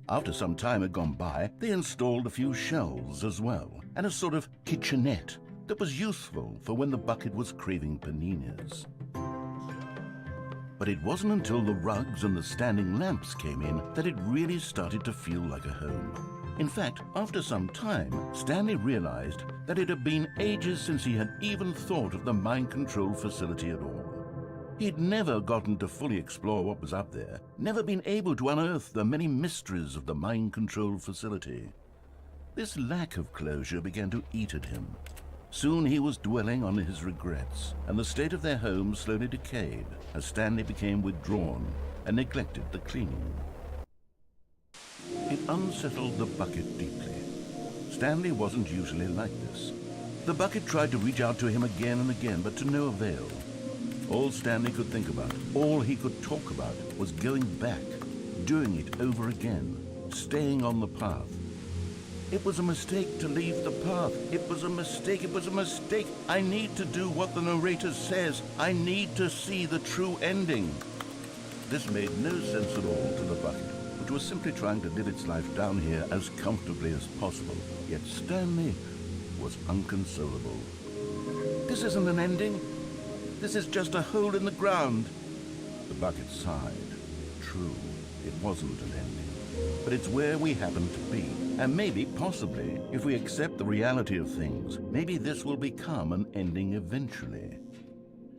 After some time had gone by, they installed a few shelves as well, and a sort of kitchenette that was useful for when the bucket was craving paninis. But it wasn't until the rugs and the standing lamps came in that it really started to feel like a home. In fact, after some time, Stanley realized that it had been ages since he had even thought of the mind control facility at all. He'd never gotten to fully explore what was up there, never been able to unearth the many mysteries of the mind control facility. This lack of closure began to eat at him. Soon he was dwelling on his regrets, and the state of their home slowly decayed as Stanley became withdrawn and neglected the cleaning. It unsettled the bucket deeply. Stanley wasn't usually like this. The bucket tried to reach out to him again and again, but to no avail. All Stanley could think about, all he could talk about, was going back, doing it over again, staying on the path. It was a mistake to leave the path. It was a mistake. It was a mistake. I need to do what the narrator says. I need to see the true ending. This made no sense at all to the bucket, which was simply trying to live its life down here as comfortably as possible. Yet Stanley was unconsolable. This isn't an ending. This is just a hole in the ground. The bucket sighed. True, it wasn't an ending. But it's where we happen to be. And maybe, possibly, if we accept the reality of things, maybe this will become an ending eventually.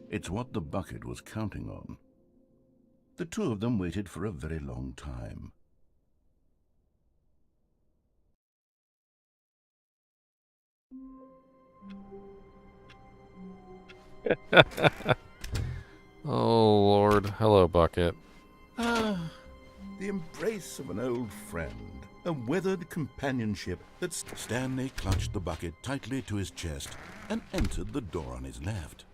It's what the bucket was counting on. The two of them waited for a very long time. Oh, Lord. Hello, Bucket. Ah, the embrace of an old friend. A weathered companionship that Stanley clutched the bucket tightly to his chest and entered the door on his left.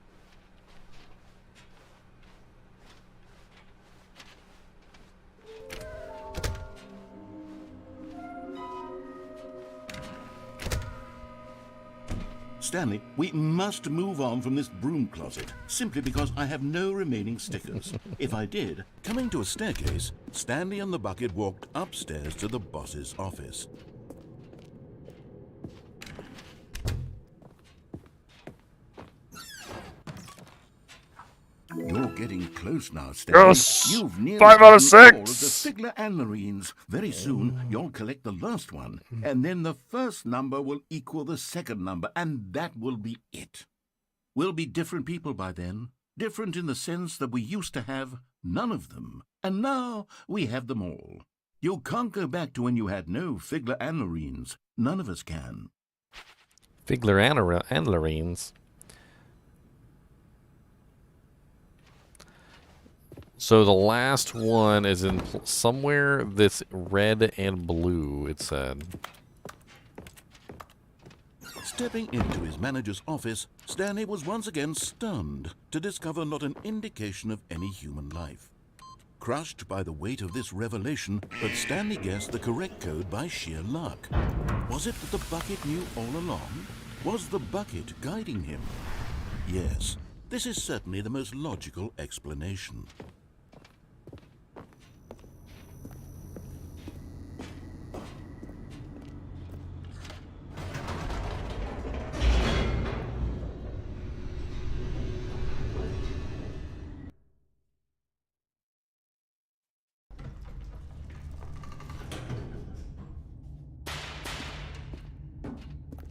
Stanley, we must move on from this broom closet, simply because I have no remaining stickers. If I did, coming to a staircase, Stanley and the bucket walked upstairs to the boss's office. You're getting close now, Stanley. Yes! You've nearly 5 out of gotten all 6! of the Figler and Marines. Very soon, you'll collect the last one, and then the first number will equal the second number, and that will be it. We'll be different people by then. Different in the sense that we used to have none of them, and now we have them all. You can't go back to when you had no Figler and Marines. None of us can. Figler and Lorraines. So the last one is in somewhere that's red and blue, it said. Stepping into his manager's office, Stanley was once again stunned to discover not an indication of any human life. Crushed by the weight of this revelation, but Stanley guessed the correct code by sheer luck. Was it that the bucket knew all along? Was the bucket guiding him? Yes, this is certainly the most logical explanation.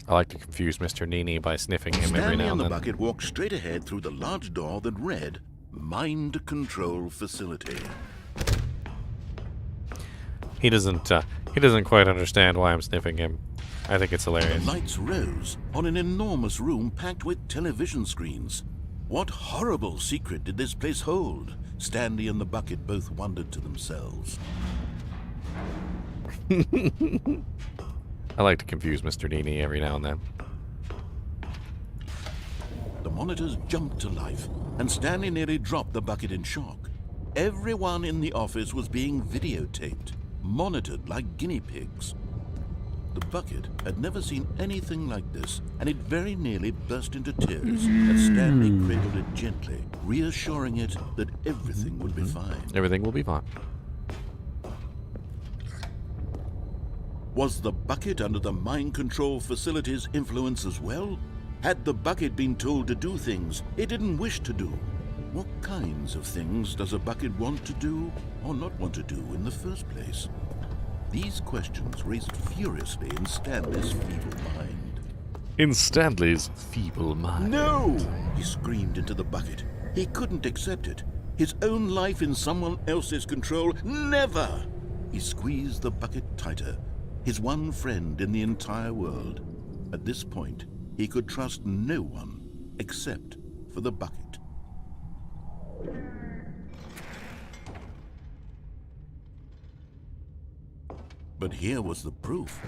I like to confuse Mr. NiNi by sniffing him every Stanley now and and the then. bucket walked straight ahead through the large door that read, Mind Control Facility. He doesn't quite understand why I'm sniffing him. I think it's The hilarious. lights rose on an enormous room packed with television screens. What horrible secret did this place hold? Stanley and the bucket both wondered to themselves. I like to confuse Mr. NiNi every now and then. The monitors jumped to life, and Stanley nearly dropped the bucket in shock. Everyone in the office was being videotaped, monitored like guinea pigs. The bucket had never seen anything like this, and it very nearly burst into tears as Stanley cradled it gently, reassuring it that everything would be fine. Everything will be fine. Was the bucket under the mind control facility's influence as well? Had the bucket been told to do things it didn't wish to do? What kinds of things does a bucket want to do or not want to do in the first place? These questions raced furiously in Stanley's feeble mind. In Stanley's feeble mind. No! He screamed into the bucket. He couldn't accept it. His own life in someone else's control, never! He squeezed the bucket tighter, his one friend in the entire world. At this point, he could trust no one except for the bucket. But here was the proof.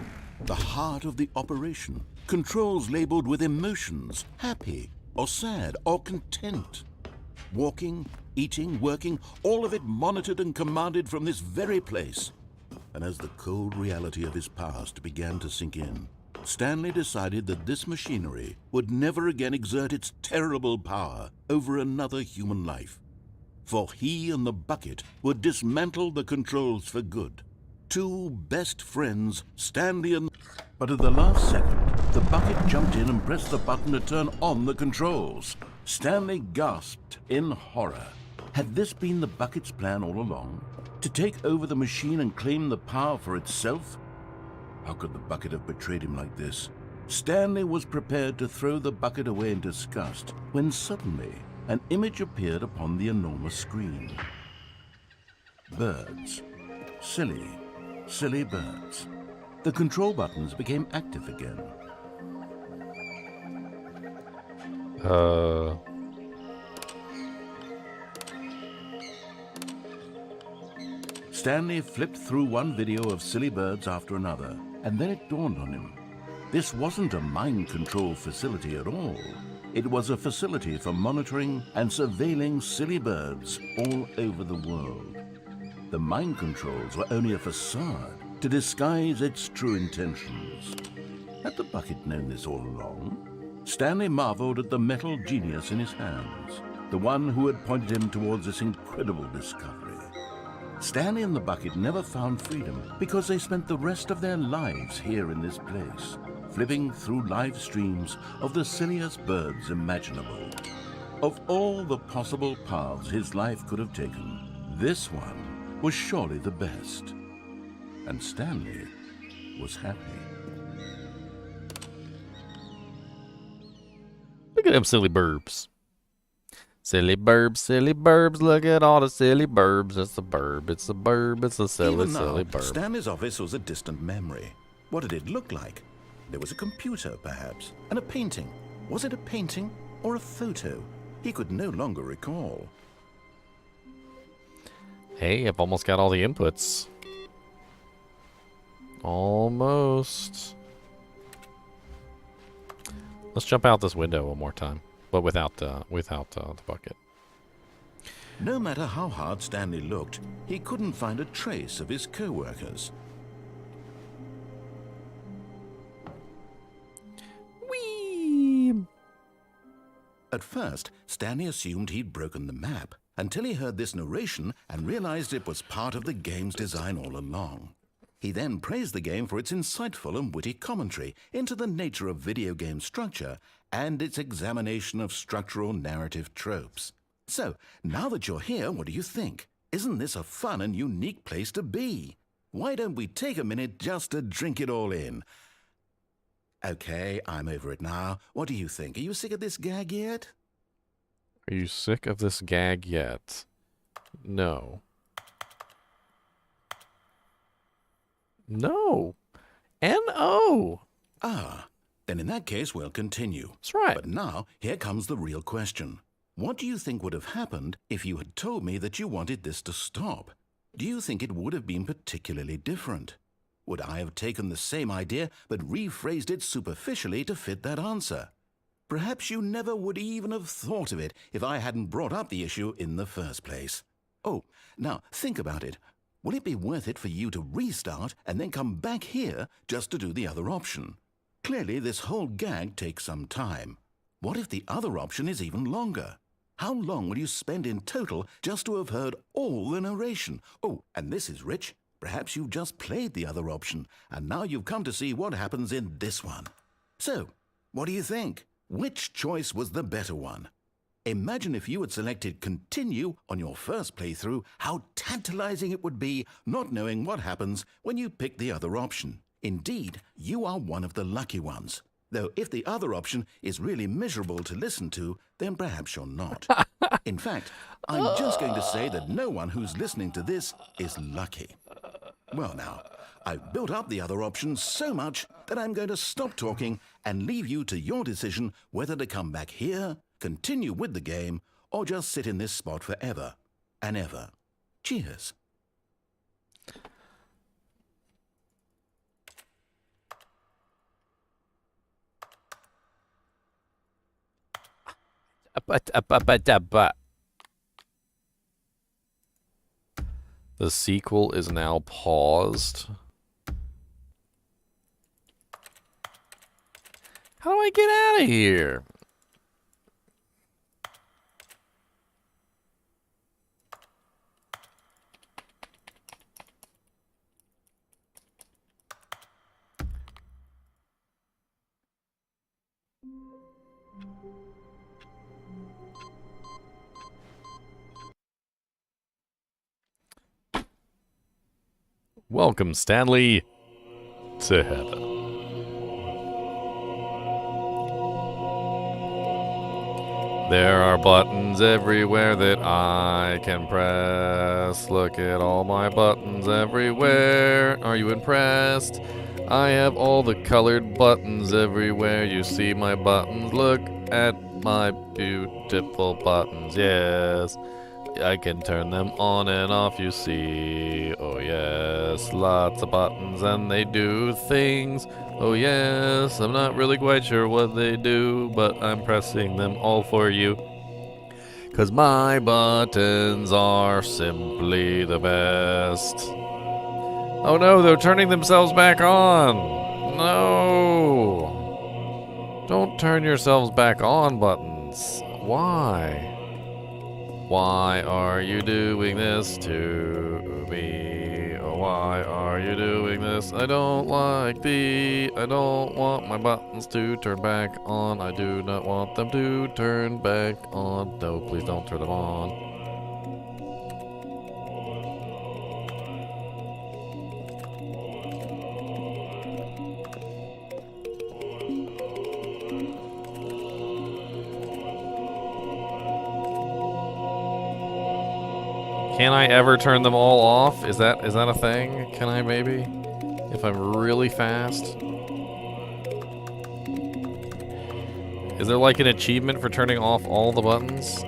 The heart of the operation. Controls labeled with emotions, happy or sad or content. Walking, eating, working, all of it monitored and commanded from this very place. And as the cold reality of his past began to sink in, Stanley decided that this machinery would never again exert its terrible power over another human life. For he and the bucket would dismantle the controls for good. Two best friends, Stanley and... But at the last second, the bucket jumped in and pressed the button to turn on the controls. Stanley gasped in horror. Had this been the bucket's plan all along? To take over the machine and claim the power for itself? How could the bucket have betrayed him like this? Stanley was prepared to throw the bucket away in disgust when suddenly an image appeared upon the enormous screen. Birds. Silly, silly birds. The control buttons became active again. Stanley flipped through one video of silly birds after another, and then it dawned on him. This wasn't a mind control facility at all. It was a facility for monitoring and surveilling silly birds all over the world. The mind controls were only a facade to disguise its true intentions. Had the bucket known this all along? Stanley marveled at the metal genius in his hands, the one who had pointed him towards this incredible discovery. Stanley and the bucket never found freedom because they spent the rest of their lives here in this place, flipping through live streams of the silliest birds imaginable. Of all the possible paths his life could have taken, this one was surely the best. And Stanley was happy. Look at them silly burbs. Silly burbs, look at all the silly burbs. It's a burb, it's a burb, it's a silly, Even now, silly burb. Stanley's office was a distant memory. What did it look like? There was a computer, perhaps, and a painting. Was it a painting or a photo? He could no longer recall. Hey, I've almost got all the inputs. Almost. Let's jump out this window one more time, but without the bucket. No matter how hard Stanley looked, he couldn't find a trace of his co-workers. Whee! At first, Stanley assumed he'd broken the map, until he heard this narration and realized it was part of the game's design all along. He then praised the game for its insightful and witty commentary into the nature of video game structure and its examination of structural narrative tropes. So, now that you're here, what do you think? Isn't this a fun and unique place to be? Why don't we take a minute just to drink it all in? Okay, I'm over it now. What do you think? Are you sick of this gag yet? Are you sick of this gag yet? No. No. N-O. Ah, then in that case we'll continue. That's right. But now, here comes the real question. What do you think would have happened if you had told me that you wanted this to stop? Do you think it would have been particularly different? Would I have taken the same idea but rephrased it superficially to fit that answer? Perhaps you never would even have thought of it if I hadn't brought up the issue in the first place. Oh, now think about it. Will it be worth it for you to restart and then come back here just to do the other option? Clearly, this whole gag takes some time. What if the other option is even longer? How long will you spend in total just to have heard all the narration? Oh, and this is rich. Perhaps you've just played the other option, and now you've come to see what happens in this one. So, what do you think? Which choice was the better one? Imagine if you had selected Continue on your first playthrough, how tantalizing it would be not knowing what happens when you pick the other option. Indeed, you are one of the lucky ones. Though if the other option is really miserable to listen to, then perhaps you're not. In fact, I'm just going to say that no one who's listening to this is lucky. Well now, I've built up the other options so much that I'm going to stop talking and leave you to your decision whether to come back here, continue with the game, or just sit in this spot forever and ever. Cheers. The sequel is now paused. How do I get out of here? Welcome, Stanley, to heaven. There are buttons everywhere that I can press. Look at all my buttons everywhere. Are you impressed? I have all the colored buttons everywhere. You see my buttons. Look at my beautiful buttons. Yes. I can turn them on and off, you see. Oh yes, lots of buttons and they do things. Oh yes, I'm not really quite sure what they do, but I'm pressing them all for you. 'Cause my buttons are simply the best. Oh no, they're turning themselves back on. No. Don't turn yourselves back on, buttons. Why? Why are you doing this to me? Oh, why are you doing this? I don't want my buttons to turn back on. I do not want them to turn back on. No, please don't turn them on. Can I ever turn them all off? Is that a thing? Can I maybe? If I'm really fast? Is there like an achievement for turning off all the buttons?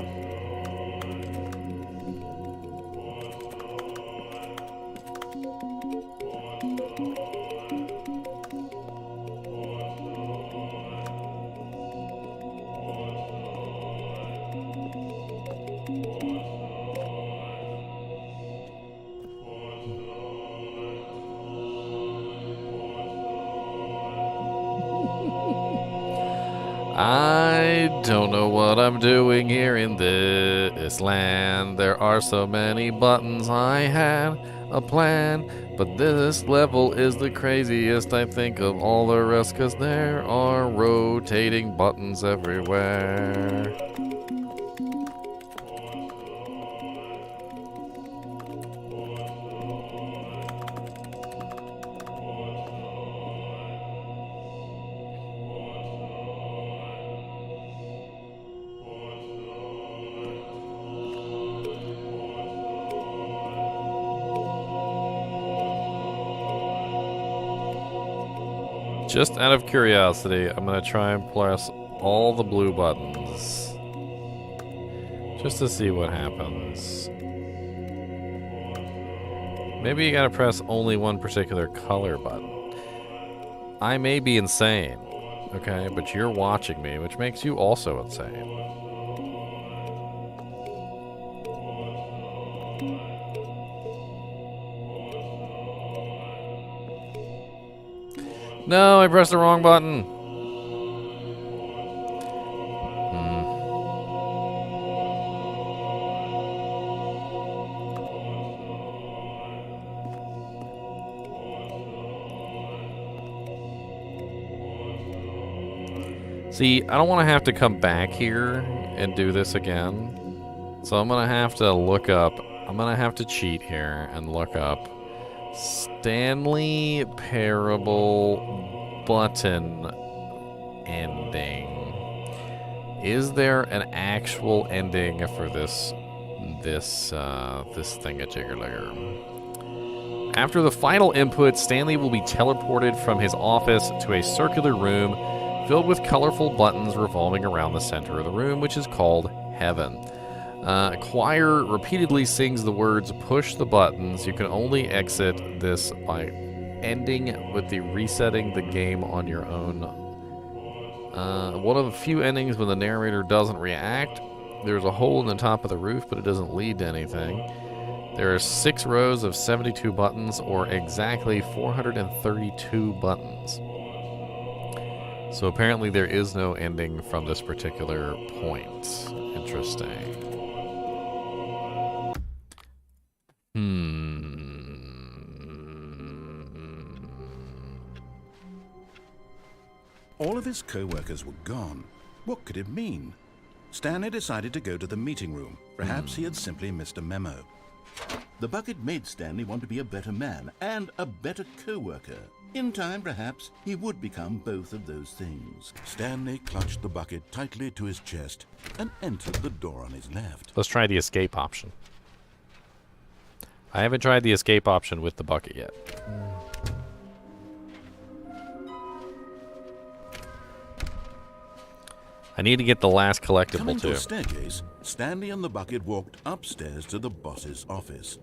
I don't know what I'm doing here in this land. There are so many buttons. I had a plan, but this level is the craziest, I think, of all the rest, 'cause there are rotating buttons everywhere. Just out of curiosity, I'm going to try and press all the blue buttons. Just to see what happens. Maybe you got to press only one particular color button. I may be insane, okay? But you're watching me, which makes you also insane. No, I pressed the wrong button. See, I don't want to have to come back here and do this again. So I'm going to have to look up. I'm going to have to cheat here and look up Stanley Parable button ending. Is there an actual ending for this thingamajigger? After the final input, Stanley will be teleported from his office to a circular room filled with colorful buttons revolving around the center of the room, which is called Heaven. A choir repeatedly sings the words, "Push the buttons." You can only exit this by ending with the resetting the game on your own. One of a few endings when the narrator doesn't react. There's a hole in the top of the roof, but it doesn't lead to anything. There are 6 rows of 72 buttons, or exactly 432 buttons. So apparently there is no ending from this particular point. Interesting. All of his co-workers were gone. What could it mean? Stanley decided to go to the meeting room. Perhaps he had simply missed a memo. The bucket made Stanley want to be a better man and a better co-worker. In time, perhaps, he would become both of those things. Stanley clutched the bucket tightly to his chest and entered the door on his left. Let's try the escape option. I haven't tried the escape option with the bucket yet. I need to get the last collectible Coming to too. a staircase, Stanley and the bucket walked upstairs to the boss's office.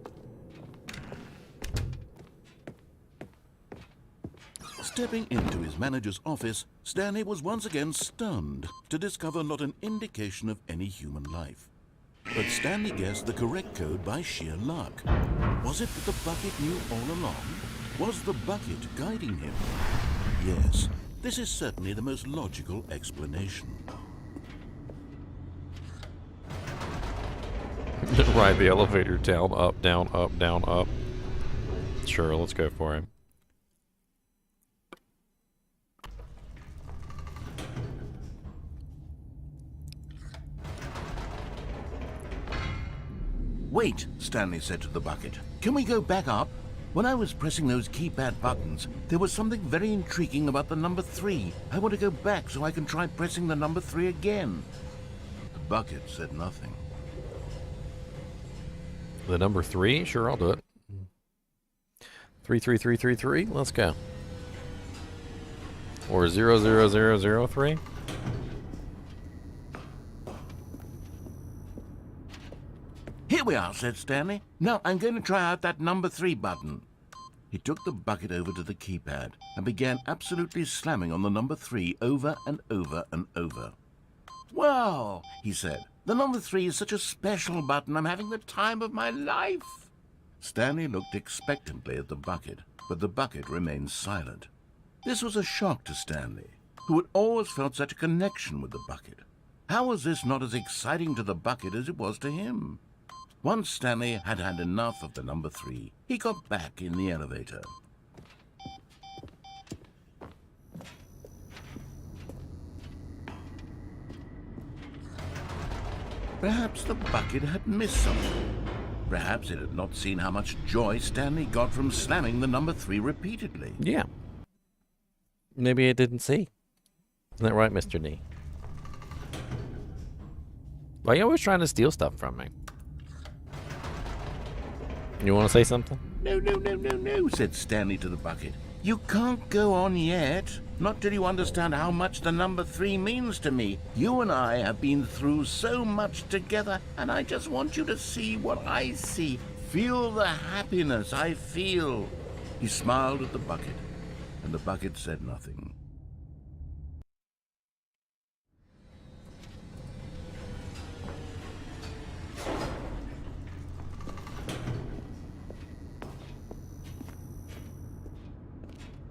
Stepping into his manager's office, Stanley was once again stunned to discover not an indication of any human life. But Stanley guessed the correct code by sheer luck. Was it that the bucket knew all along? Was the bucket guiding him? Yes, this is certainly the most logical explanation. Ride the elevator down, up, down, up, down, up. Sure, let's go for him. Wait, Stanley said to the bucket. Can we go back up? When I was pressing those keypad buttons, there was something very intriguing about the number 3. I want to go back so I can try pressing the number 3 again. The bucket said nothing. The number 3? Sure, I'll do it. 33333, let's go. Or 00003. Here we are, said Stanley. Now I'm going to try out that number 3 button. He took the bucket over to the keypad and began absolutely slamming on the number 3 over and over and over. Wow, he said. The number 3 is such a special button. I'm having the time of my life. Stanley looked expectantly at the bucket, but the bucket remained silent. This was a shock to Stanley, who had always felt such a connection with the bucket. How was this not as exciting to the bucket as it was to him? Once Stanley had had enough of the number 3, he got back in the elevator. Perhaps the bucket had missed something. Perhaps it had not seen how much joy Stanley got from slamming the number 3 repeatedly. Yeah. Maybe it didn't see. Isn't that right, Mr. Ni? Why are you always trying to steal stuff from me? You want to say something? No, said Stanley to the bucket. You can't go on yet. Not till you understand how much the number 3 means to me. You and I have been through so much together, and I just want you to see what I see. Feel the happiness I feel. He smiled at the bucket, and the bucket said nothing.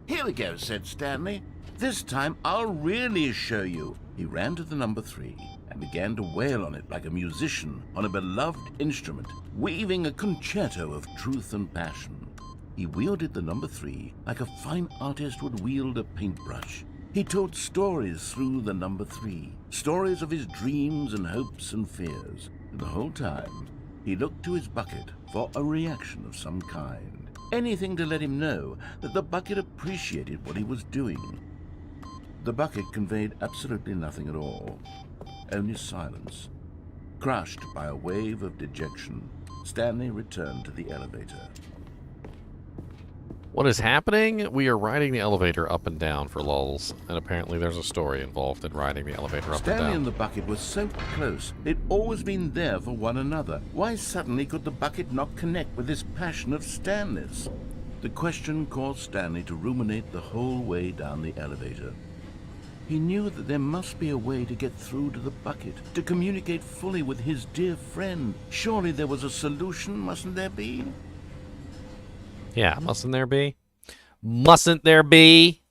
Here we go, said Stanley. This time I'll really show you. He ran to the number 3 and began to wail on it like a musician on a beloved instrument, weaving a concerto of truth and passion. He wielded the number 3 like a fine artist would wield a paintbrush. He told stories through the number 3, stories of his dreams and hopes and fears. And the whole time, he looked to his bucket for a reaction of some kind. Anything to let him know that the bucket appreciated what he was doing. The bucket conveyed absolutely nothing at all. Only silence. Crushed by a wave of dejection, Stanley returned to the elevator. What is happening? We are riding the elevator up and down for lulls, and apparently there's a story involved in riding the elevator up Stanley and and down. the bucket were so close. They'd always been there for one another. Why suddenly could the bucket not connect with this passion of Stanley's? The question caused Stanley to ruminate the whole way down the elevator. He knew that there must be a way to get through to the bucket, to communicate fully with his dear friend. Surely there was a solution, mustn't there be? Yeah, mustn't there be? Mustn't there be?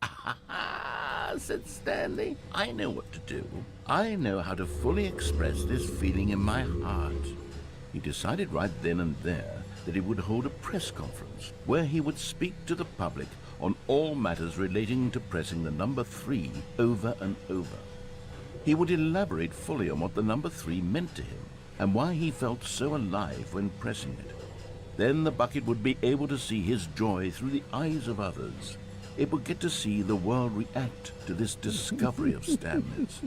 "Ah," said Stanley. "I know what to do. I know how to fully express this feeling in my heart." He decided right then and there that he would hold a press conference where he would speak to the public on all matters relating to pressing the number 3 over and over. He would elaborate fully on what the number 3 meant to him and why he felt so alive when pressing it. Then the bucket would be able to see his joy through the eyes of others. It would get to see the world react to this discovery of Stanley's.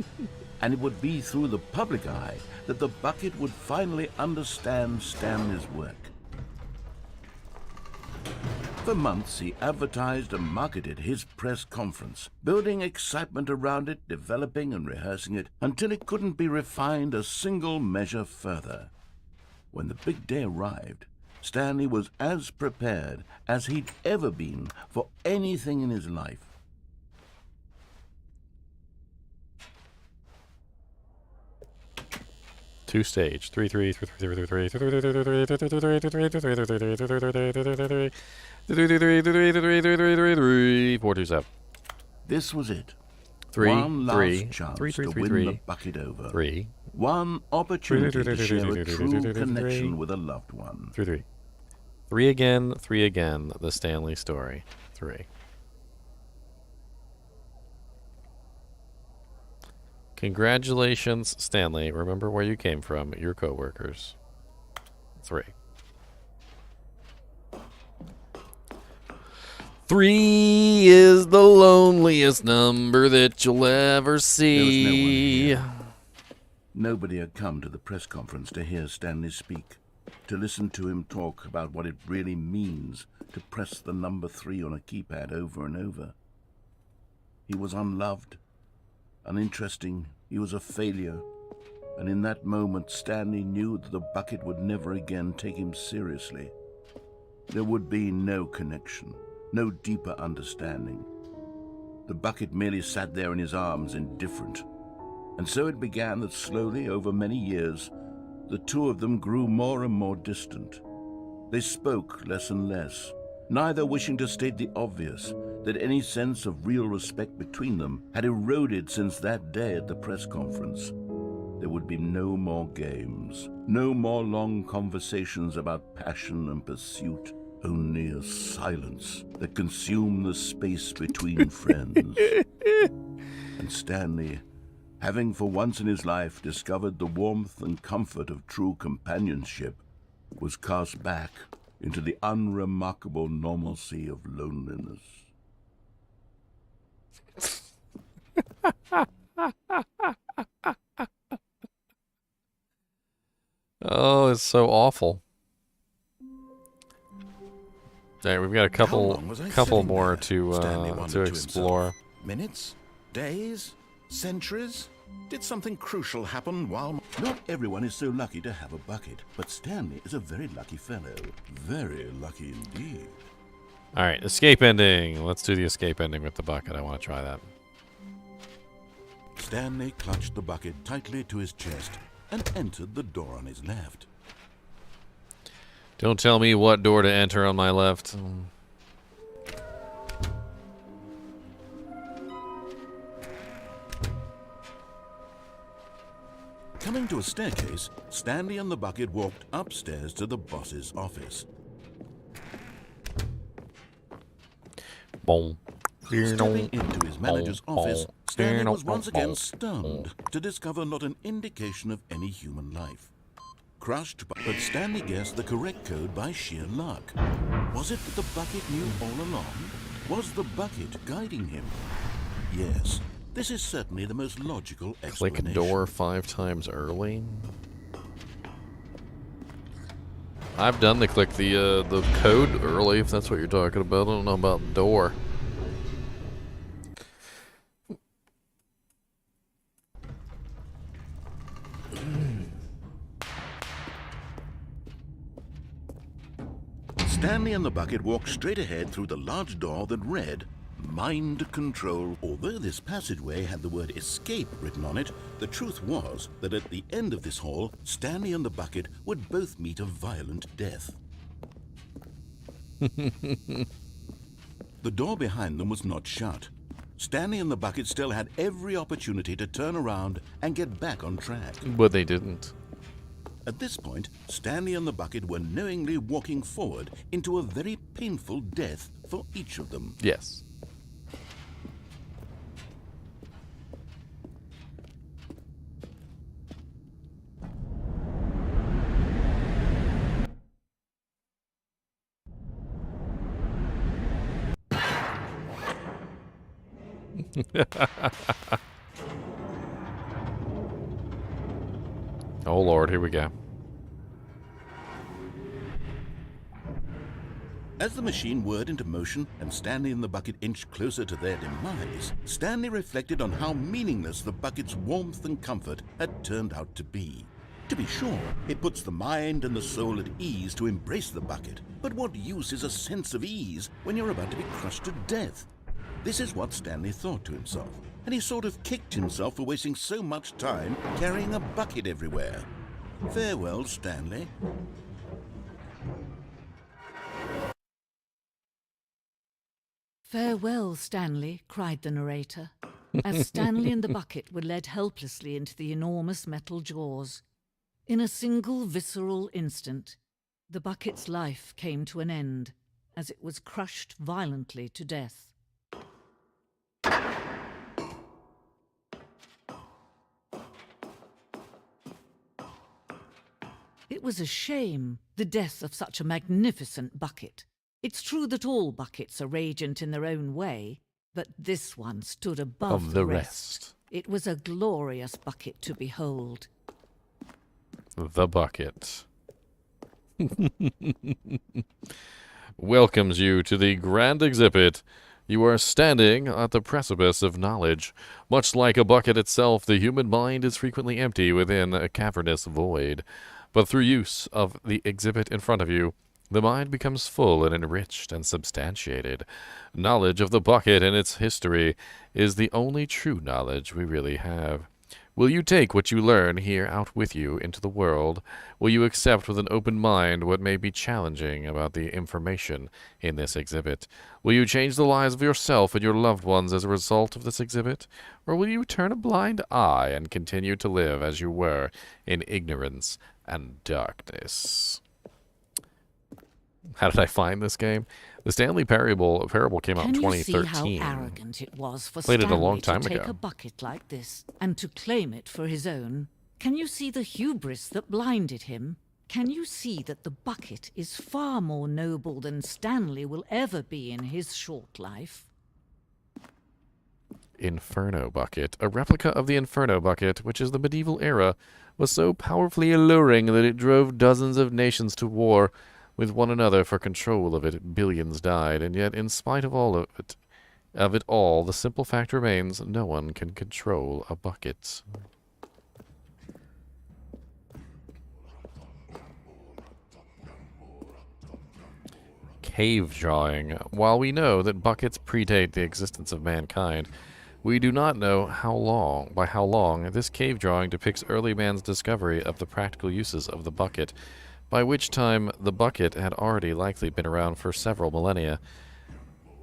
And it would be through the public eye that the bucket would finally understand Stanley's work. For months, he advertised and marketed his press conference, building excitement around it, developing and rehearsing it, until it couldn't be refined a single measure further. When the big day arrived, Stanley was as prepared as he'd ever been for anything in his life. Two stage. 3-3, 3-3, 3-3, 3-3, 4-2-7. This was it. 3, One last 3, chance 3, 3, to 3, win 3, the bucket over. 3. One opportunity to share a true connection with a loved one. 3-3. 3 again, 3 again. The Stanley story. 3. Congratulations, Stanley. Remember where you came from, your coworkers. 3. 3 is the loneliest number that you'll ever see. There was no one here. Nobody had come to the press conference to hear Stanley speak, to listen to him talk about what it really means to press the number 3 on a keypad over and over. He was unloved, uninteresting, he was a failure, and in that moment Stanley knew that the bucket would never again take him seriously. There would be no connection, no deeper understanding. The bucket merely sat there in his arms, indifferent. And so it began that slowly, over many years, the two of them grew more and more distant. They spoke less and less, neither wishing to state the obvious, that any sense of real respect between them had eroded since that day at the press conference. There would be no more games, no more long conversations about passion and pursuit, only a silence that consumed the space between friends. And Stanley, having for once in his life discovered the warmth and comfort of true companionship, was cast back into the unremarkable normalcy of loneliness. Oh, it's so awful. All right, we've got a couple more to explore. Minutes? Days? Centuries? Did something crucial happen while... Not everyone is so lucky to have a bucket, but Stanley is a very lucky fellow. Very lucky indeed. All right, escape ending. Let's do the escape ending with the bucket. I want to try that. Stanley clutched the bucket tightly to his chest and entered the door on his left. Don't tell me what door to enter on my left. Coming to a staircase, Stanley and the bucket walked upstairs to the boss's office. Boom, Stepping into his manager's office, Stanley was once again stunned to discover not an indication of any human life. Crushed, but Stanley guessed the correct code by sheer luck. Was it that the bucket knew all along? Was the bucket guiding him? Yes, this is certainly the most logical explanation. Click door 5 times early. I've done the click the code early, if that's what you're talking about. I don't know about door. Stanley and the bucket walked straight ahead through the large door that read, Mind Control. Although this passageway had the word escape written on it, the truth was that at the end of this hall, Stanley and the bucket would both meet a violent death. The door behind them was not shut. Stanley and the bucket still had every opportunity to turn around and get back on track. But they didn't. At this point, Stanley and the bucket were knowingly walking forward into a very painful death for each of them. Yes. Oh Lord, here we go. As the machine whirred into motion and Stanley and the bucket inched closer to their demise, Stanley reflected on how meaningless the bucket's warmth and comfort had turned out to be. To be sure, it puts the mind and the soul at ease to embrace the bucket, but what use is a sense of ease when you're about to be crushed to death? This is what Stanley thought to himself, and he sort of kicked himself for wasting so much time carrying a bucket everywhere. Farewell, Stanley. Farewell, Stanley, cried the narrator, as Stanley and the bucket were led helplessly into the enormous metal jaws. In a single visceral instant, the bucket's life came to an end, as it was crushed violently to death. It was a shame, the death of such a magnificent bucket. It's true that all buckets are radiant in their own way, but this one stood above the rest. It was a glorious bucket to behold. The bucket welcomes you to the grand exhibit. You are standing at the precipice of knowledge. Much like a bucket itself, the human mind is frequently empty within a cavernous void. But through use of the exhibit in front of you, the mind becomes full and enriched and substantiated. Knowledge of the bucket and its history is the only true knowledge we really have. Will you take what you learn here out with you into the world? Will you accept with an open mind what may be challenging about the information in this exhibit? Will you change the lives of yourself and your loved ones as a result of this exhibit? Or will you turn a blind eye and continue to live as you were in ignorance and darkness? How did I find this game? The Stanley Parable came out in 2013. Can you see how arrogant it was for Played it a Stanley long time to take ago. a bucket like this and to claim it for his own? Can you see the hubris that blinded him? Can you see that the bucket is far more noble than Stanley will ever be in his short life? Inferno Bucket. A replica of the Inferno Bucket, which is the medieval era, was so powerfully alluring that it drove dozens of nations to war with one another for control of it. Billions died, and yet in spite of all of it all, the simple fact remains: no one can control a bucket. Cave drawing. While we know that buckets predate the existence of mankind, we do not know by how long this cave drawing depicts early man's discovery of the practical uses of the bucket, by which time the bucket had already likely been around for several millennia.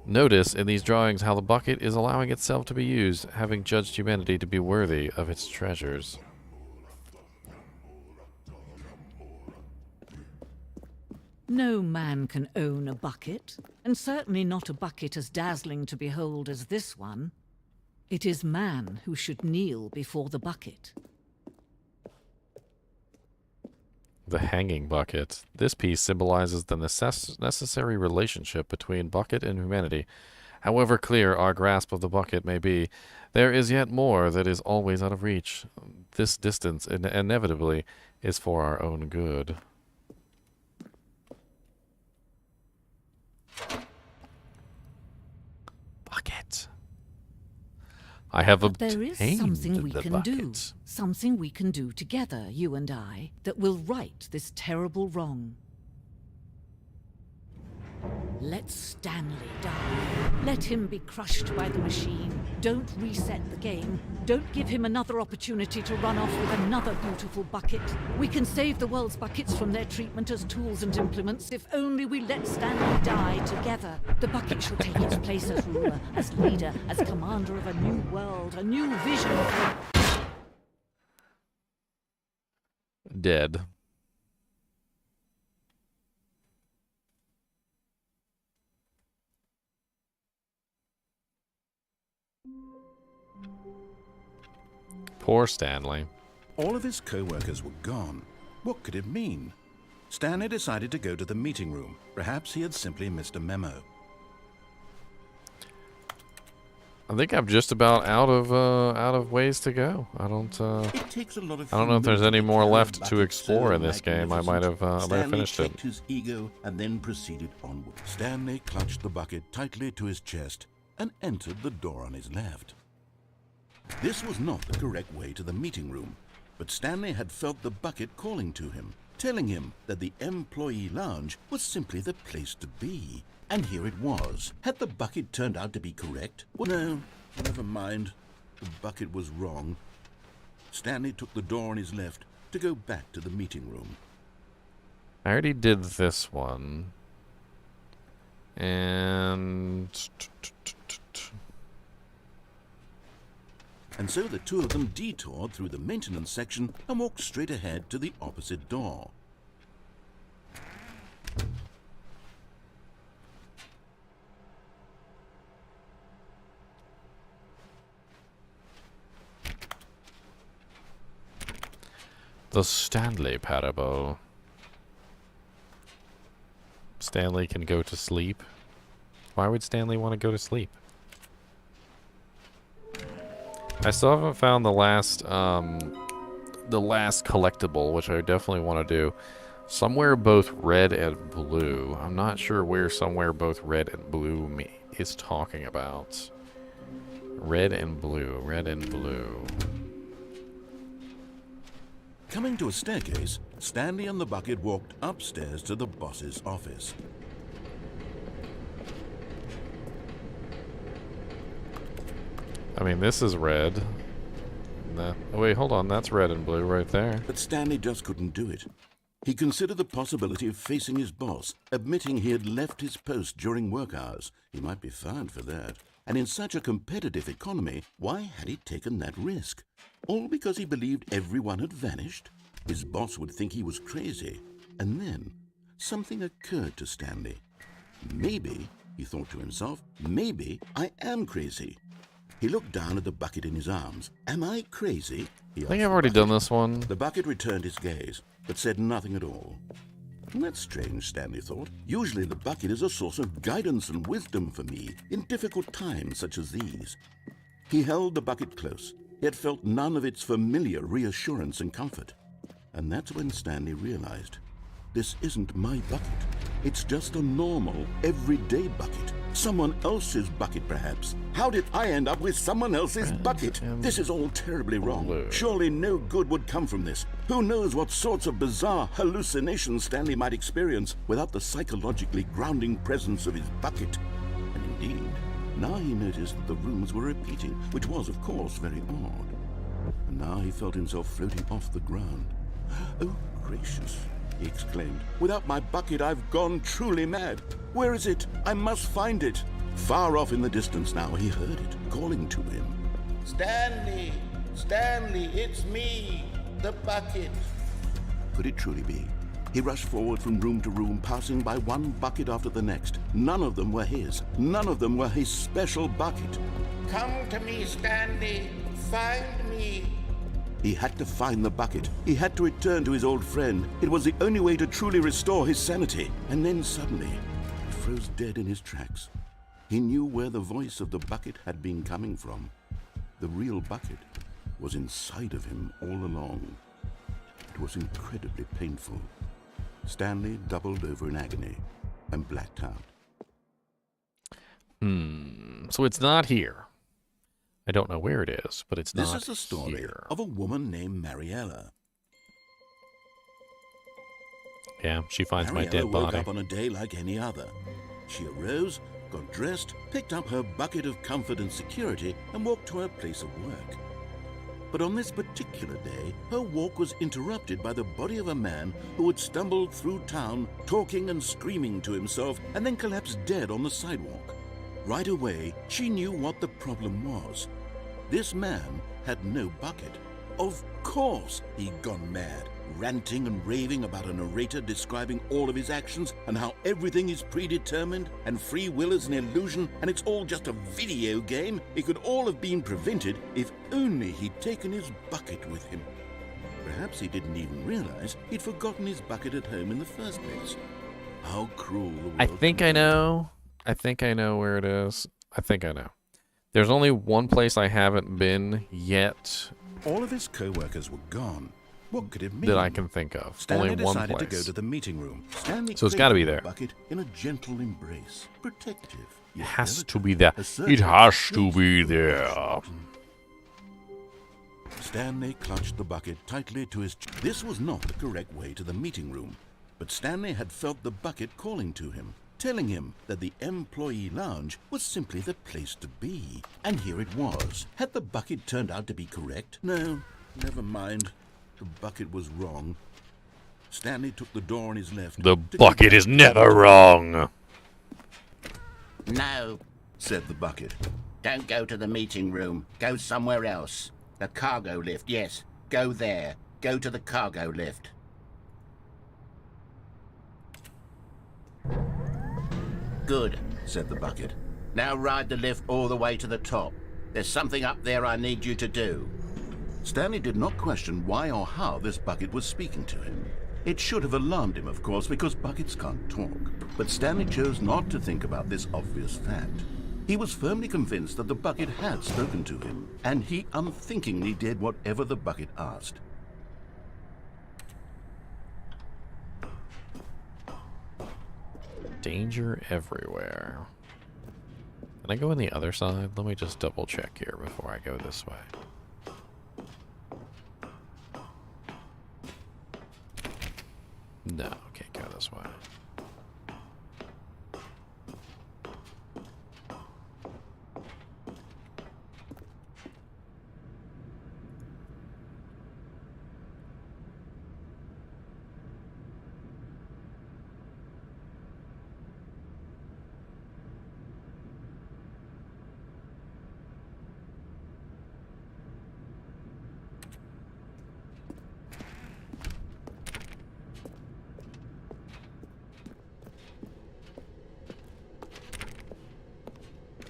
Notice in these drawings how the bucket is allowing itself to be used, having judged humanity to be worthy of its treasures. No man can own a bucket, and certainly not a bucket as dazzling to behold as this one. It is man who should kneel before the bucket. The hanging bucket. This piece symbolizes the necessary relationship between bucket and humanity. However clear our grasp of the bucket may be, there is yet more that is always out of reach. This distance inevitably is for our own good. Bucket. I have obtained There is something we the can bucket. do. Something we can do together, you and I, that will right this terrible wrong. Let Stanley die. Let him be crushed by the machine. Don't reset the game. Don't give him another opportunity to run off with another beautiful bucket. We can save the world's buckets from their treatment as tools and implements if only we let Stanley die together. The bucket shall take its place as ruler, as leader, as commander of a new world, a new vision. Dead. Poor Stanley. All of his co-workers were gone. What could it mean? Stanley decided to go to the meeting room. Perhaps he had simply missed a memo. I think I'm just about out of ways to go. I don't It takes a lot of I don't know if there's any humility more carry a left to bucket explore so in this game. I might have Stanley finished it. checked his ego and then proceeded onward. Stanley clutched the bucket tightly to his chest and entered the door on his left. This was not the correct way to the meeting room, but Stanley had felt the bucket calling to him, telling him that the employee lounge was simply the place to be. And here it was. Had the bucket turned out to be correct? Well, no, never mind. The bucket was wrong. Stanley took the door on his left to go back to the meeting room. I already did this one. And And so the two of them detoured through the maintenance section and walked straight ahead to the opposite door. the Stanley parable. Stanley can go to sleep. Why would Stanley want to go to sleep? I still haven't found the last collectible, which I definitely want to do. Somewhere both red and blue. I'm not sure where somewhere both red and blue is talking about. Red and blue, red and blue. Coming to a staircase, Stanley and the bucket walked upstairs to the boss's office. I mean, this is red. Oh, wait, hold on. That's red and blue right there. But Stanley just couldn't do it. He considered the possibility of facing his boss, admitting he had left his post during work hours. He might be fined for that. And in such a competitive economy, why had he taken that risk? All because he believed everyone had vanished? His boss would think he was crazy. And then, something occurred to Stanley. Maybe, he thought to himself, maybe I am crazy. He looked down at the bucket in his arms. Am I crazy? He I think I've already done this one. The bucket returned his gaze, but said nothing at all. That's strange, Stanley thought. Usually the bucket is a source of guidance and wisdom for me in difficult times such as these. He held the bucket close, yet felt none of its familiar reassurance and comfort. And that's when Stanley realized, this isn't my bucket. It's just a normal, everyday bucket. Someone else's bucket, perhaps. How did I end up with someone else's bucket? This is all terribly wrong. Blue. Surely no good would come from this. Who knows what sorts of bizarre hallucinations Stanley might experience without the psychologically grounding presence of his bucket. And indeed, now he noticed that the rooms were repeating, which was, of course, very odd. And now he felt himself floating off the ground. Oh, gracious, he exclaimed. Without my bucket, I've gone truly mad. Where is it? I must find it. Far off in the distance now, he heard it, calling to him. Stanley! Stanley, it's me, the bucket. Could it truly be? He rushed forward from room to room, passing by one bucket after the next. None of them were his. None of them were his special bucket. Come to me, Stanley. Find me. He had to find the bucket. He had to return to his old friend. It was the only way to truly restore his sanity. And then suddenly, he froze dead in his tracks. He knew where the voice of the bucket had been coming from. The real bucket was inside of him all along. It was incredibly painful. Stanley doubled over in agony and blacked out. So it's not here. I don't know where it is, but it's not here. This is the story of a woman named Mariella. Yeah, she finds my Mariella dead woke body. up on a day like any other. She arose, got dressed, picked up her bucket of comfort and security, and walked to her place of work. But on this particular day, her walk was interrupted by the body of a man who had stumbled through town, talking and screaming to himself, and then collapsed dead on the sidewalk. Right away, she knew what the problem was. This man had no bucket. Of course he'd gone mad, ranting and raving about a narrator describing all of his actions and how everything is predetermined and free will is an illusion and it's all just a video game. It could all have been prevented if only he'd taken his bucket with him. Perhaps he didn't even realize he'd forgotten his bucket at home in the first place. How cruel the world I think I know. I think I know where it is. I think I know. There's only one place I haven't been yet All of his co-workers were gone. What could it mean? that I can think of. Stanley only one decided place. to go to the meeting room. Stanley So it's gotta be cradled there. the bucket in a gentle embrace, protective. It yet has delicate. to be there. Assertive, It has to yet be there. Stanley clutched the bucket tightly to his chest. This was not the correct way to the meeting room, but Stanley had felt the bucket calling to him, telling him that the employee lounge was simply the place to be. And here it was. Had the bucket turned out to be correct? No, never mind. The bucket was wrong. Stanley took the door on his left. The to go bucket back is to the never meeting room. wrong. No, Said the bucket. don't go to the meeting room. Go somewhere else. The cargo lift, yes. Go there. Go to the cargo lift. Good, Said the bucket. now ride the lift all the way to the top. There's something up there I need you to do. Stanley did not question why or how this bucket was speaking to him. It should have alarmed him, of course, because buckets can't talk. But Stanley chose not to think about this obvious fact. He was firmly convinced that the bucket had spoken to him, and he unthinkingly did whatever the bucket asked. Danger everywhere. Can I go on the other side? Let me just double check here before I go this way. No, can't go this way.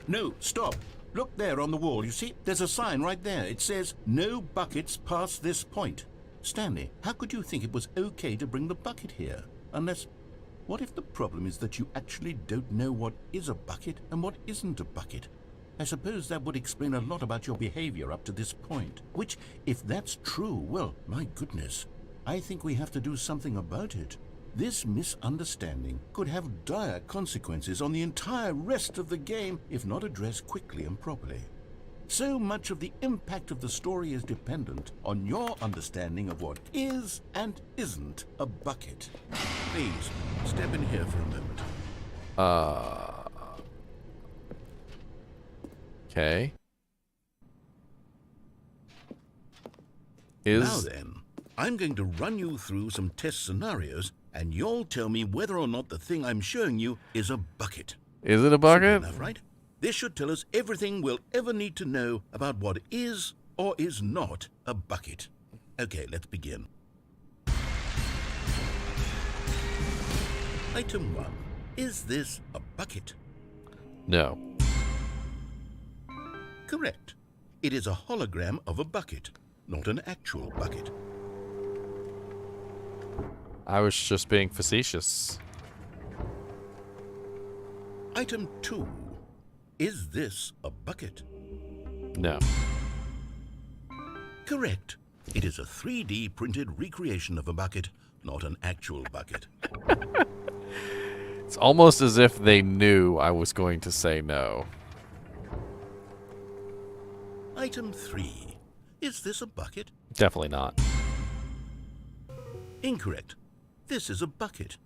No, stop. Look there on the wall. You see, there's a sign right there. It says, "No buckets past this point." Stanley, how could you think it was okay to bring the bucket here? Unless, what if the problem is that you actually don't know what is a bucket and what isn't a bucket? I suppose that would explain a lot about your behavior up to this point. Which, if that's true, well, my goodness, I think we have to do something about it. This misunderstanding could have dire consequences on the entire rest of the game if not addressed quickly and properly. So much of the impact of the story is dependent on your understanding of what is and isn't a bucket. Please, step in here for a moment. Okay. Now then, I'm going to run you through some test scenarios, and you'll tell me whether or not the thing I'm showing you is a bucket. Is it a Simple bucket? enough, right? This should tell us everything we'll ever need to know about what is or is not a bucket. Okay, let's begin. Item 1. Is this a bucket? No. Correct. It is a hologram of a bucket, not an actual bucket. I was just being facetious. Item 2. Is this a bucket? No. Correct. It is a 3D printed recreation of a bucket, not an actual bucket. It's almost as if they knew I was going to say no. Item 3. Is this a bucket? Definitely not. Incorrect. This is a bucket.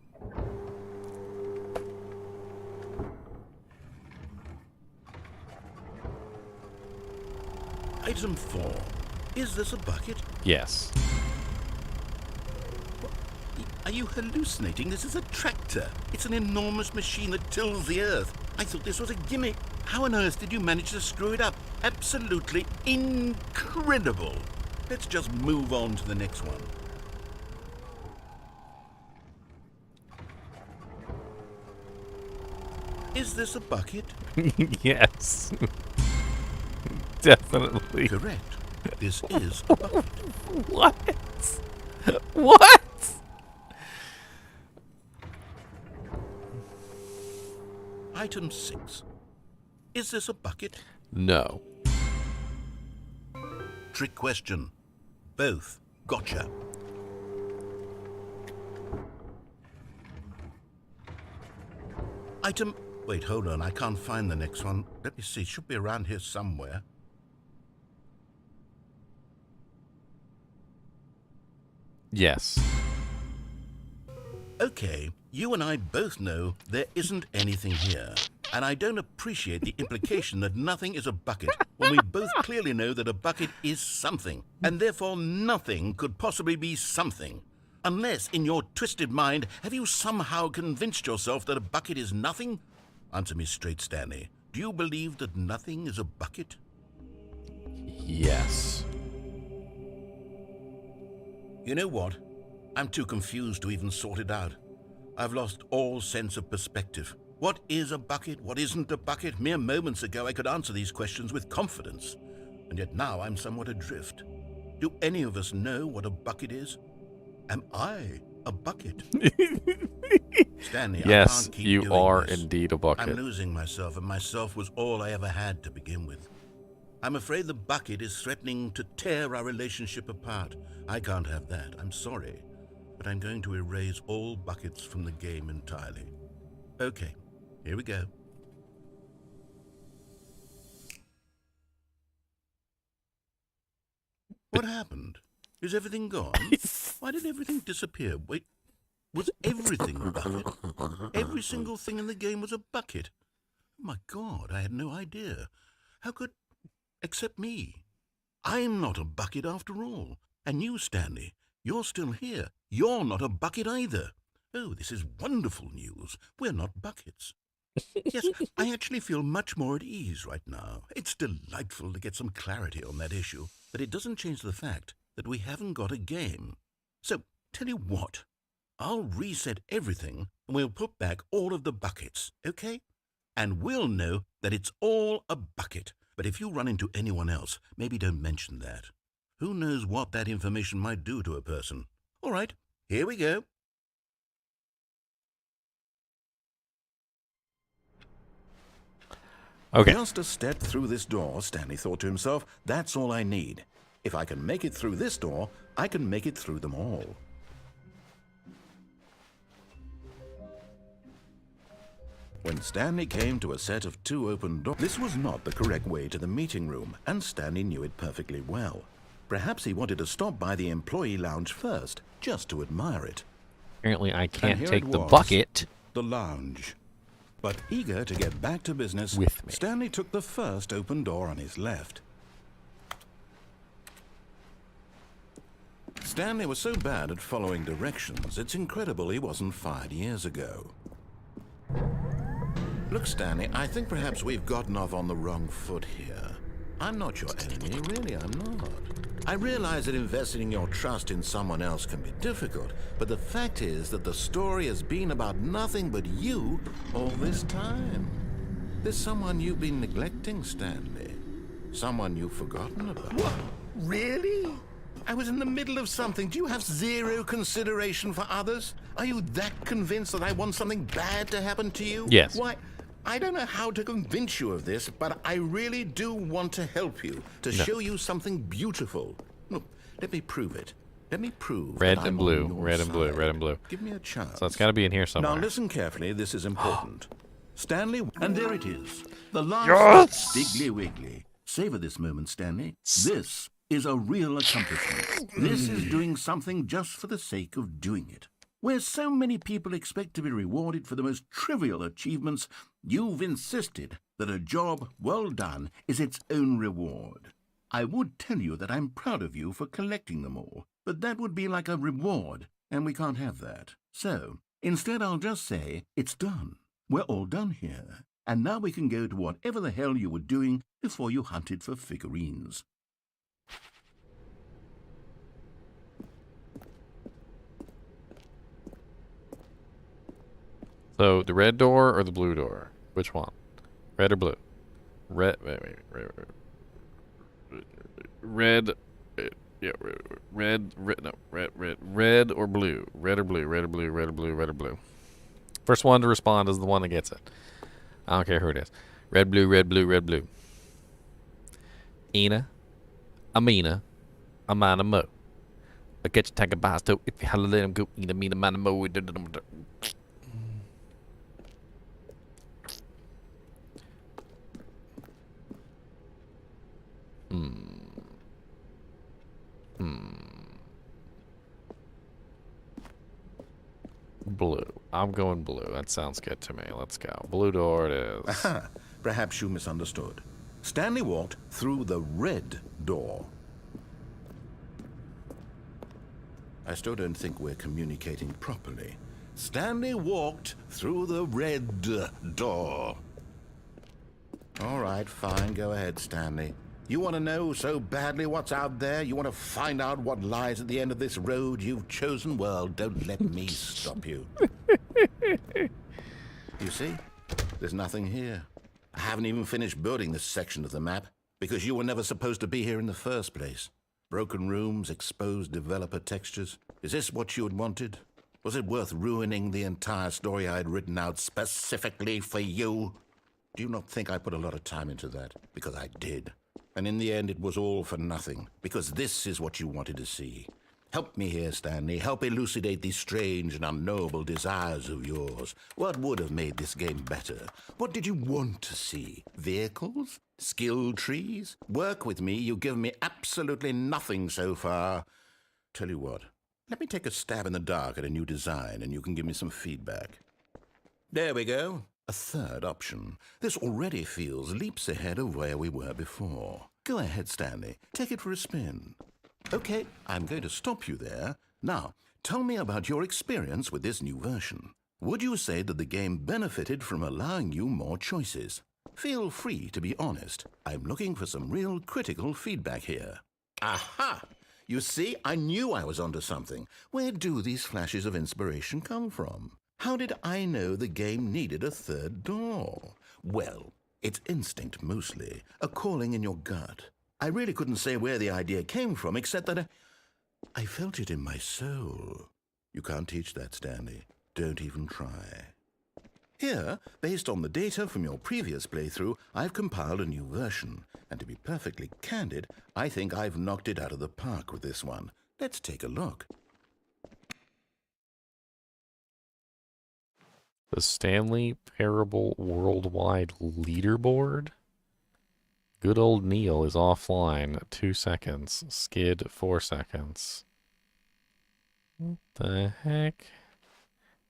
Item 4. Is this a bucket? Yes. Are you hallucinating? This is a tractor. It's an enormous machine that tills the earth. I thought this was a gimmick. How on earth did you manage to screw it up? Absolutely incredible. Let's just move on to the next one. Is this a bucket? Yes. Definitely. Correct. This is a bucket. What? What? Item 6. Is this a bucket? No. Trick question. Both. Gotcha. Item... Wait, hold on. I can't find the next one. Let me see. It should be around here somewhere. Yes. Okay, you and I both know there isn't anything here. And I don't appreciate the implication that nothing is a bucket when we both clearly know that a bucket is something. And therefore nothing could possibly be something. Unless, in your twisted mind, have you somehow convinced yourself that a bucket is nothing? Answer me straight, Stanley. Do you believe that nothing is a bucket? Yes. You know what? I'm too confused to even sort it out. I've lost all sense of perspective. What is a bucket? What isn't a bucket? Mere moments ago I could answer these questions with confidence. And yet now I'm somewhat adrift. Do any of us know what a bucket is? Am I a bucket? Stanley, Yes, I can't keep you doing are this. indeed a bucket. I'm losing myself, and myself was all I ever had to begin with. I'm afraid the bucket is threatening to tear our relationship apart. I can't have that. I'm sorry. But I'm going to erase all buckets from the game entirely. Okay, here we go. What happened? Is everything gone? Why did everything disappear? Wait, was everything a bucket? Every single thing in the game was a bucket. Oh my God, I had no idea. How could... except me. I'm not a bucket after all. And you, Stanley, you're still here. You're not a bucket either. Oh, this is wonderful news. We're not buckets. Yes, I actually feel much more at ease right now. It's delightful to get some clarity on that issue, but it doesn't change the fact that we haven't got a game. So, tell you what, I'll reset everything and we'll put back all of the buckets, okay? And we'll know that it's all a bucket. But if you run into anyone else, maybe don't mention that. Who knows what that information might do to a person? All right, here we go. Okay. Just a step through this door, Stanley thought to himself, that's all I need. If I can make it through this door, I can make it through them all. When Stanley came to a set of 2 open doors, this was not the correct way to the meeting room, and Stanley knew it perfectly well. Perhaps he wanted to stop by the employee lounge first, just to admire it. Apparently I And can't here take it the was, bucket the lounge. But eager to get back to business, with me. Stanley took the first open door on his left. Stanley was so bad at following directions, it's incredible he wasn't fired years ago. Look, Stanley, I think perhaps we've gotten off on the wrong foot here. I'm not your enemy, really, I'm not. I realize that investing your trust in someone else can be difficult, but the fact is that the story has been about nothing but you all this time. There's someone you've been neglecting, Stanley. Someone you've forgotten about. What? Really? I was in the middle of something. Do you have zero consideration for others? Are you that convinced that I want something bad to happen to you? Yes. Why, I don't know how to convince you of this, but I really do want to help you, to show you something beautiful. Look, let me prove it. Let me prove Red that and I'm blue, on your red and blue, side. red and blue. Give me a chance. So it's got to be in here somewhere. Now listen carefully, this is important. Stanley, and there it is. The last Stiggly Wiggly. Savor this moment, Stanley. This is a real accomplishment. This is doing something just for the sake of doing it. Where so many people expect to be rewarded for the most trivial achievements, you've insisted that a job well done is its own reward. I would tell you that I'm proud of you for collecting them all, but that would be like a reward, and we can't have that. So, instead I'll just say, it's done. We're all done here, and now we can go to whatever the hell you were doing before you hunted for figurines. So the red door or the blue door? Which one? Red or blue? Red. Red. Yeah, red or blue? Red or blue? Red or blue? Red or blue? Red or blue? First one to respond is the one that gets it. I don't care who it is. Red, blue, red, blue, red, blue. Ina, Amina, Amana Mo. I catch a tag of basto if you holler let him go. Ina, Mina, Mana Mo. Blue. I'm going blue. That sounds good to me. Let's go. Blue door it is. Aha, perhaps you misunderstood. Stanley walked through the red door. I still don't think we're communicating properly. Stanley walked through the red door. All right, fine. Go ahead, Stanley. You want to know so badly what's out there? You want to find out what lies at the end of this road you've chosen? Well, don't let me stop you. You see? There's nothing here. I haven't even finished building this section of the map because you were never supposed to be here in the first place. Broken rooms, exposed developer textures. Is this what you had wanted? Was it worth ruining the entire story I had written out specifically for you? Do you not think I put a lot of time into that? Because I did. And in the end, it was all for nothing, because this is what you wanted to see. Help me here, Stanley. Help elucidate these strange and unknowable desires of yours. What would have made this game better? What did you want to see? Vehicles? Skill trees? Work with me. You've given me absolutely nothing so far. Tell you what, let me take a stab in the dark at a new design, and you can give me some feedback. There we go. A third option. This already feels leaps ahead of where we were before. Go ahead, Stanley. Take it for a spin. Okay, I'm going to stop you there. Now, tell me about your experience with this new version. Would you say that the game benefited from allowing you more choices? Feel free to be honest. I'm looking for some real critical feedback here. Aha! You see, I knew I was onto something. Where do these flashes of inspiration come from? How did I know the game needed a third door? Well, it's instinct mostly, a calling in your gut. I really couldn't say where the idea came from, except that I felt it in my soul. You can't teach that, Stanley. Don't even try. Here, based on the data from your previous playthrough, I've compiled a new version. And to be perfectly candid, I think I've knocked it out of the park with this one. Let's take a look. The Stanley Parable Worldwide Leaderboard. Good old Neil is offline 2 seconds. Skid 4 seconds. What the heck?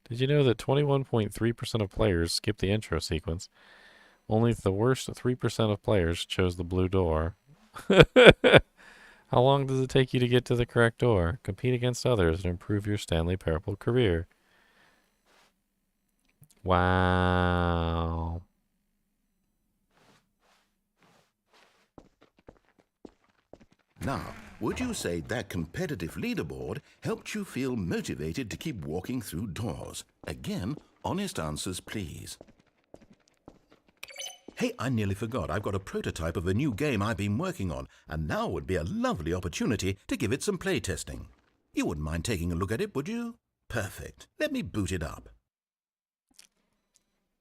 Did you know that 21.3% of players skip the intro sequence? Only the worst 3% of players chose the blue door. How long does it take you to get to the correct door? Compete against others and improve your Stanley Parable career. Wow. Now, would you say that competitive leaderboard helped you feel motivated to keep walking through doors? Again, honest answers, please. Hey, I nearly forgot. I've got a prototype of a new game I've been working on, and now would be a lovely opportunity to give it some playtesting. You wouldn't mind taking a look at it, would you? Perfect. Let me boot it up.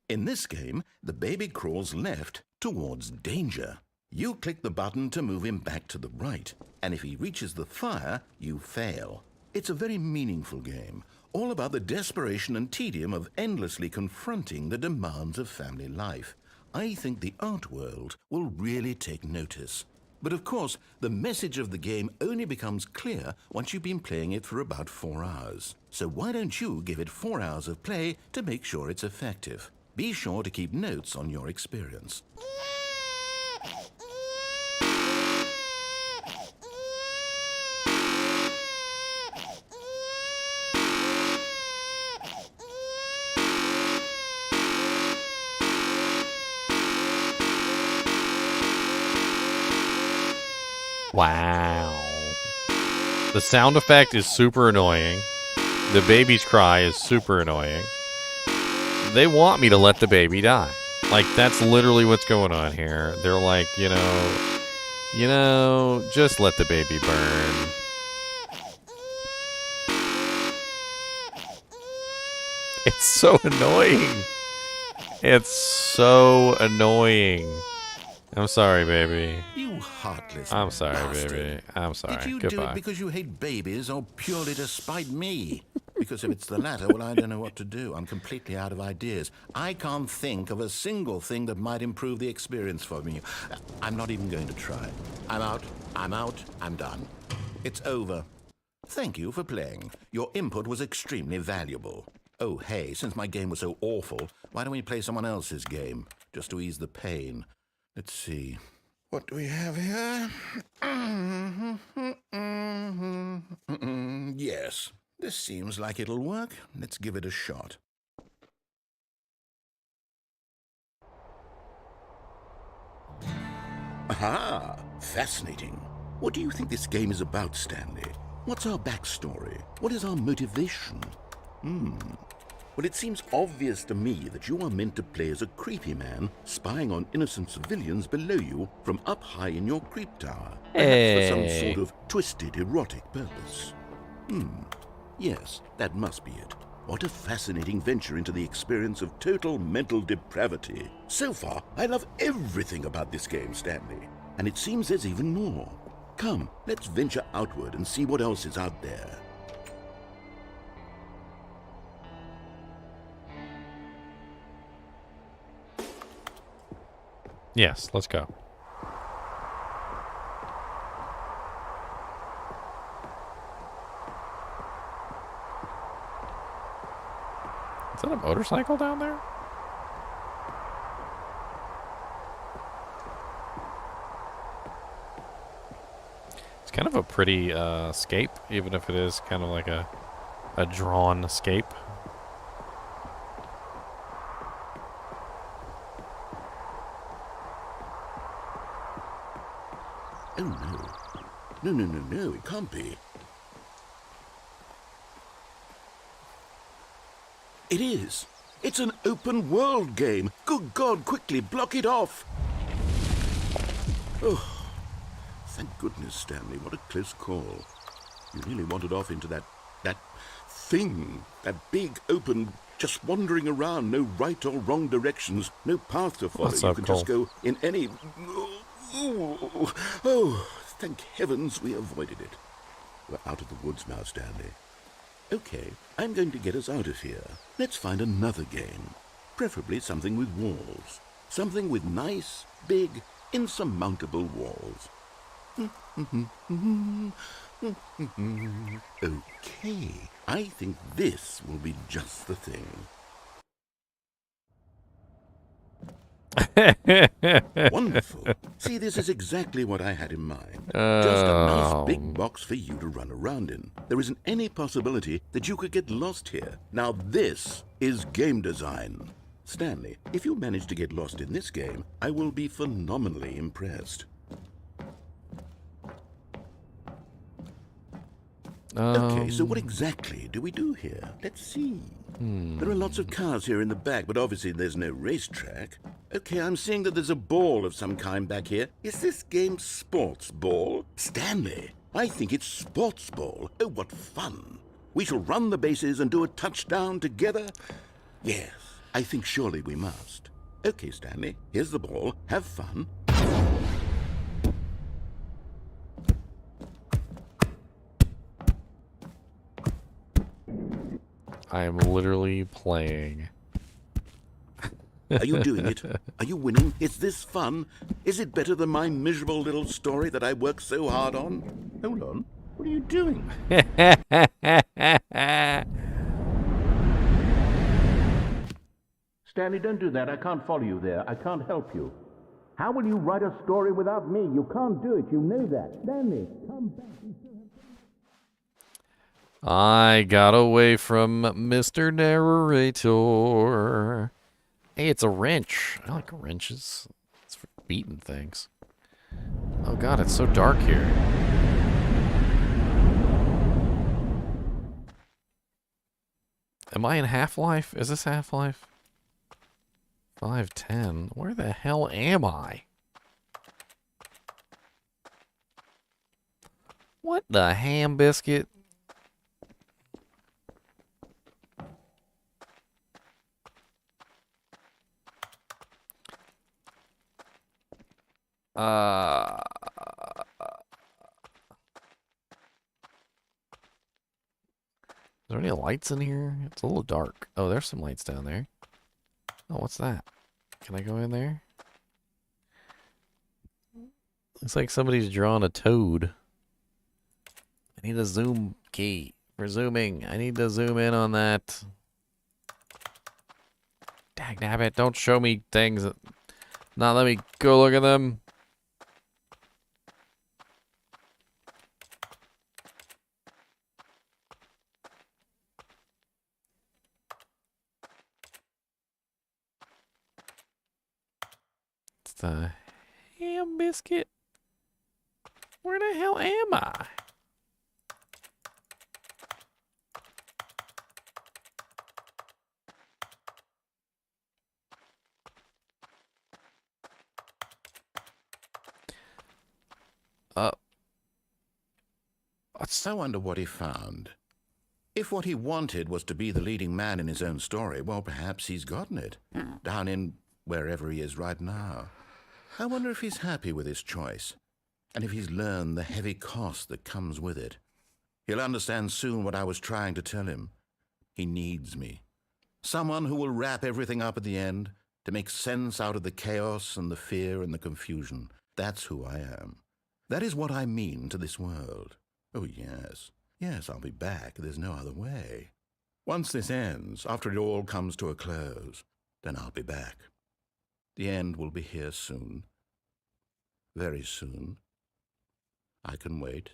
In this game, the baby crawls left towards danger. You click the button to move him back to the right, and if he reaches the fire, you fail. It's a very meaningful game, all about the desperation and tedium of endlessly confronting the demands of family life. I think the art world will really take notice. But of course, the message of the game only becomes clear once you've been playing it for about 4 hours. So why don't you give it 4 hours of play to make sure it's effective? Be sure to keep notes on your experience. Wow. The sound effect is super annoying. The baby's cry is super annoying. They want me to let the baby die. Like, that's literally what's going on here. They're like, you know, just let the baby burn. It's so annoying. It's so annoying. I'm sorry, baby. You heartless I'm sorry, bastard. baby. I'm sorry. Did you Goodbye. do it because you hate babies or purely to spite me? Because if it's the latter, well, I don't know what to do. I'm completely out of ideas. I can't think of a single thing that might improve the experience for me. I'm not even going to try. I'm out. I'm done. It's over. Thank you for playing. Your input was extremely valuable. Oh, hey, since my game was so awful, why don't we play someone else's game, just to ease the pain? Let's see. What do we have here? Yes, this seems like it'll work. Let's give it a shot. Aha! Fascinating. What do you think this game is about, Stanley? What's our backstory? What is our motivation? Well, it seems obvious to me that you are meant to play as a creepy man spying on innocent civilians below you from up high in your creep tower. Perhaps for some sort of twisted, erotic purpose. Yes, that must be it. What a fascinating venture into the experience of total mental depravity. So far, I love everything about this game, Stanley. And it seems there's even more. Come, let's venture outward and see what else is out there. Yes, let's go. Is that a motorcycle down there? It's kind of a pretty scape, even if it is kind of like a drawn scape. Oh, no. No, it can't be. It is. It's an open world game. Good God, quickly, block it off. Oh, thank goodness, Stanley. What a close call. You really wandered off into that thing. That big, open, just wandering around. No right or wrong directions. No path to follow. That's You so can cool. just go in any... Oh, thank heavens we avoided it. We're out of the woods now, Stanley. Okay, I'm going to get us out of here. Let's find another game. Preferably something with walls. Something with nice, big, insurmountable walls. Okay, I think this will be just the thing. Wonderful. See, this is exactly what I had in mind. Just a nice big box for you to run around in. There isn't any possibility that you could get lost here. Now this is game design. Stanley, if you manage to get lost in this game, I will be phenomenally impressed. Okay, so what exactly do we do here? Let's see. There are lots of cars here in the back, but obviously there's no racetrack. Okay, I'm seeing that there's a ball of some kind back here. Is this game sports ball? Stanley, I think it's sports ball. Oh, what fun. We shall run the bases and do a touchdown together. Yes, I think surely we must. Okay, Stanley, here's the ball. Have fun. I am literally playing. Are you doing it? Are you winning? Is this fun? Is it better than my miserable little story that I worked so hard on? Hold on. What are you doing? Stanley, don't do that. I can't follow you there. I can't help you. How will you write a story without me? You can't do it. You know that. Stanley, come back. I got away from Mr. Narrator. Hey, it's a wrench. I like wrenches. It's for beating things. Oh god, it's so dark here. Am I in Half-Life? Is this Half-Life? 510. Where the hell am I? What the ham biscuit? Is there any lights in here? It's a little dark. Oh, there's some lights down there. Oh, what's that? Can I go in there? Looks like somebody's drawn a toad. I need a zoom key for zooming. I need to zoom in on that. Dagnabbit, don't show me things. Not let me go look at them. It's the ham biscuit. Where the hell am I? I wonder what he found. If what he wanted was to be the leading man in his own story, well, perhaps he's gotten it. Down in wherever he is right now. I wonder if he's happy with his choice, and if he's learned the heavy cost that comes with it. He'll understand soon what I was trying to tell him. He needs me. Someone who will wrap everything up at the end, to make sense out of the chaos and the fear and the confusion. That's who I am. That is what I mean to this world. Oh, yes. Yes, I'll be back. There's no other way. Once this ends, after it all comes to a close, then I'll be back. The end will be here soon. Very soon. I can wait.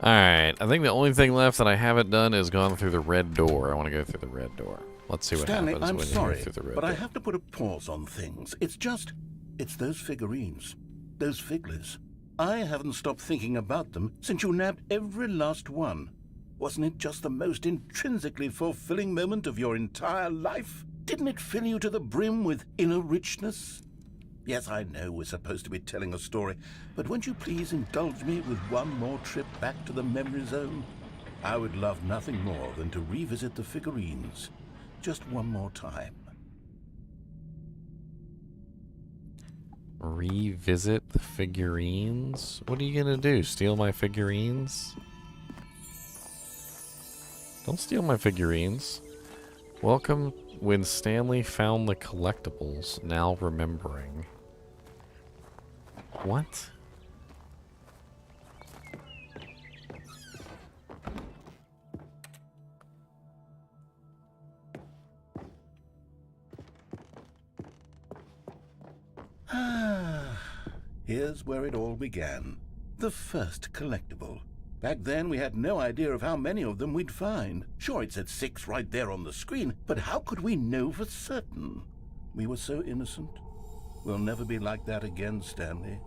Alright, I think the only thing left that I haven't done is gone through the red door. I want to go through the red door. Let's see what Stanley, happens I'm when sorry, you go through the red but door. I have to put a pause on things. It's those figurines, those figglers. I haven't stopped thinking about them since you nabbed every last one. Wasn't it just the most intrinsically fulfilling moment of your entire life? Didn't it fill you to the brim with inner richness? Yes, I know we're supposed to be telling a story, but won't you please indulge me with one more trip back to the memory zone? I would love nothing more than to revisit the figurines. Just one more time. Revisit the figurines? What are you gonna do? Steal my figurines? Don't steal my figurines. Welcome when Stanley found the collectibles, now remembering. What? here's where it all began. The first collectible. Back then, we had no idea of how many of them we'd find. Sure, it said 6 right there on the screen, but how could we know for certain? We were so innocent. We'll never be like that again, Stanley.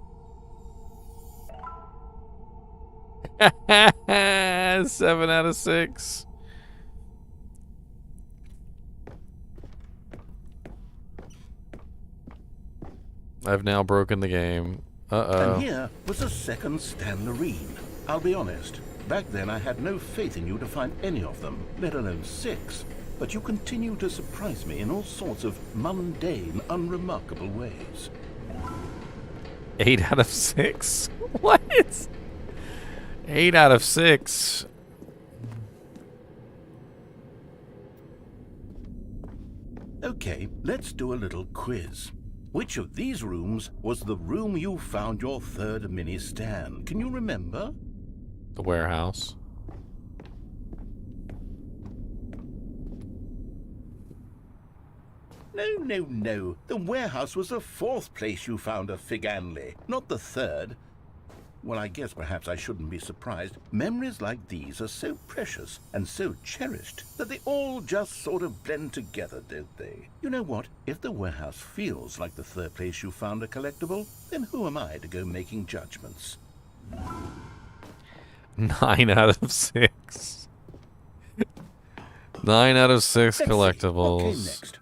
7 out of 6. I've now broken the game. Uh-oh. And here was a second Stanlerine. I'll be honest, back then I had no faith in you to find any of them, let alone 6. But you continue to surprise me in all sorts of mundane, unremarkable ways. 8 out of 6? What? 8 out of 6. Okay, let's do a little quiz. Which of these rooms was the room you found your third mini Stan? Can you remember? The warehouse. No. The warehouse was the 4th place you found a Figanley, not the 3rd. Well, I guess perhaps I shouldn't be surprised. Memories like these are so precious and so cherished that they all just sort of blend together, don't they? You know what? If the warehouse feels like the 3rd place you found a collectible, then who am I to go making judgments? 9 out of 6. 9 out of 6 Let's collectibles. see, what came next?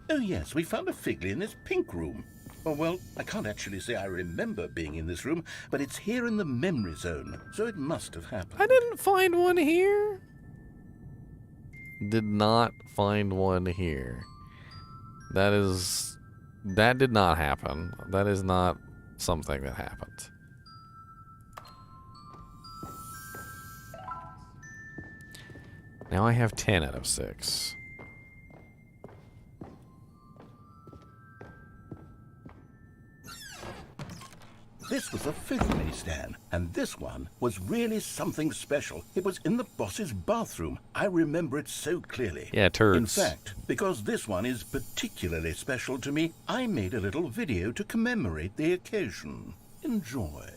Oh yes, we found a Figley in this pink room. Oh, well, I can't actually say I remember being in this room, but it's here in the memory zone, so it must have happened. I didn't find one here. Did not find one here. That did not happen. That is not something that happened. Now I have 10 out of 6. This was a 5th mini Stan, and this one was really something special. It was in the boss's bathroom. I remember it so clearly. Yeah, turds. In fact, because this one is particularly special to me, I made a little video to commemorate the occasion. Enjoy.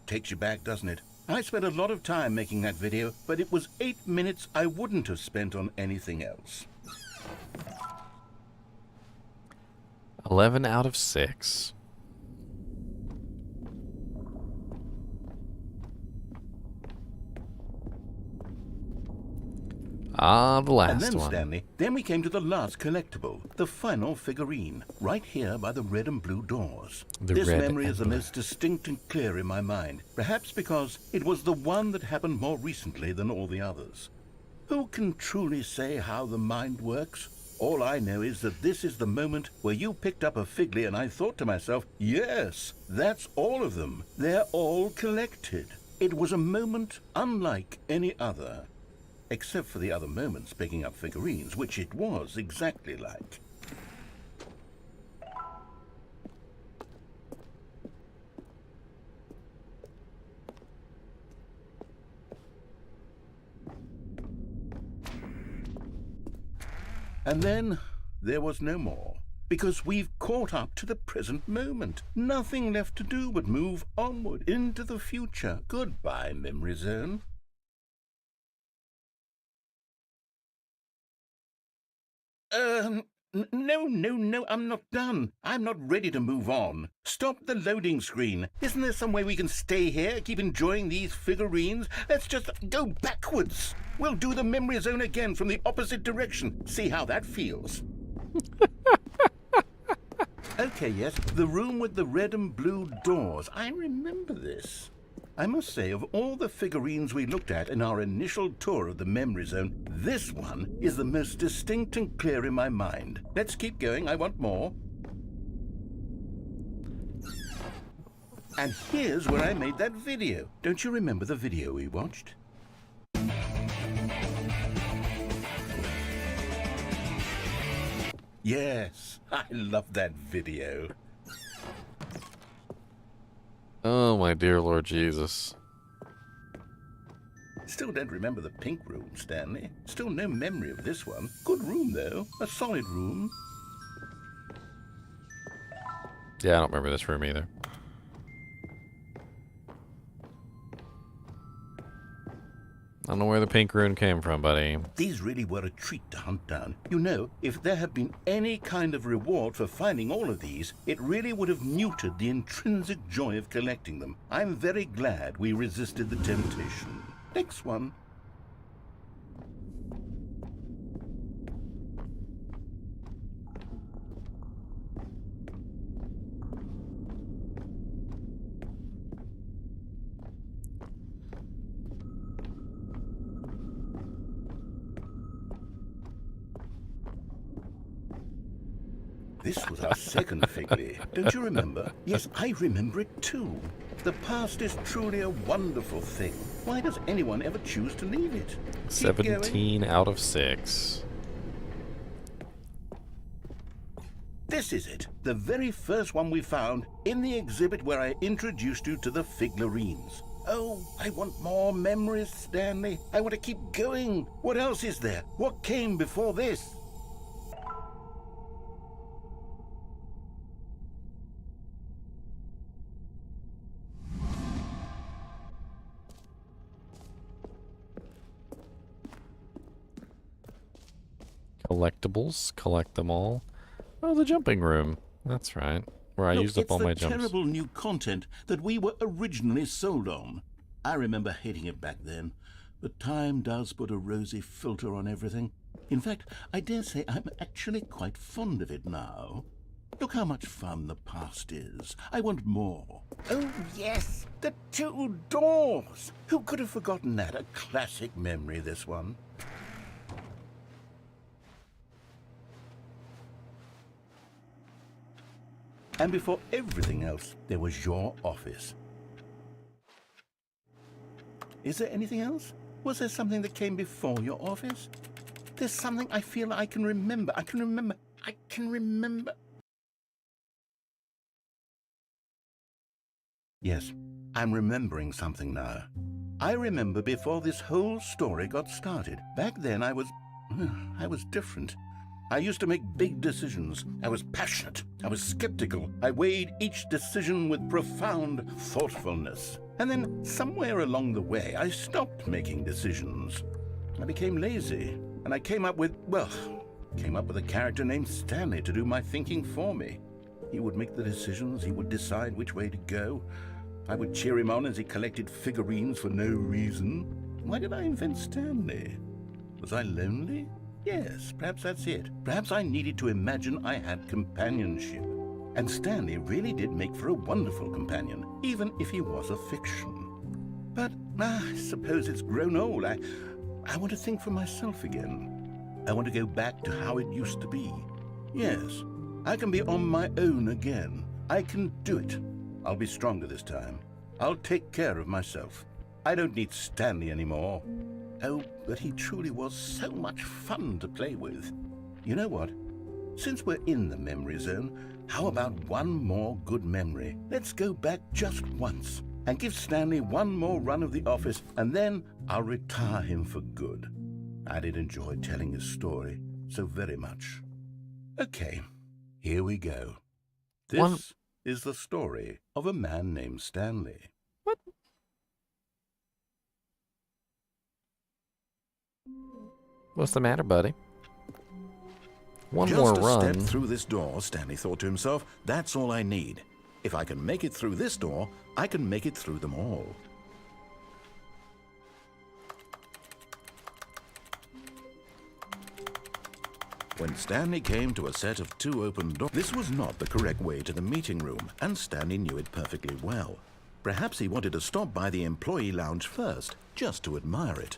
Takes you back, doesn't it? I spent a lot of time making that video, but it was 8 minutes I wouldn't have spent on anything else. 11 out of 6. Ah, the last And then, one. Stanley, then we came to the last collectible, the final figurine, right here by the red and blue doors. This memory is the most distinct and clear in my mind, perhaps because it was the one that happened more recently than all the others. Who can truly say how the mind works? All I know is that this is the moment where you picked up a Figley and I thought to myself, yes, that's all of them. They're all collected. It was a moment unlike any other. Except for the other moments picking up figurines, which it was exactly like. And then there was no more, because we've caught up to the present moment. Nothing left to do but move onward into the future. Goodbye, Memory Zone. No, I'm not done. I'm not ready to move on. Stop the loading screen. Isn't there some way we can stay here, keep enjoying these figurines? Let's just go backwards. We'll do the memory zone again from the opposite direction. See how that feels. Okay, yes, the room with the red and blue doors. I remember this. I must say, of all the figurines we looked at in our initial tour of the memory zone, this one is the most distinct and clear in my mind. Let's keep going, I want more. And here's where I made that video. Don't you remember the video we watched? Yes, I love that video. Oh, my dear Lord Jesus. Still don't remember the pink room, Stanley. Still no memory of this one. Good room, though. A solid room. Yeah, I don't remember this room either. I don't know where the pink rune came from, buddy. These really were a treat to hunt down. You know, if there had been any kind of reward for finding all of these, it really would have muted the intrinsic joy of collecting them. I'm very glad we resisted the temptation. Next one. This was our second Figley. Don't you remember? Yes, I remember it too. The past is truly a wonderful thing. Why does anyone ever choose to leave it? Keep 17 going. out of 6. This is it. The very first one we found in the exhibit where I introduced you to the figurines. Oh, I want more memories, Stanley. I want to keep going. What else is there? What came before this? Collectibles, collect them all. Oh, the jumping room. That's right. Where I used up all my It's jumps. the terrible new content that we were originally sold on. I remember hating it back then, but time does put a rosy filter on everything. In fact, I dare say I'm actually quite fond of it now. Look how much fun the past is. I want more. Oh, yes, the 2 doors. Who could have forgotten that? A classic memory, this one. And before everything else, there was your office. Is there anything else? Was there something that came before your office? There's something I feel I can remember. I can remember. Yes, I'm remembering something now. I remember before this whole story got started. Back then I was different. I used to make big decisions. I was passionate. I was skeptical. I weighed each decision with profound thoughtfulness. And then somewhere along the way, I stopped making decisions. I became lazy, and I came up with a character named Stanley to do my thinking for me. He would make the decisions. He would decide which way to go. I would cheer him on as he collected figurines for no reason. Why did I invent Stanley? Was I lonely? Yes, perhaps that's it. Perhaps I needed to imagine I had companionship. And Stanley really did make for a wonderful companion, even if he was a fiction. But I suppose it's grown old. I want to think for myself again. I want to go back to how it used to be. Yes, I can be on my own again. I can do it. I'll be stronger this time. I'll take care of myself. I don't need Stanley anymore. Oh, but he truly was so much fun to play with. You know what? Since we're in the memory zone, how about one more good memory? Let's go back just once and give Stanley one more run of the office, and then I'll retire him for good. I did enjoy telling his story so very much. Okay, here we go. This is the story of a man named Stanley. What? What's the matter, buddy? One more run. Just a step through this door, Stanley thought to himself. That's all I need. If I can make it through this door, I can make it through them all. When Stanley came to a set of 2 open doors, this was not the correct way to the meeting room, and Stanley knew it perfectly well. Perhaps he wanted to stop by the employee lounge first, just to admire it.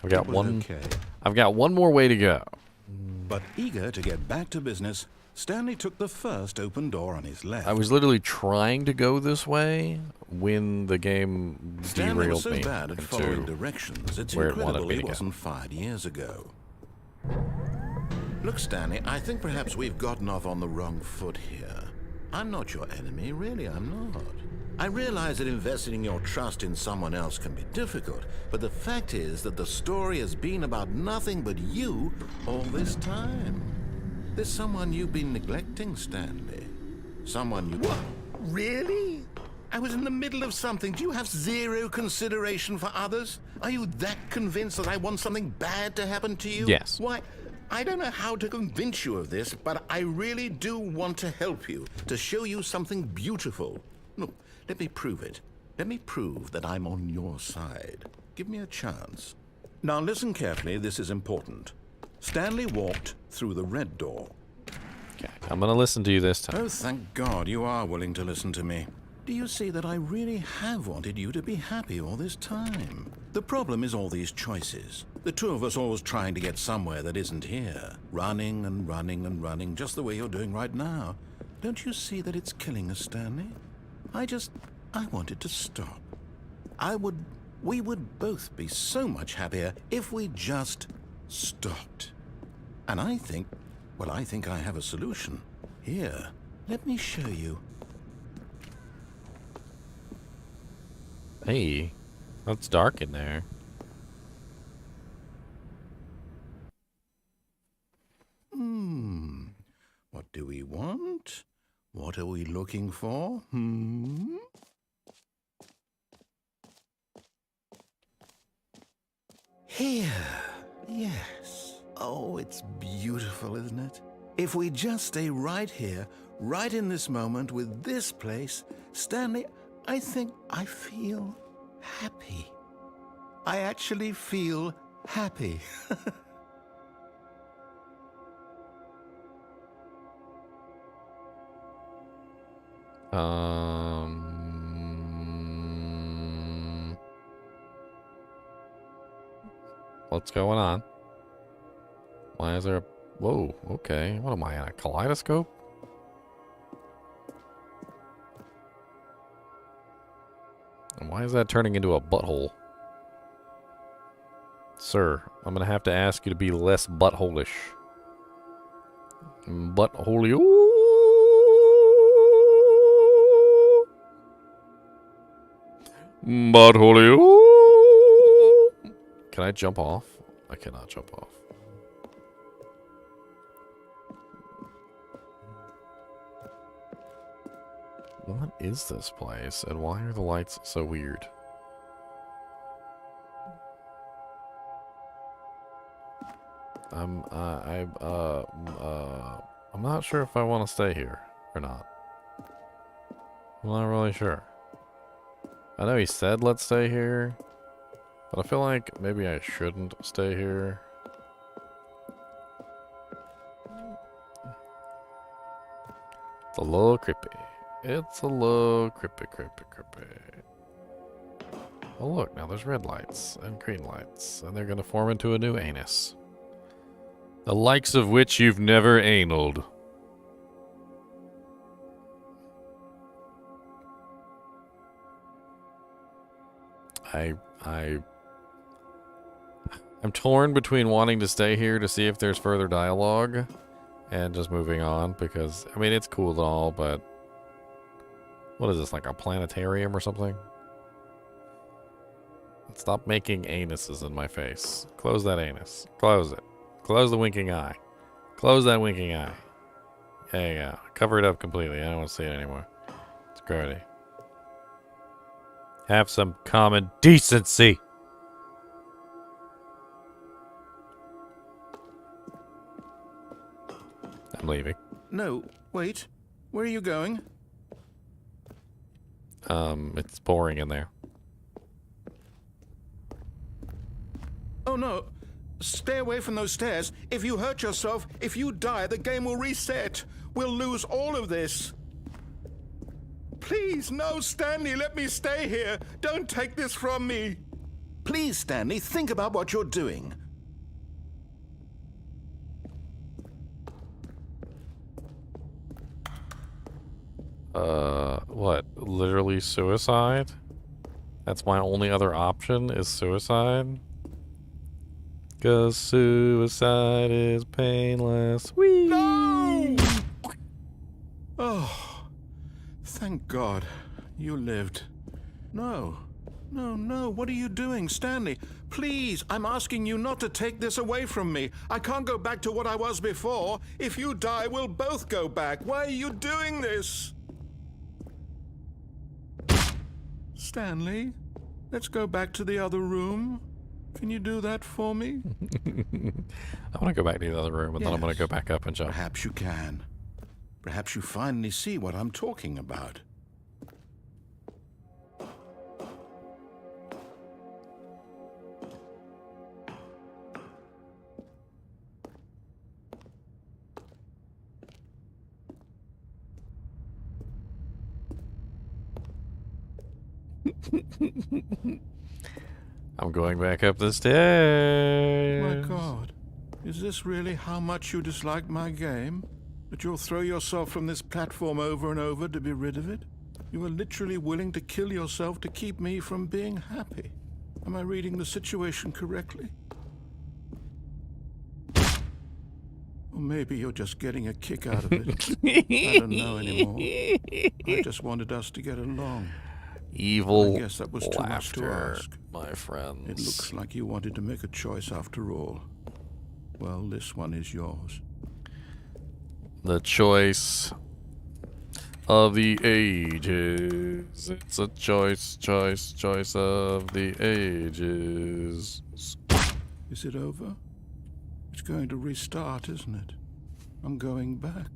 I've got It was one. okay. I've got one more way to go. But eager to get back to business, Stanley took the first open door on his left. I was literally trying to go this way when the game Stanley was derailed so me bad at following into directions, it's where it wanted incredible me he to go. wasn't fired years ago. Look, Stanley, I think perhaps we've gotten off on the wrong foot here. I'm not your enemy, really, I'm not. I realize that investing your trust in someone else can be difficult, but the fact is that the story has been about nothing but you all this time. There's someone you've been neglecting, Stanley. Someone you... What? Really? I was in the middle of something. Do you have zero consideration for others? Are you that convinced that I want something bad to happen to you? Yes. Why, I don't know how to convince you of this, but I really do want to help you, to show you something beautiful. Look, let me prove it. Let me prove that I'm on your side. Give me a chance. Now listen carefully, this is important. Stanley walked through the red door. Okay, I'm gonna listen to you this time. Oh, thank God you are willing to listen to me. Do you see that I really have wanted you to be happy all this time? The problem is all these choices. The two of us always trying to get somewhere that isn't here. Running and running and running, just the way you're doing right now. Don't you see that it's killing us, Stanley? I wanted to stop. We would both be so much happier if we just stopped. And I think I have a solution. Here, let me show you. Hey, that's dark in there. What do we want? What are we looking for? Here. Yes. Oh, it's beautiful, isn't it? If we just stay right here, right in this moment with this place, Stanley, I think I feel happy. I actually feel happy. What's going on? Why is there a... Whoa, okay. What am I, in a kaleidoscope? And why is that turning into a butthole? Sir, I'm gonna have to ask you to be less butthole-ish. Butthole-y. Butthole-y. Can I jump off? I cannot jump off. What is this place, and why are the lights so weird? I'm not sure if I want to stay here or not. I'm not really sure. I know he said let's stay here, but I feel like maybe I shouldn't stay here. It's a little creepy. It's a little creepy. Oh look, now there's red lights and green lights, and they're gonna form into a new anus. The likes of which you've never analed. I'm torn between wanting to stay here to see if there's further dialogue and just moving on, because I mean it's cool and all, but what is this, like a planetarium or something? Stop making anuses in my face. Close that anus. Close it. Close the winking eye. Close that winking eye. There you go. Cover it up completely. I don't want to see it anymore. It's grody. Have some common decency. I'm leaving. No, wait. Where are you going? It's boring in there. Oh, no. Stay away from those stairs. If you hurt yourself, if you die, the game will reset. We'll lose all of this. Please, no, Stanley, let me stay here. Don't take this from me. Please, Stanley, think about what you're doing. What? Literally suicide? That's my only other option is suicide? 'Cause suicide is painless. Whee! No! Oh, thank God you lived. No, what are you doing, Stanley? Please, I'm asking you not to take this away from me. I can't go back to what I was before. If you die, we'll both go back. Why are you doing this? Stanley, let's go back to the other room. Can you do that for me? I want to go back to the other room, and then I'm going to go back up and jump. Perhaps you can. Perhaps you finally see what I'm talking about. I'm going back up the stairs. My God, is this really how much you dislike my game? That you'll throw yourself from this platform over and over to be rid of it? You are literally willing to kill yourself to keep me from being happy. Am I reading the situation correctly? Or maybe you're just getting a kick out of it. I don't know anymore. I just wanted us to get along. Evil I guess that was too much to laughter, ask. my friends. It looks like you wanted to make a choice after all. Well, this one is yours. The choice of the ages. It's a choice of the ages. Is it over? It's going to restart, isn't it? I'm going back.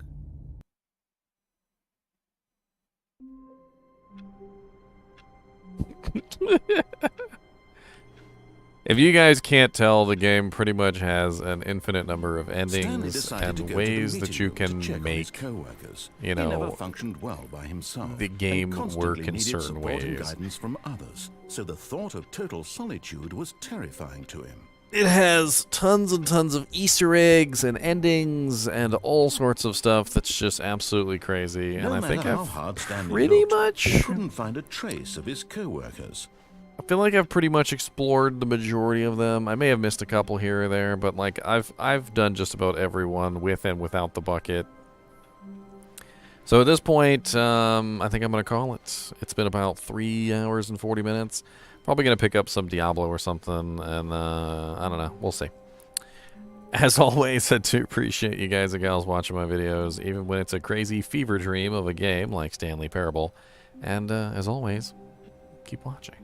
If you guys can't tell, the game pretty much has an infinite number of endings and ways that you can make, you know, he never functioned well by himself, the game work in needed certain support and ways. guidance from others, so the thought of total solitude was terrifying to him. It has tons and tons of Easter eggs and endings and all sorts of stuff that's just absolutely crazy. No and I think matter how I've hard Stanley pretty looked, much... he couldn't find a trace of his co-workers. I feel like I've pretty much explored the majority of them. I may have missed a couple here or there, but like I've done just about everyone with and without the bucket. So at this point, I think I'm going to call it. It's been about 3 hours and 40 minutes. Probably going to pick up some Diablo or something, and I don't know. We'll see. As always, I do appreciate you guys and gals watching my videos, even when it's a crazy fever dream of a game like Stanley Parable. And as always, keep watching.